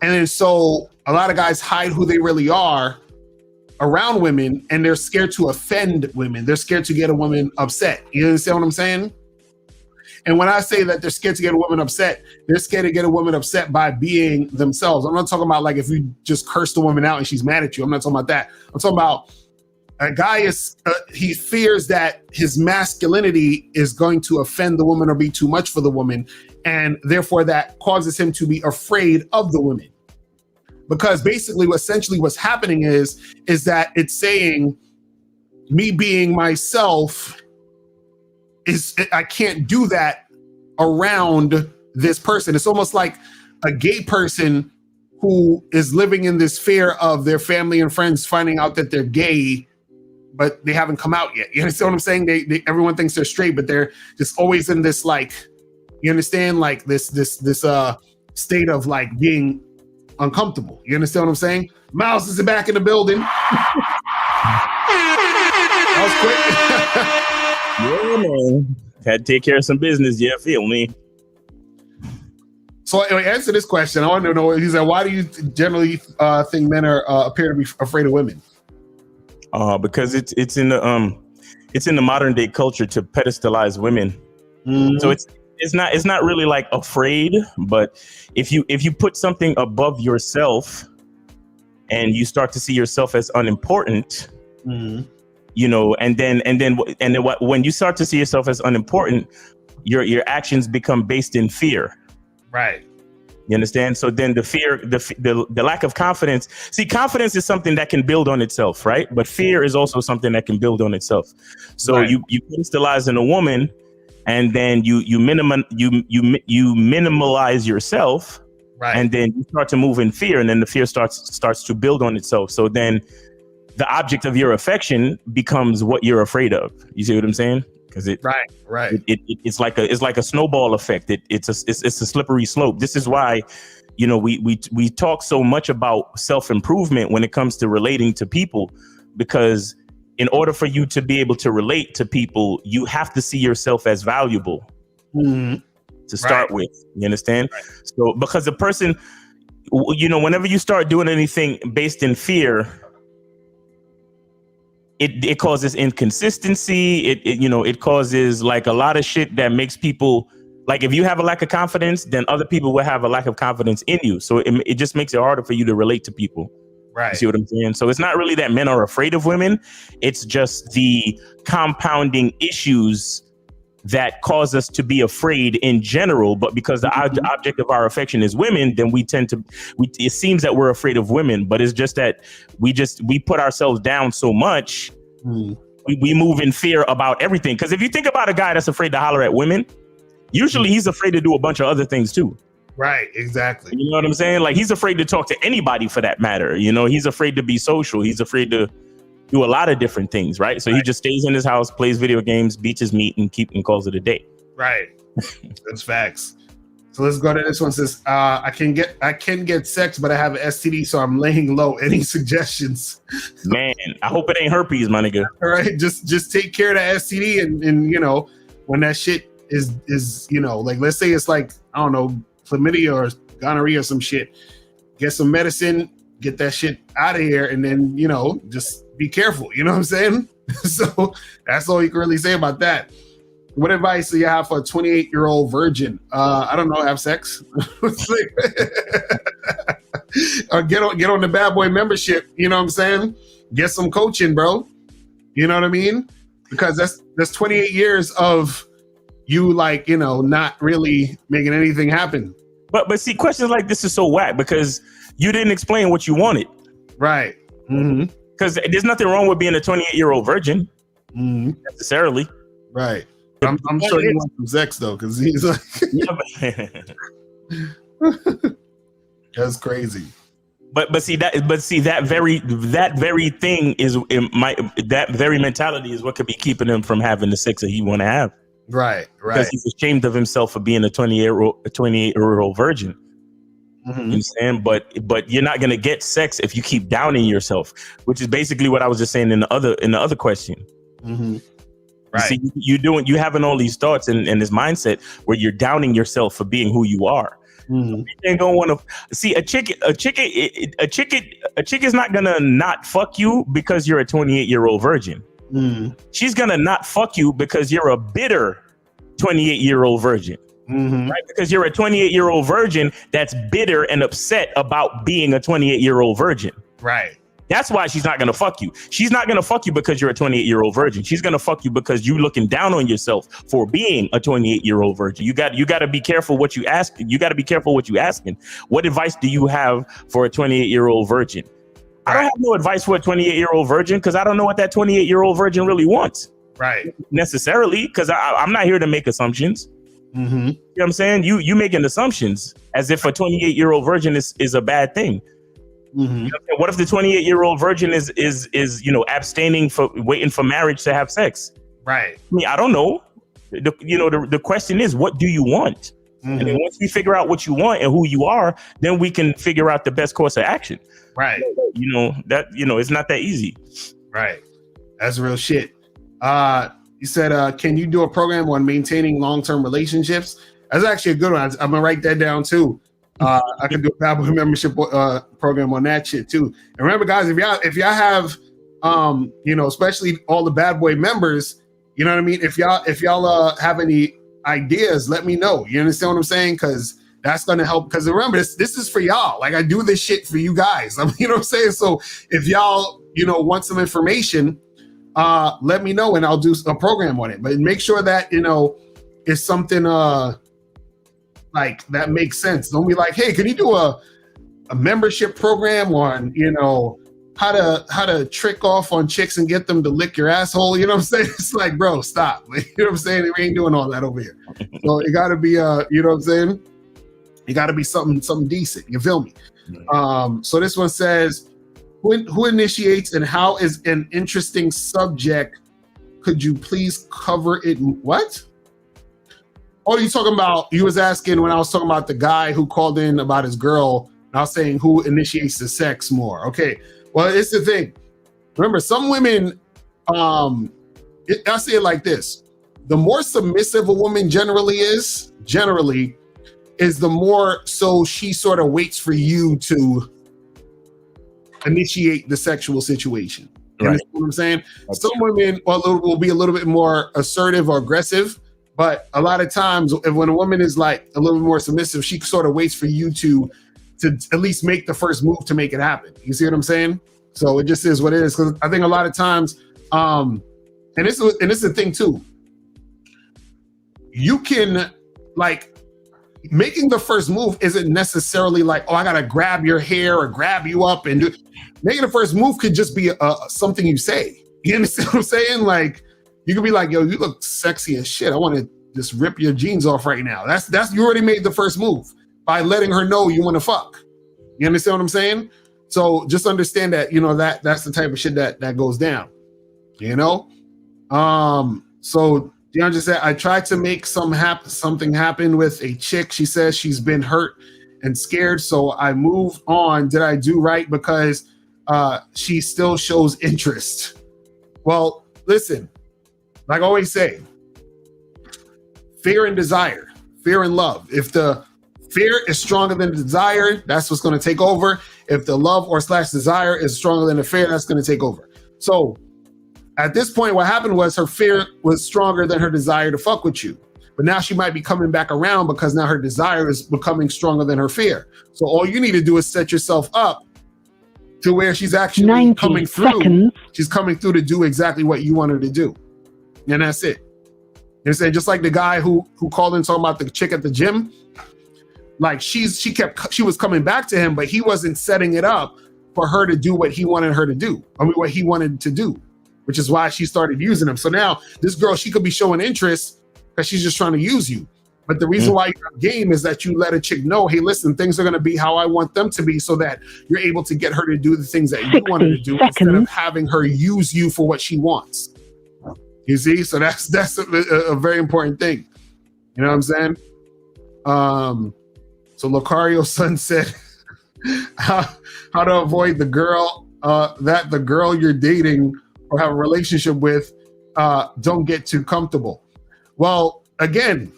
And then so a lot of guys hide who they really are around women, and they're scared to offend women. They're scared to get a woman upset. You understand what I'm saying? And when I say that they're scared to get a woman upset, they're scared to get a woman upset by being themselves. I'm not talking about like if you just curse the woman out and she's mad at you. I'm not talking about that. I'm talking about a guy is, he fears that his masculinity is going to offend the woman or be too much for the woman. And therefore that causes him to be afraid of the women. Because basically essentially what's happening is that it's saying me being myself is, I can't do that around this person. It's almost like a gay person who is living in this fear of their family and friends finding out that they're gay, but they haven't come out yet. You understand what I'm saying? They everyone thinks they're straight, but they're just always in this, like, you understand, like this state of like being uncomfortable. You understand what I'm saying? Mouse is back in the building. That was quick. Yeah, man. Had to take care of some business. Yeah, feel me. So anyway, answer this question. I want to know, he said, why do you generally think men are appear to be afraid of women? Because it's in the modern day culture to pedestalize women. Mm-hmm. So it's not really like afraid, but if you put something above yourself and you start to see yourself as unimportant, mm-hmm. you know, and then when you start to see yourself as unimportant, your actions become based in fear. Right. You understand? So then the fear, the lack of confidence. See, confidence is something that can build on itself, right? But fear is also something that can build on itself. So you crystallize in a woman, and then you minimalize yourself, right? And then you start to move in fear, and then the fear starts to build on itself. So then the object of your affection becomes what you're afraid of. You see what I'm saying? Because it's like a snowball effect. It's a slippery slope. This is why, you know, we talk so much about self-improvement when it comes to relating to people, because in order for you to be able to relate to people, you have to see yourself as valuable to start with. You understand? So because a person, you know, whenever you start doing anything based in fear, it causes inconsistency. It causes like a lot of shit that makes people, like, if you have a lack of confidence, then other people will have a lack of confidence in you. So it just makes it harder for you to relate to people. Right. You see what I'm saying? So it's not really that men are afraid of women. It's just the compounding issues that cause us to be afraid in general. But because the object of our affection is women, then it seems that we're afraid of women, but it's just that we put ourselves down so much. We move in fear about everything. Because if you think about a guy that's afraid to holler at women, usually he's afraid to do a bunch of other things too. Right, exactly. You know what I'm saying? Like, he's afraid to talk to anybody for that matter. You know, he's afraid to be social. He's afraid to do a lot of different things, right? So he just stays in his house, plays video games, beats his meat, and calls it a day. Right. That's facts. So let's go to this one. It says, I can get sex, but I have an STD, so I'm laying low. Any suggestions? Man, I hope it ain't herpes, my nigga. All right, just take care of that STD, and you know, when that shit is you know, like, let's say it's like, I don't know, chlamydia or gonorrhea or some shit. Get some medicine, get that shit out of here, and then, you know, just be careful. You know what I'm saying? So that's all you can really say about that. What advice do you have for a 28-year-old virgin? I don't know, have sex. Or get on the Bad Boy membership. You know what I'm saying? Get some coaching, bro. You know what I mean? Because that's 28 years of you, like, you know, not really making anything happen. But see, questions like this is so whack because you didn't explain what you wanted. Right. Because there's nothing wrong with being a 28-year-old virgin necessarily. Right. I'm sure he wants some sex though, because he's like, that's crazy. But see that very thing is that very mentality is what could be keeping him from having the sex that he want to have. Right. Because he's ashamed of himself for being a 28-year-old virgin. You understand? But you're not gonna get sex if you keep downing yourself, which is basically what I was just saying in the other question. Right. You see, you having all these thoughts and this mindset where you're downing yourself for being who you are. You ain't gonna want to see a chick is not gonna not fuck you because you're a 28-year-old virgin. She's gonna not fuck you because you're a bitter 28-year-old virgin. Right? Because you're a 28-year-old virgin that's bitter and upset about being a 28-year-old virgin. Right. That's why she's not gonna fuck you. She's not gonna fuck you because you're a 28-year-old virgin. She's gonna fuck you because you looking down on yourself for being a 28-year-old virgin. You got to be careful what you ask. You got to be careful what you asking. What advice do you have for a 28-year-old virgin? I don't have no advice for a 28-year-old virgin because I don't know what that 28-year-old virgin really wants. Right. Necessarily, because I'm not here to make assumptions. You know what I'm saying? You making assumptions as if a 28-year-old virgin is a bad thing. You know what if the 28-year-old virgin is you know, abstaining for waiting for marriage to have sex? Right. I mean, I don't know. The question is, what do you want? And then once we figure out what you want and who you are, then we can figure out the best course of action. Right. You know, it's not that easy. Right. That's real shit. You said, can you do a program on maintaining long-term relationships? That's actually a good one. I'm gonna write that down too. I could do a Bad Boy membership program on that shit too. And remember, guys, if y'all have, you know, especially all the Bad Boy members, you know what I mean. If y'all have any ideas, let me know. You understand what I'm saying? Because that's gonna help. Because remember, this is for y'all. Like, I do this shit for you guys. I mean, you know what I'm saying. So if y'all, you know, want some information, let me know and I'll do a program on it. But make sure that, you know, it's something like that makes sense. Don't be like, hey, can you do a membership program on, you know, how to trick off on chicks and get them to lick your asshole? You know what I'm saying? It's like, bro, stop. You know what I'm saying? We ain't doing all that over here. So it got to be, you know what I'm saying? It got to be something decent. You feel me? So this one says, who initiates and how is an interesting subject? Could you please cover it? What? Oh, you was asking when I was talking about the guy who called in about his girl, and I was saying who initiates the sex more. Okay. Well, it's the thing. Remember, some women, I say it like this. The more submissive a woman generally is, the more so she sort of waits for you to initiate the sexual situation. You understand what I'm saying? Some women will be a little bit more assertive or aggressive, but a lot of times when a woman is like a little more submissive, she sort of waits for you to at least make the first move to make it happen. You see what I'm saying? So it just is what it is. Because I think a lot of times, and this is the thing too, you can, like, making the first move isn't necessarily like, oh, I gotta grab your hair or grab you up and do. Making the first move could just be something you say. You understand what I'm saying? Like, you could be like, yo, you look sexy as shit. I want to just rip your jeans off right now. That's you already made the first move by letting her know you want to fuck. You understand what I'm saying? So just understand that, you know, that's the type of shit that goes down. You know? So DeAndre said, I tried to make something happen with a chick. She says she's been hurt and scared, so I moved on. Did I do right? Because she still shows interest. Well, listen, like I always say, fear and desire, fear and love. If the fear is stronger than the desire, that's what's going to take over. If the love or / desire is stronger than the fear, that's going to take over. So at this point, what happened was her fear was stronger than her desire to fuck with you. But now she might be coming back around because now her desire is becoming stronger than her fear. So all you need to do is set yourself up to where she's actually coming through. She's coming through to do exactly what you want her to do. And that's it. And saying just like the guy who called in talking about the chick at the gym, like she was coming back to him, but he wasn't setting it up for her to do what he wanted her to do. I mean, what he wanted to do, which is why she started using him. So now this girl, she could be showing interest because she's just trying to use you. But the reason why you have game is that you let a chick know, hey, listen, things are going to be how I want them to be, so that you're able to get her to do the things that you want her to do instead of having her use you for what she wants. You see? So that's a very important thing. You know what I'm saying? So Locario son said, how to avoid the girl that the girl you're dating or have a relationship with don't get too comfortable. Well, again,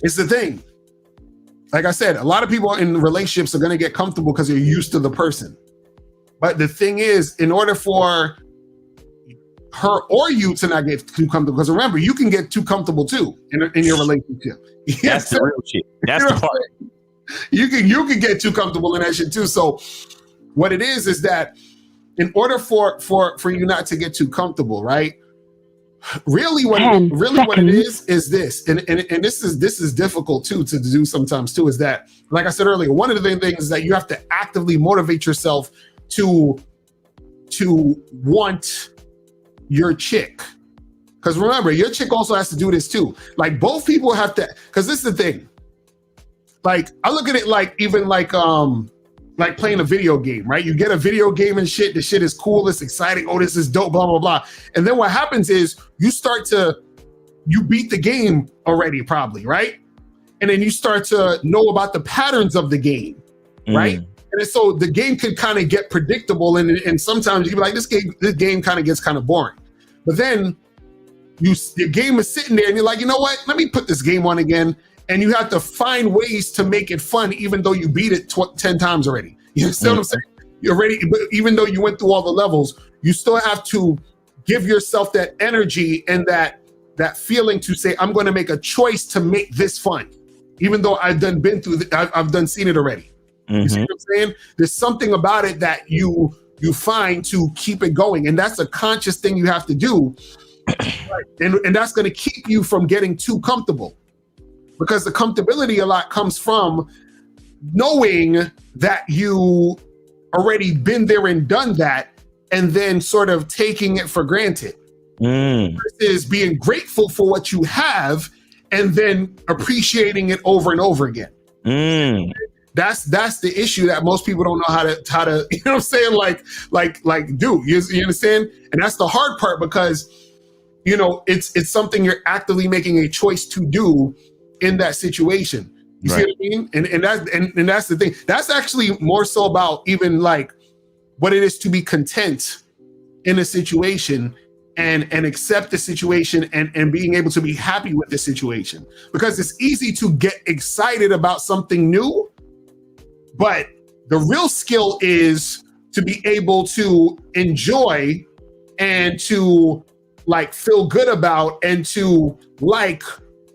it's the thing. Like I said, a lot of people in relationships are going to get comfortable because they're used to the person. But the thing is, in order for her or you to not get too comfortable, because remember, you can get too comfortable too in your relationship. That's the real shit. That's the part. You can get too comfortable in that shit too. So what it is that in order for you not to get too comfortable, right? Really what it is this, and this is difficult too to do sometimes too, is that, like I said earlier, one of the things is that you have to actively motivate yourself to want your chick. Because remember, your chick also has to do this too. Like both people have to, because this is the thing. Like I look at it like even like playing a video game, right? You get a video game and shit, the shit is cool, it's exciting, oh, this is dope, blah, blah, blah. And then what happens is you beat the game already probably, right? And then you start to know about the patterns of the game, right? And so the game could kind of get predictable, and sometimes you can be like, this game kind of gets kind of boring. But then your game is sitting there and you're like, you know what? Let me put this game on again. And you have to find ways to make it fun, even though you beat it 10 times already. You understand what I'm saying? You're ready, but even though you went through all the levels, you still have to give yourself that energy and that feeling to say, I'm going to make a choice to make this fun, even though I've done seen it already. You see what I'm saying? There's something about it that you find to keep it going, and that's a conscious thing you have to do, and that's going to keep you from getting too comfortable. because the comfortability a lot comes from knowing that you already been there and done that, and then sort of taking it for granted. Versus being grateful for what you have and then appreciating it over and over again. That's the issue that most people don't know how to you know what I'm saying, like do. You understand? And that's the hard part, because you know it's something you're actively making a choice to do in that situation. You see what I mean? And that's the thing. That's actually more so about even like what it is to be content in a situation and accept the situation and being able to be happy with the situation. Because it's easy to get excited about something new, but the real skill is to be able to enjoy and to like feel good about and to like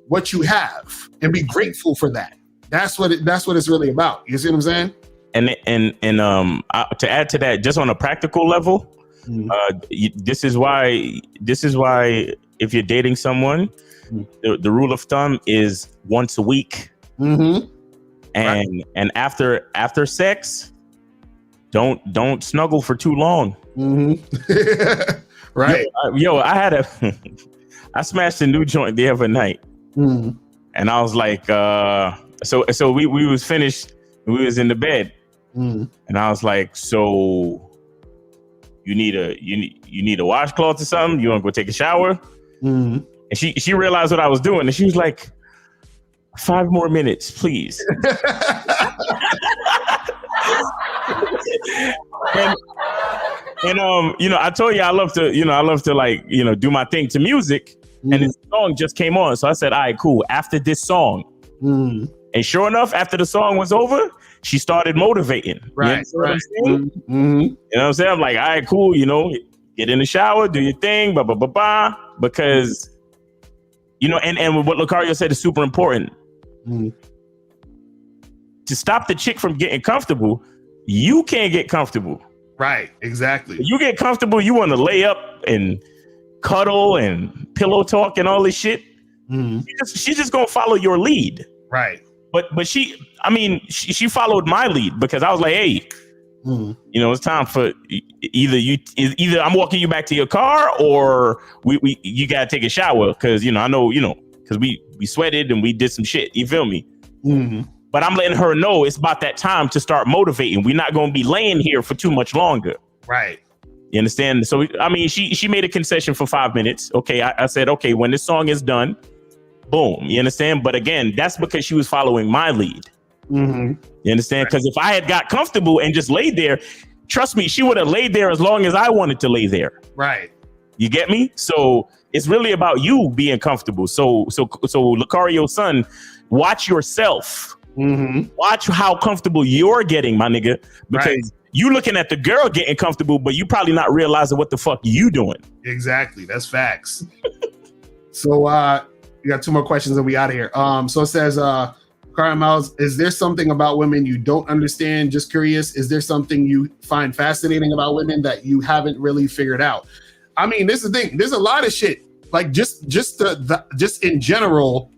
what you have and be grateful for that. That's what it's really about. You see what I'm saying? And to add to that, just on a practical level, this is why if you're dating someone, the rule of thumb is once a week. And after sex, don't snuggle for too long. Right. I smashed a new joint the other night, and I was like, so we was finished. We was in the bed, and I was like, so you need a washcloth or something? You want to go take a shower? And she realized what I was doing, and she was like, 5 more minutes, please. and I told you I love to like, do my thing to music, and this song just came on. So I said, all right, cool. After this song, and sure enough, after the song was over, she started motivating. Right. You know what I'm saying? You know what I'm saying? I'm like, all right, cool. Get in the shower, do your thing, blah, blah, blah, blah. Because, and what Locario said is super important. To stop the chick from getting comfortable, you can't get comfortable. Right, exactly. You get comfortable, you want to lay up and cuddle and pillow talk and all this shit. She's just gonna follow your lead. Right. But she followed my lead, because I was like, hey, it's time for either I'm walking you back to your car, or you gotta take a shower, because I know because we sweated and we did some shit. You feel me? But I'm letting her know it's about that time to start motivating. We're not gonna be laying here for too much longer. Right. You understand? So she made a concession for 5 minutes. Okay, I said, okay, when this song is done, boom. You understand? But again, that's because she was following my lead. You understand? Because if I had got comfortable and just laid there, trust me, she would have laid there as long as I wanted to lay there. Right. You get me? So it's really about you being comfortable. So Locario's son, watch yourself. Watch how comfortable you're getting, my nigga. Because you looking at the girl getting comfortable, but you probably not realizing what the fuck you doing. Exactly. That's facts. So you got 2 more questions and we out of here. So it says, Karen Miles, is there something about women you don't understand? Just curious. Is there something you find fascinating about women that you haven't really figured out? I mean, this is the thing. There's a lot of shit. Like just in general,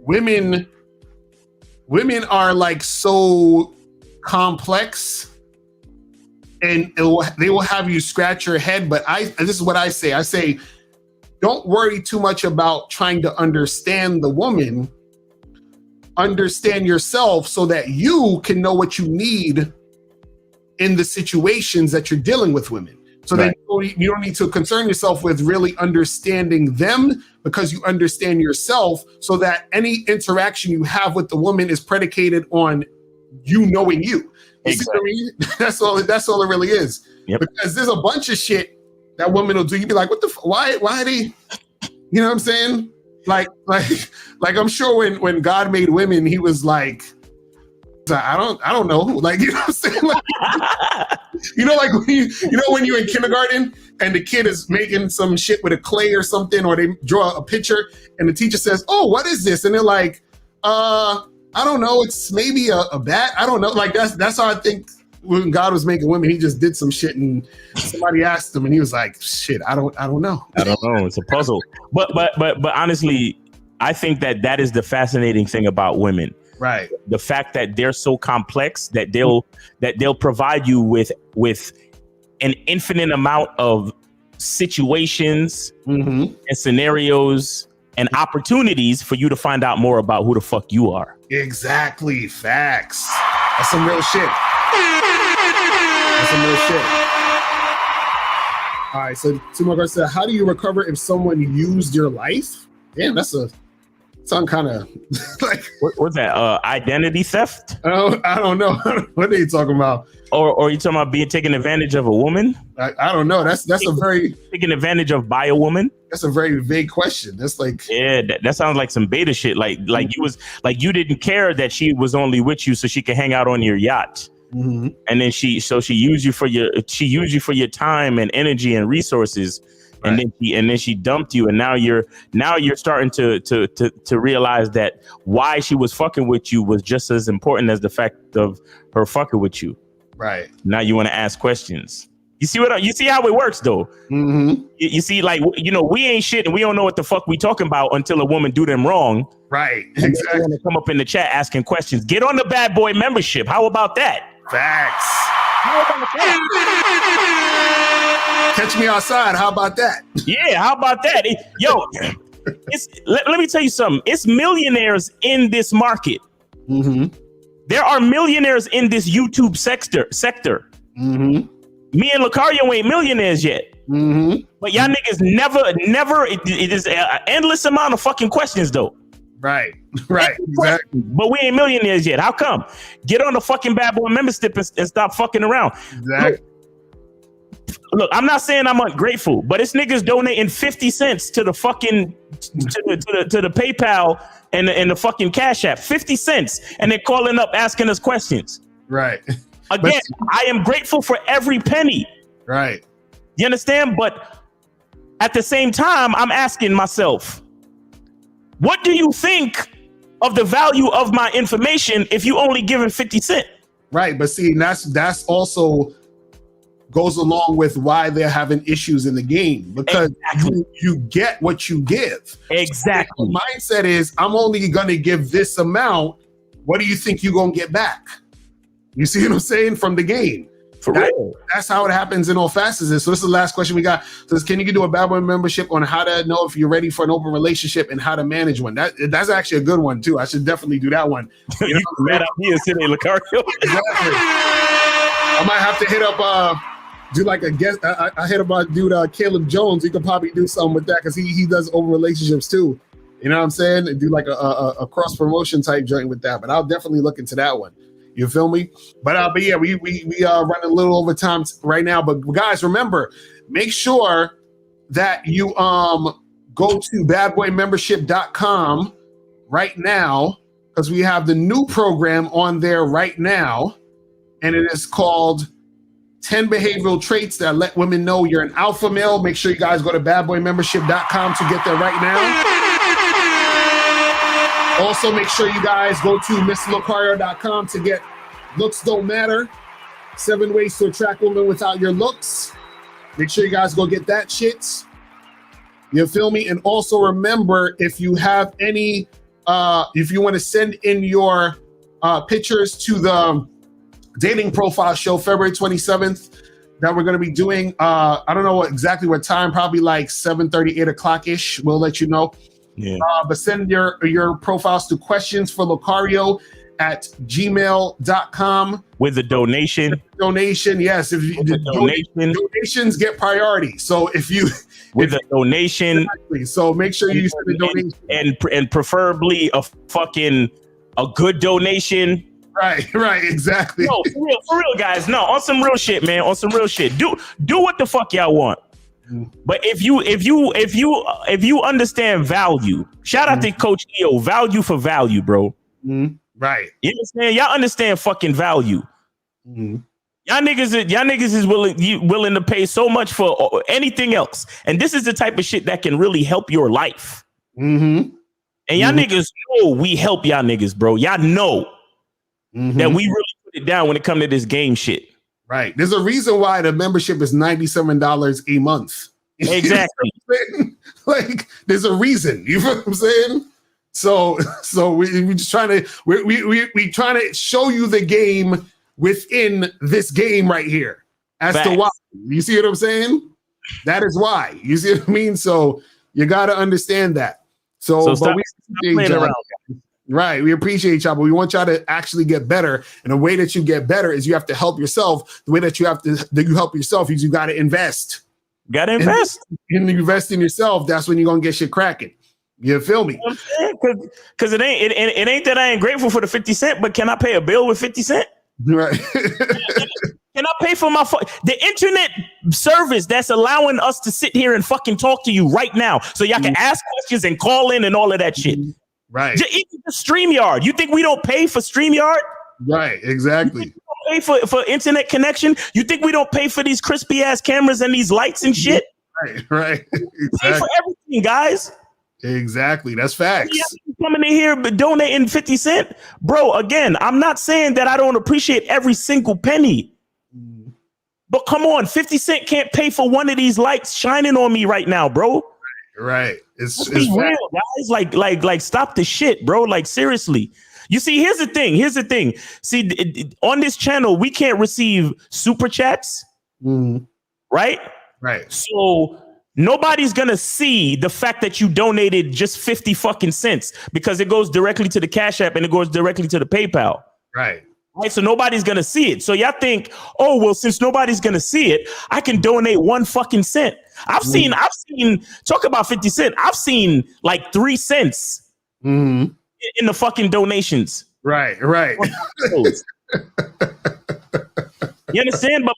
women are like so complex, and they will have you scratch your head. But this is what I say. I say, don't worry too much about trying to understand the woman. Understand yourself so that you can know what you need in the situations that you're dealing with women. So that you don't need to concern yourself with really understanding them, because you understand yourself, so that any interaction you have with the woman is predicated on you knowing you. Exactly. That's all it really is. Because there's a bunch of shit that women will do. You'd be like, what the why are they, you know what I'm saying? Like I'm sure when God made women, he was like, I don't know. Like, you know what I'm saying? Like, like when you're in kindergarten and the kid is making some shit with a clay or something, or they draw a picture and the teacher says, oh, what is this? And they're like, I don't know. It's maybe a bat. I don't know. Like that's how I think when God was making women, he just did some shit, and somebody asked him, and he was like, "Shit, I don't know. I don't know. It's a puzzle." But honestly, I think that is the fascinating thing about women. Right. The fact that they're so complex that they'll provide you with an infinite amount of situations and scenarios and opportunities for you to find out more about who the fuck you are. Exactly. Facts. That's some real shit. That's some real shit. All right. So two more questions. How do you recover if someone used your life? Damn, that's some kind of like what's that? Identity theft? I don't know. What are you talking about? Or are you talking about being taken advantage of a woman? I don't know. That's a very taken advantage of by a woman. That's a very vague question. That's like that sounds like some beta shit. Like you didn't care that she was only with you so she could hang out on your yacht. Mm-hmm. And then she used you for your time and energy and resources. Right. And then she dumped you, and now you're starting to realize that why she was fucking with you was just as important as the fact of her fucking with you. Right. Now you want to ask questions. You see how it works though. Mm-hmm. You see, like, we ain't shit, and we don't know what the fuck we talking about until a woman do them wrong. Right. Exactly. Want to come up in the chat asking questions. Get on the Bad Boy membership. How about that? Facts. How about that? Catch me outside. How about that? Yeah, how about that? Yo, let me tell you something. It's millionaires in this market. Mm-hmm. There are millionaires in this YouTube sector. Mm-hmm. Me and Locario ain't millionaires yet. Mm-hmm. But y'all niggas never. It is an endless amount of fucking questions though. Right. Exactly. But we ain't millionaires yet. How come? Get on the fucking Bad Boy membership and stop fucking around. Exactly. Look, I'm not saying I'm ungrateful, but it's niggas donating 50 cents to the fucking to the PayPal and the fucking Cash App. 50 cents, and they're calling up asking us questions. Right. Again, I am grateful for every penny. Right. You understand? But at the same time, I'm asking myself, what do you think of the value of my information if you only given 50 cents? Right. But see, that's also goes along with why they're having issues in the game, because you get what you give. Exactly. So the mindset is, I'm only going to give this amount. What do you think you're going to get back? You see what I'm saying? From the game. For real. That's how it happens in all facets. So this is the last question we got. So can you do a Bad Boy membership on how to know if you're ready for an open relationship and how to manage one? That's actually a good one too. I should definitely do that one. You know, mad ideas today, Locario. Exactly. I might have to hit up do like a guest. I hit up my dude Caleb Jones. He could probably do something with that because he does open relationships too. You know what I'm saying? And do like a cross promotion type joint with that. But I'll definitely look into that one. You feel me? But yeah, we running a little over time right now. But guys, remember, make sure that you go to badboymembership.com right now, because we have the new program on there right now, and it is called 10 behavioral traits that let women know you're an alpha male. Make sure you guys go to badboymembership.com to get there right now. Also, make sure you guys go to mrlocario.com to get Looks Don't Matter. 7 ways to attract women without your looks. Make sure you guys go get that shit. You feel me? And also remember, if you have any, if you want to send in your pictures to the dating profile show February 27th that we're going to be doing, I don't know exactly what time, probably like 7:30, 8 o'clock ish. We'll let you know. Yeah. But send your profiles to questions4Locario@gmail.com with a donation. Yes, if you donations get priority. So if you with a donation, exactly. So make sure you send a donation and preferably a good donation. Right, exactly. No, for real, guys. No, on some real shit, man. On some real shit. Do what the fuck y'all want. But if you understand value, shout out to Coach EO, value for value, bro. Right. You understand? Y'all understand fucking value. Y'all niggas is willing to pay so much for anything else. And this is the type of shit that can really help your life. And y'all niggas know we help y'all niggas, bro. Y'all know that we really put it down when it comes to this game shit. Right. There's a reason why the membership is $97 a month. Exactly. Like, there's a reason. You know what I'm saying? So we just trying to we trying to show you the game within this game right here as to why. You see what I'm saying? That is why. You see what I mean? So you got to understand that. So stop playing around. Right. We appreciate y'all, but we want y'all to actually get better. And the way that you get better is you have to help yourself. The way that you help yourself is you got to invest. Got to invest. And invest in yourself. That's when you're going to get shit cracking. You feel me? Because it ain't that I ain't grateful for the 50 cent, but can I pay a bill with 50 cent? Right. Can I pay for the internet service that's allowing us to sit here and fucking talk to you right now so y'all can ask questions and call in and all of that shit? Right. Even the StreamYard. You think we don't pay for StreamYard? Right, exactly. Pay for internet connection? You think we don't pay for these crispy ass cameras and these lights and shit? Right. Exactly. Pay for everything, guys. Exactly. That's facts. Coming in here but donating 50 cent. Bro, again, I'm not saying that I don't appreciate every single penny. But come on, 50 cent can't pay for one of these lights shining on me right now, bro. Right. It's real, guys. Like stop the shit, bro. Like, seriously. You see, here's the thing. See, on this channel, we can't receive super chats. Right? Right. So nobody's gonna see the fact that you donated just 50 fucking cents because it goes directly to the Cash App and it goes directly to the PayPal. Right. Right. So nobody's gonna see it. So y'all think, oh well, since nobody's gonna see it, I can donate 1 fucking cent. I've seen talk about 50 cent. I've seen like 3 cents in the fucking donations. Right. You understand? But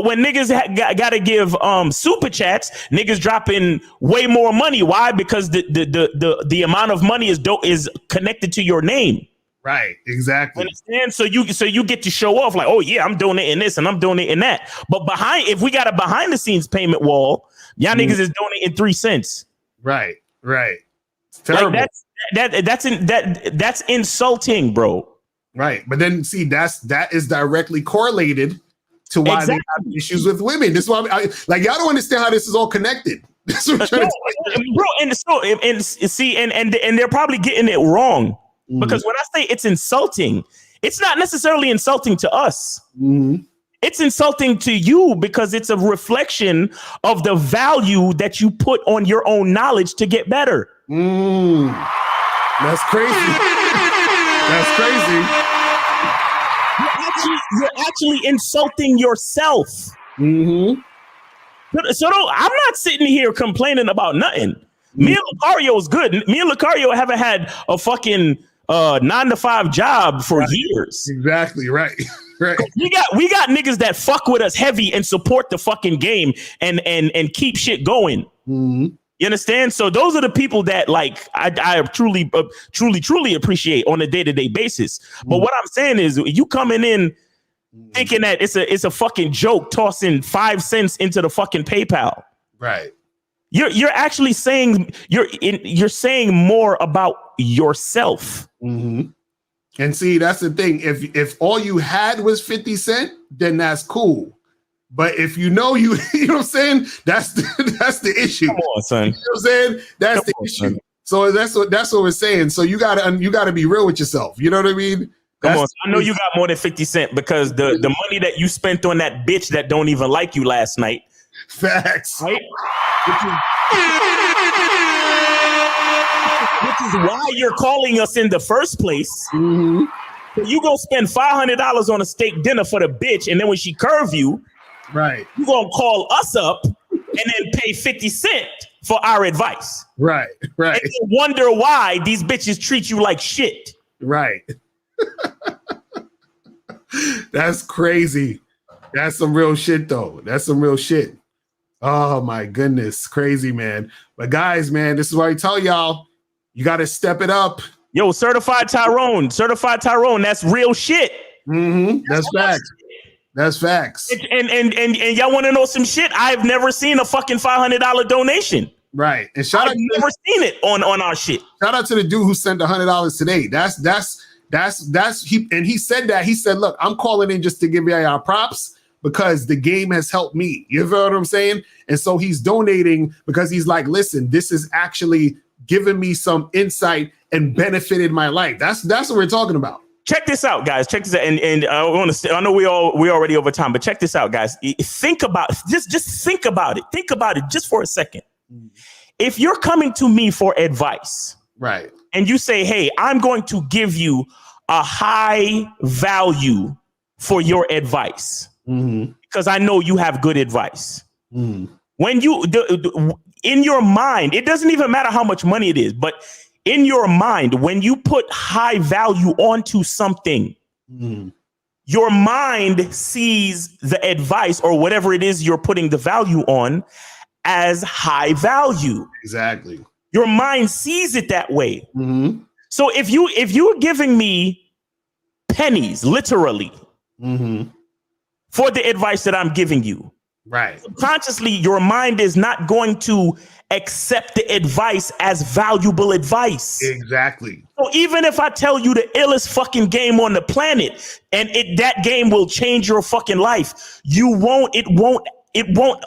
when niggas got to give super chats, niggas dropping way more money. Why? Because the amount of money is connected to your name. Right. Exactly. Understand? So you get to show off like, oh yeah, I'm donating this and I'm donating that. But if we got a behind the scenes payment wall, y'all niggas is donating 3 cents. Right. It's terrible. Like that's insulting, bro. Right. But then see, that is directly correlated to why they have issues with women. This is why like y'all don't understand how this is all connected. That's what I'm trying to tell you. Bro, and they're probably getting it wrong. Because when I say it's insulting, it's not necessarily insulting to us. It's insulting to you because it's a reflection of the value that you put on your own knowledge to get better. That's crazy. That's crazy. You're actually insulting yourself. So I'm not sitting here complaining about nothing. Me and Locario is good. Me and Locario haven't had a fucking 9-to-5 job for years. Exactly. Right. We got niggas that fuck with us heavy and support the fucking game and keep shit going. You understand? So those are the people that like I truly appreciate on a day-to-day basis. But what I'm saying is you coming in thinking that it's a fucking joke tossing 5 cents into the fucking PayPal. Right. You're actually saying you're saying more about yourself. And see, that's the thing. If all you had was 50 cent, then that's cool. But if you know what I'm saying, that's the issue. Come on, son. You know what I'm saying? That's the issue. Son. So that's what we're saying. So you gotta be real with yourself. You know what I mean? Come on. I know you got more than 50 cent because the money that you spent on that bitch that don't even like you last night. Facts. Right? Which is why you're calling us in the first place. So you gonna spend $500 on a steak dinner for the bitch, and then when she curve you, right, you gonna call us up and then pay 50 cent for our advice. Right. And you wonder why these bitches treat you like shit. Right. That's crazy. That's some real shit, though. That's some real shit. Oh my goodness, crazy, man. But guys, man, this is why I tell y'all, you got to step it up. Yo, certified Tyrone, that's real shit. That's facts. That's facts. And y'all want to know some shit? I've never seen a fucking $500 donation. Right. And I've never seen it on our shit. Shout out to the dude who sent $100 today. That's He said that. He said, look, I'm calling in just to give y'all props because the game has helped me. You know what I'm saying? And so he's donating because he's like, listen, this is actually giving me some insight and benefited my life. That's what we're talking about. Check this out, guys. Check this out. And I know we already over time, but check this out, guys. Think about just think about it. Think about it just for a second. If you're coming to me for advice, right, and you say, hey, I'm going to give you a high value for your advice because I know you have good advice. When you in your mind, it doesn't even matter how much money it is, but in your mind, when you put high value onto something, your mind sees the advice or whatever it is you're putting the value on as high value. Exactly. Your mind sees it that way. So if you're giving me pennies, literally, for the advice that I'm giving you, right, subconsciously, your mind is not going to accept the advice as valuable advice. Exactly. So even if I tell you the illest fucking game on the planet and that game will change your fucking life, it won't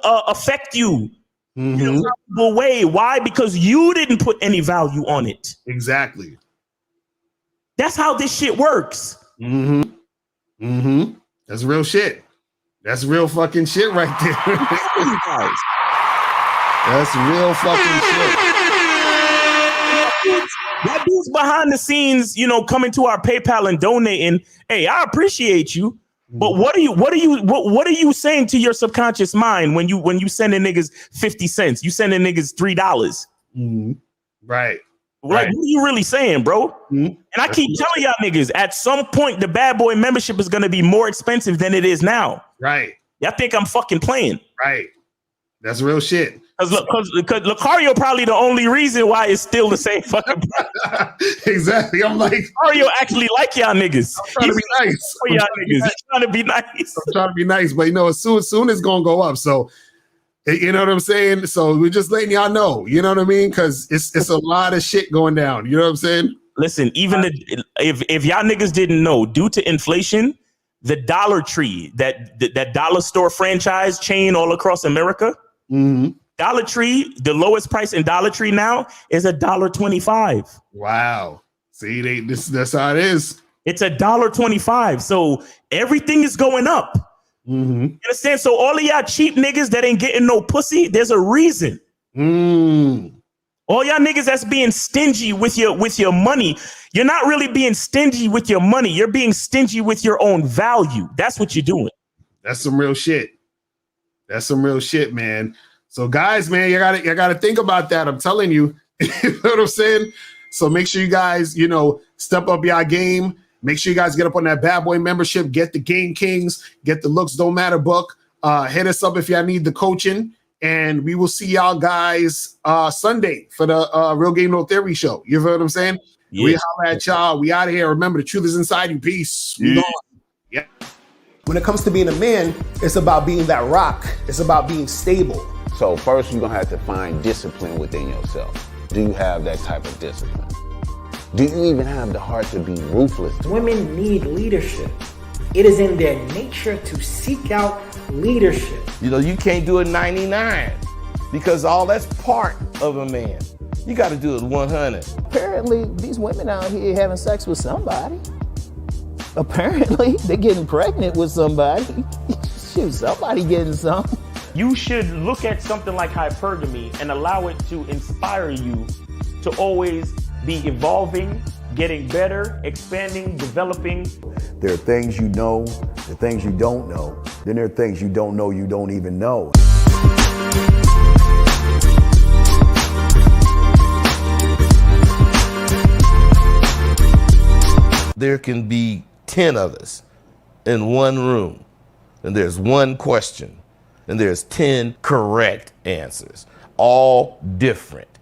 affect you in a valuable way. Why? Because you didn't put any value on it. Exactly. That's how this shit works. That's real shit. That's real fucking shit right there. That's real fucking shit. That dude's behind the scenes, coming to our PayPal and donating. Hey, I appreciate you, but what are you saying to your subconscious mind when you sending niggas 50 cents? You sending niggas $3. Right. Like, what are you really saying, bro? And I keep telling y'all niggas, at some point, the Bad Boy membership is going to be more expensive than it is now. Right. Y'all think I'm fucking playing? Right. That's real shit. Because Locario probably the only reason why it's still the same fucking price. Exactly. I'm like, Locario actually like y'all niggas. I'm trying to be nice. For y'all niggas. He's trying to be nice. I'm trying to be nice, but as soon it's gonna go up. So you know what I'm saying? So we're just letting y'all know, you know what I mean? Because it's a lot of shit going down. You know what I'm saying? Listen, even if y'all niggas didn't know, due to inflation, the Dollar Tree, that dollar store franchise chain all across America, Dollar Tree, the lowest price in Dollar Tree now is $1.25. Wow. See, that's how it is. It's $1.25. So everything is going up. You understand? So all of y'all cheap niggas that ain't getting no pussy, there's a reason. All y'all niggas that's being stingy with your money, you're not really being stingy with your money. You're being stingy with your own value. That's what you're doing. That's some real shit. That's some real shit, man. So guys, man, you gotta think about that. I'm telling you. You know what I'm saying? So make sure you guys, step up your game. Make sure you guys get up on that Bad Boy membership. Get the Game Kings. Get the Looks Don't Matter book. Hit us up if y'all need the coaching. And we will see y'all guys Sunday for the Real Game No Theory show. You know what I'm saying? Yeah. We holla at y'all. We out of here. Remember, the truth is inside you. Peace. We gone. Yeah. When it comes to being a man, it's about being that rock. It's about being stable. So first, you're gonna have to find discipline within yourself. Do you have that type of discipline? Do you even have the heart to be ruthless? Women need leadership. It is in their nature to seek out leadership. You can't do it 99 because all that's part of a man. You got to do it 100. Apparently, these women out here having sex with somebody. Apparently, they're getting pregnant with somebody. Shoot, somebody getting something. You should look at something like hypergamy and allow it to inspire you to always be evolving, getting better, expanding, developing. There are things you know, there are things you don't know. Then there are things you don't know you don't even know. There can be 10 of us in one room, and there's one question, and there's 10 correct answers, all different.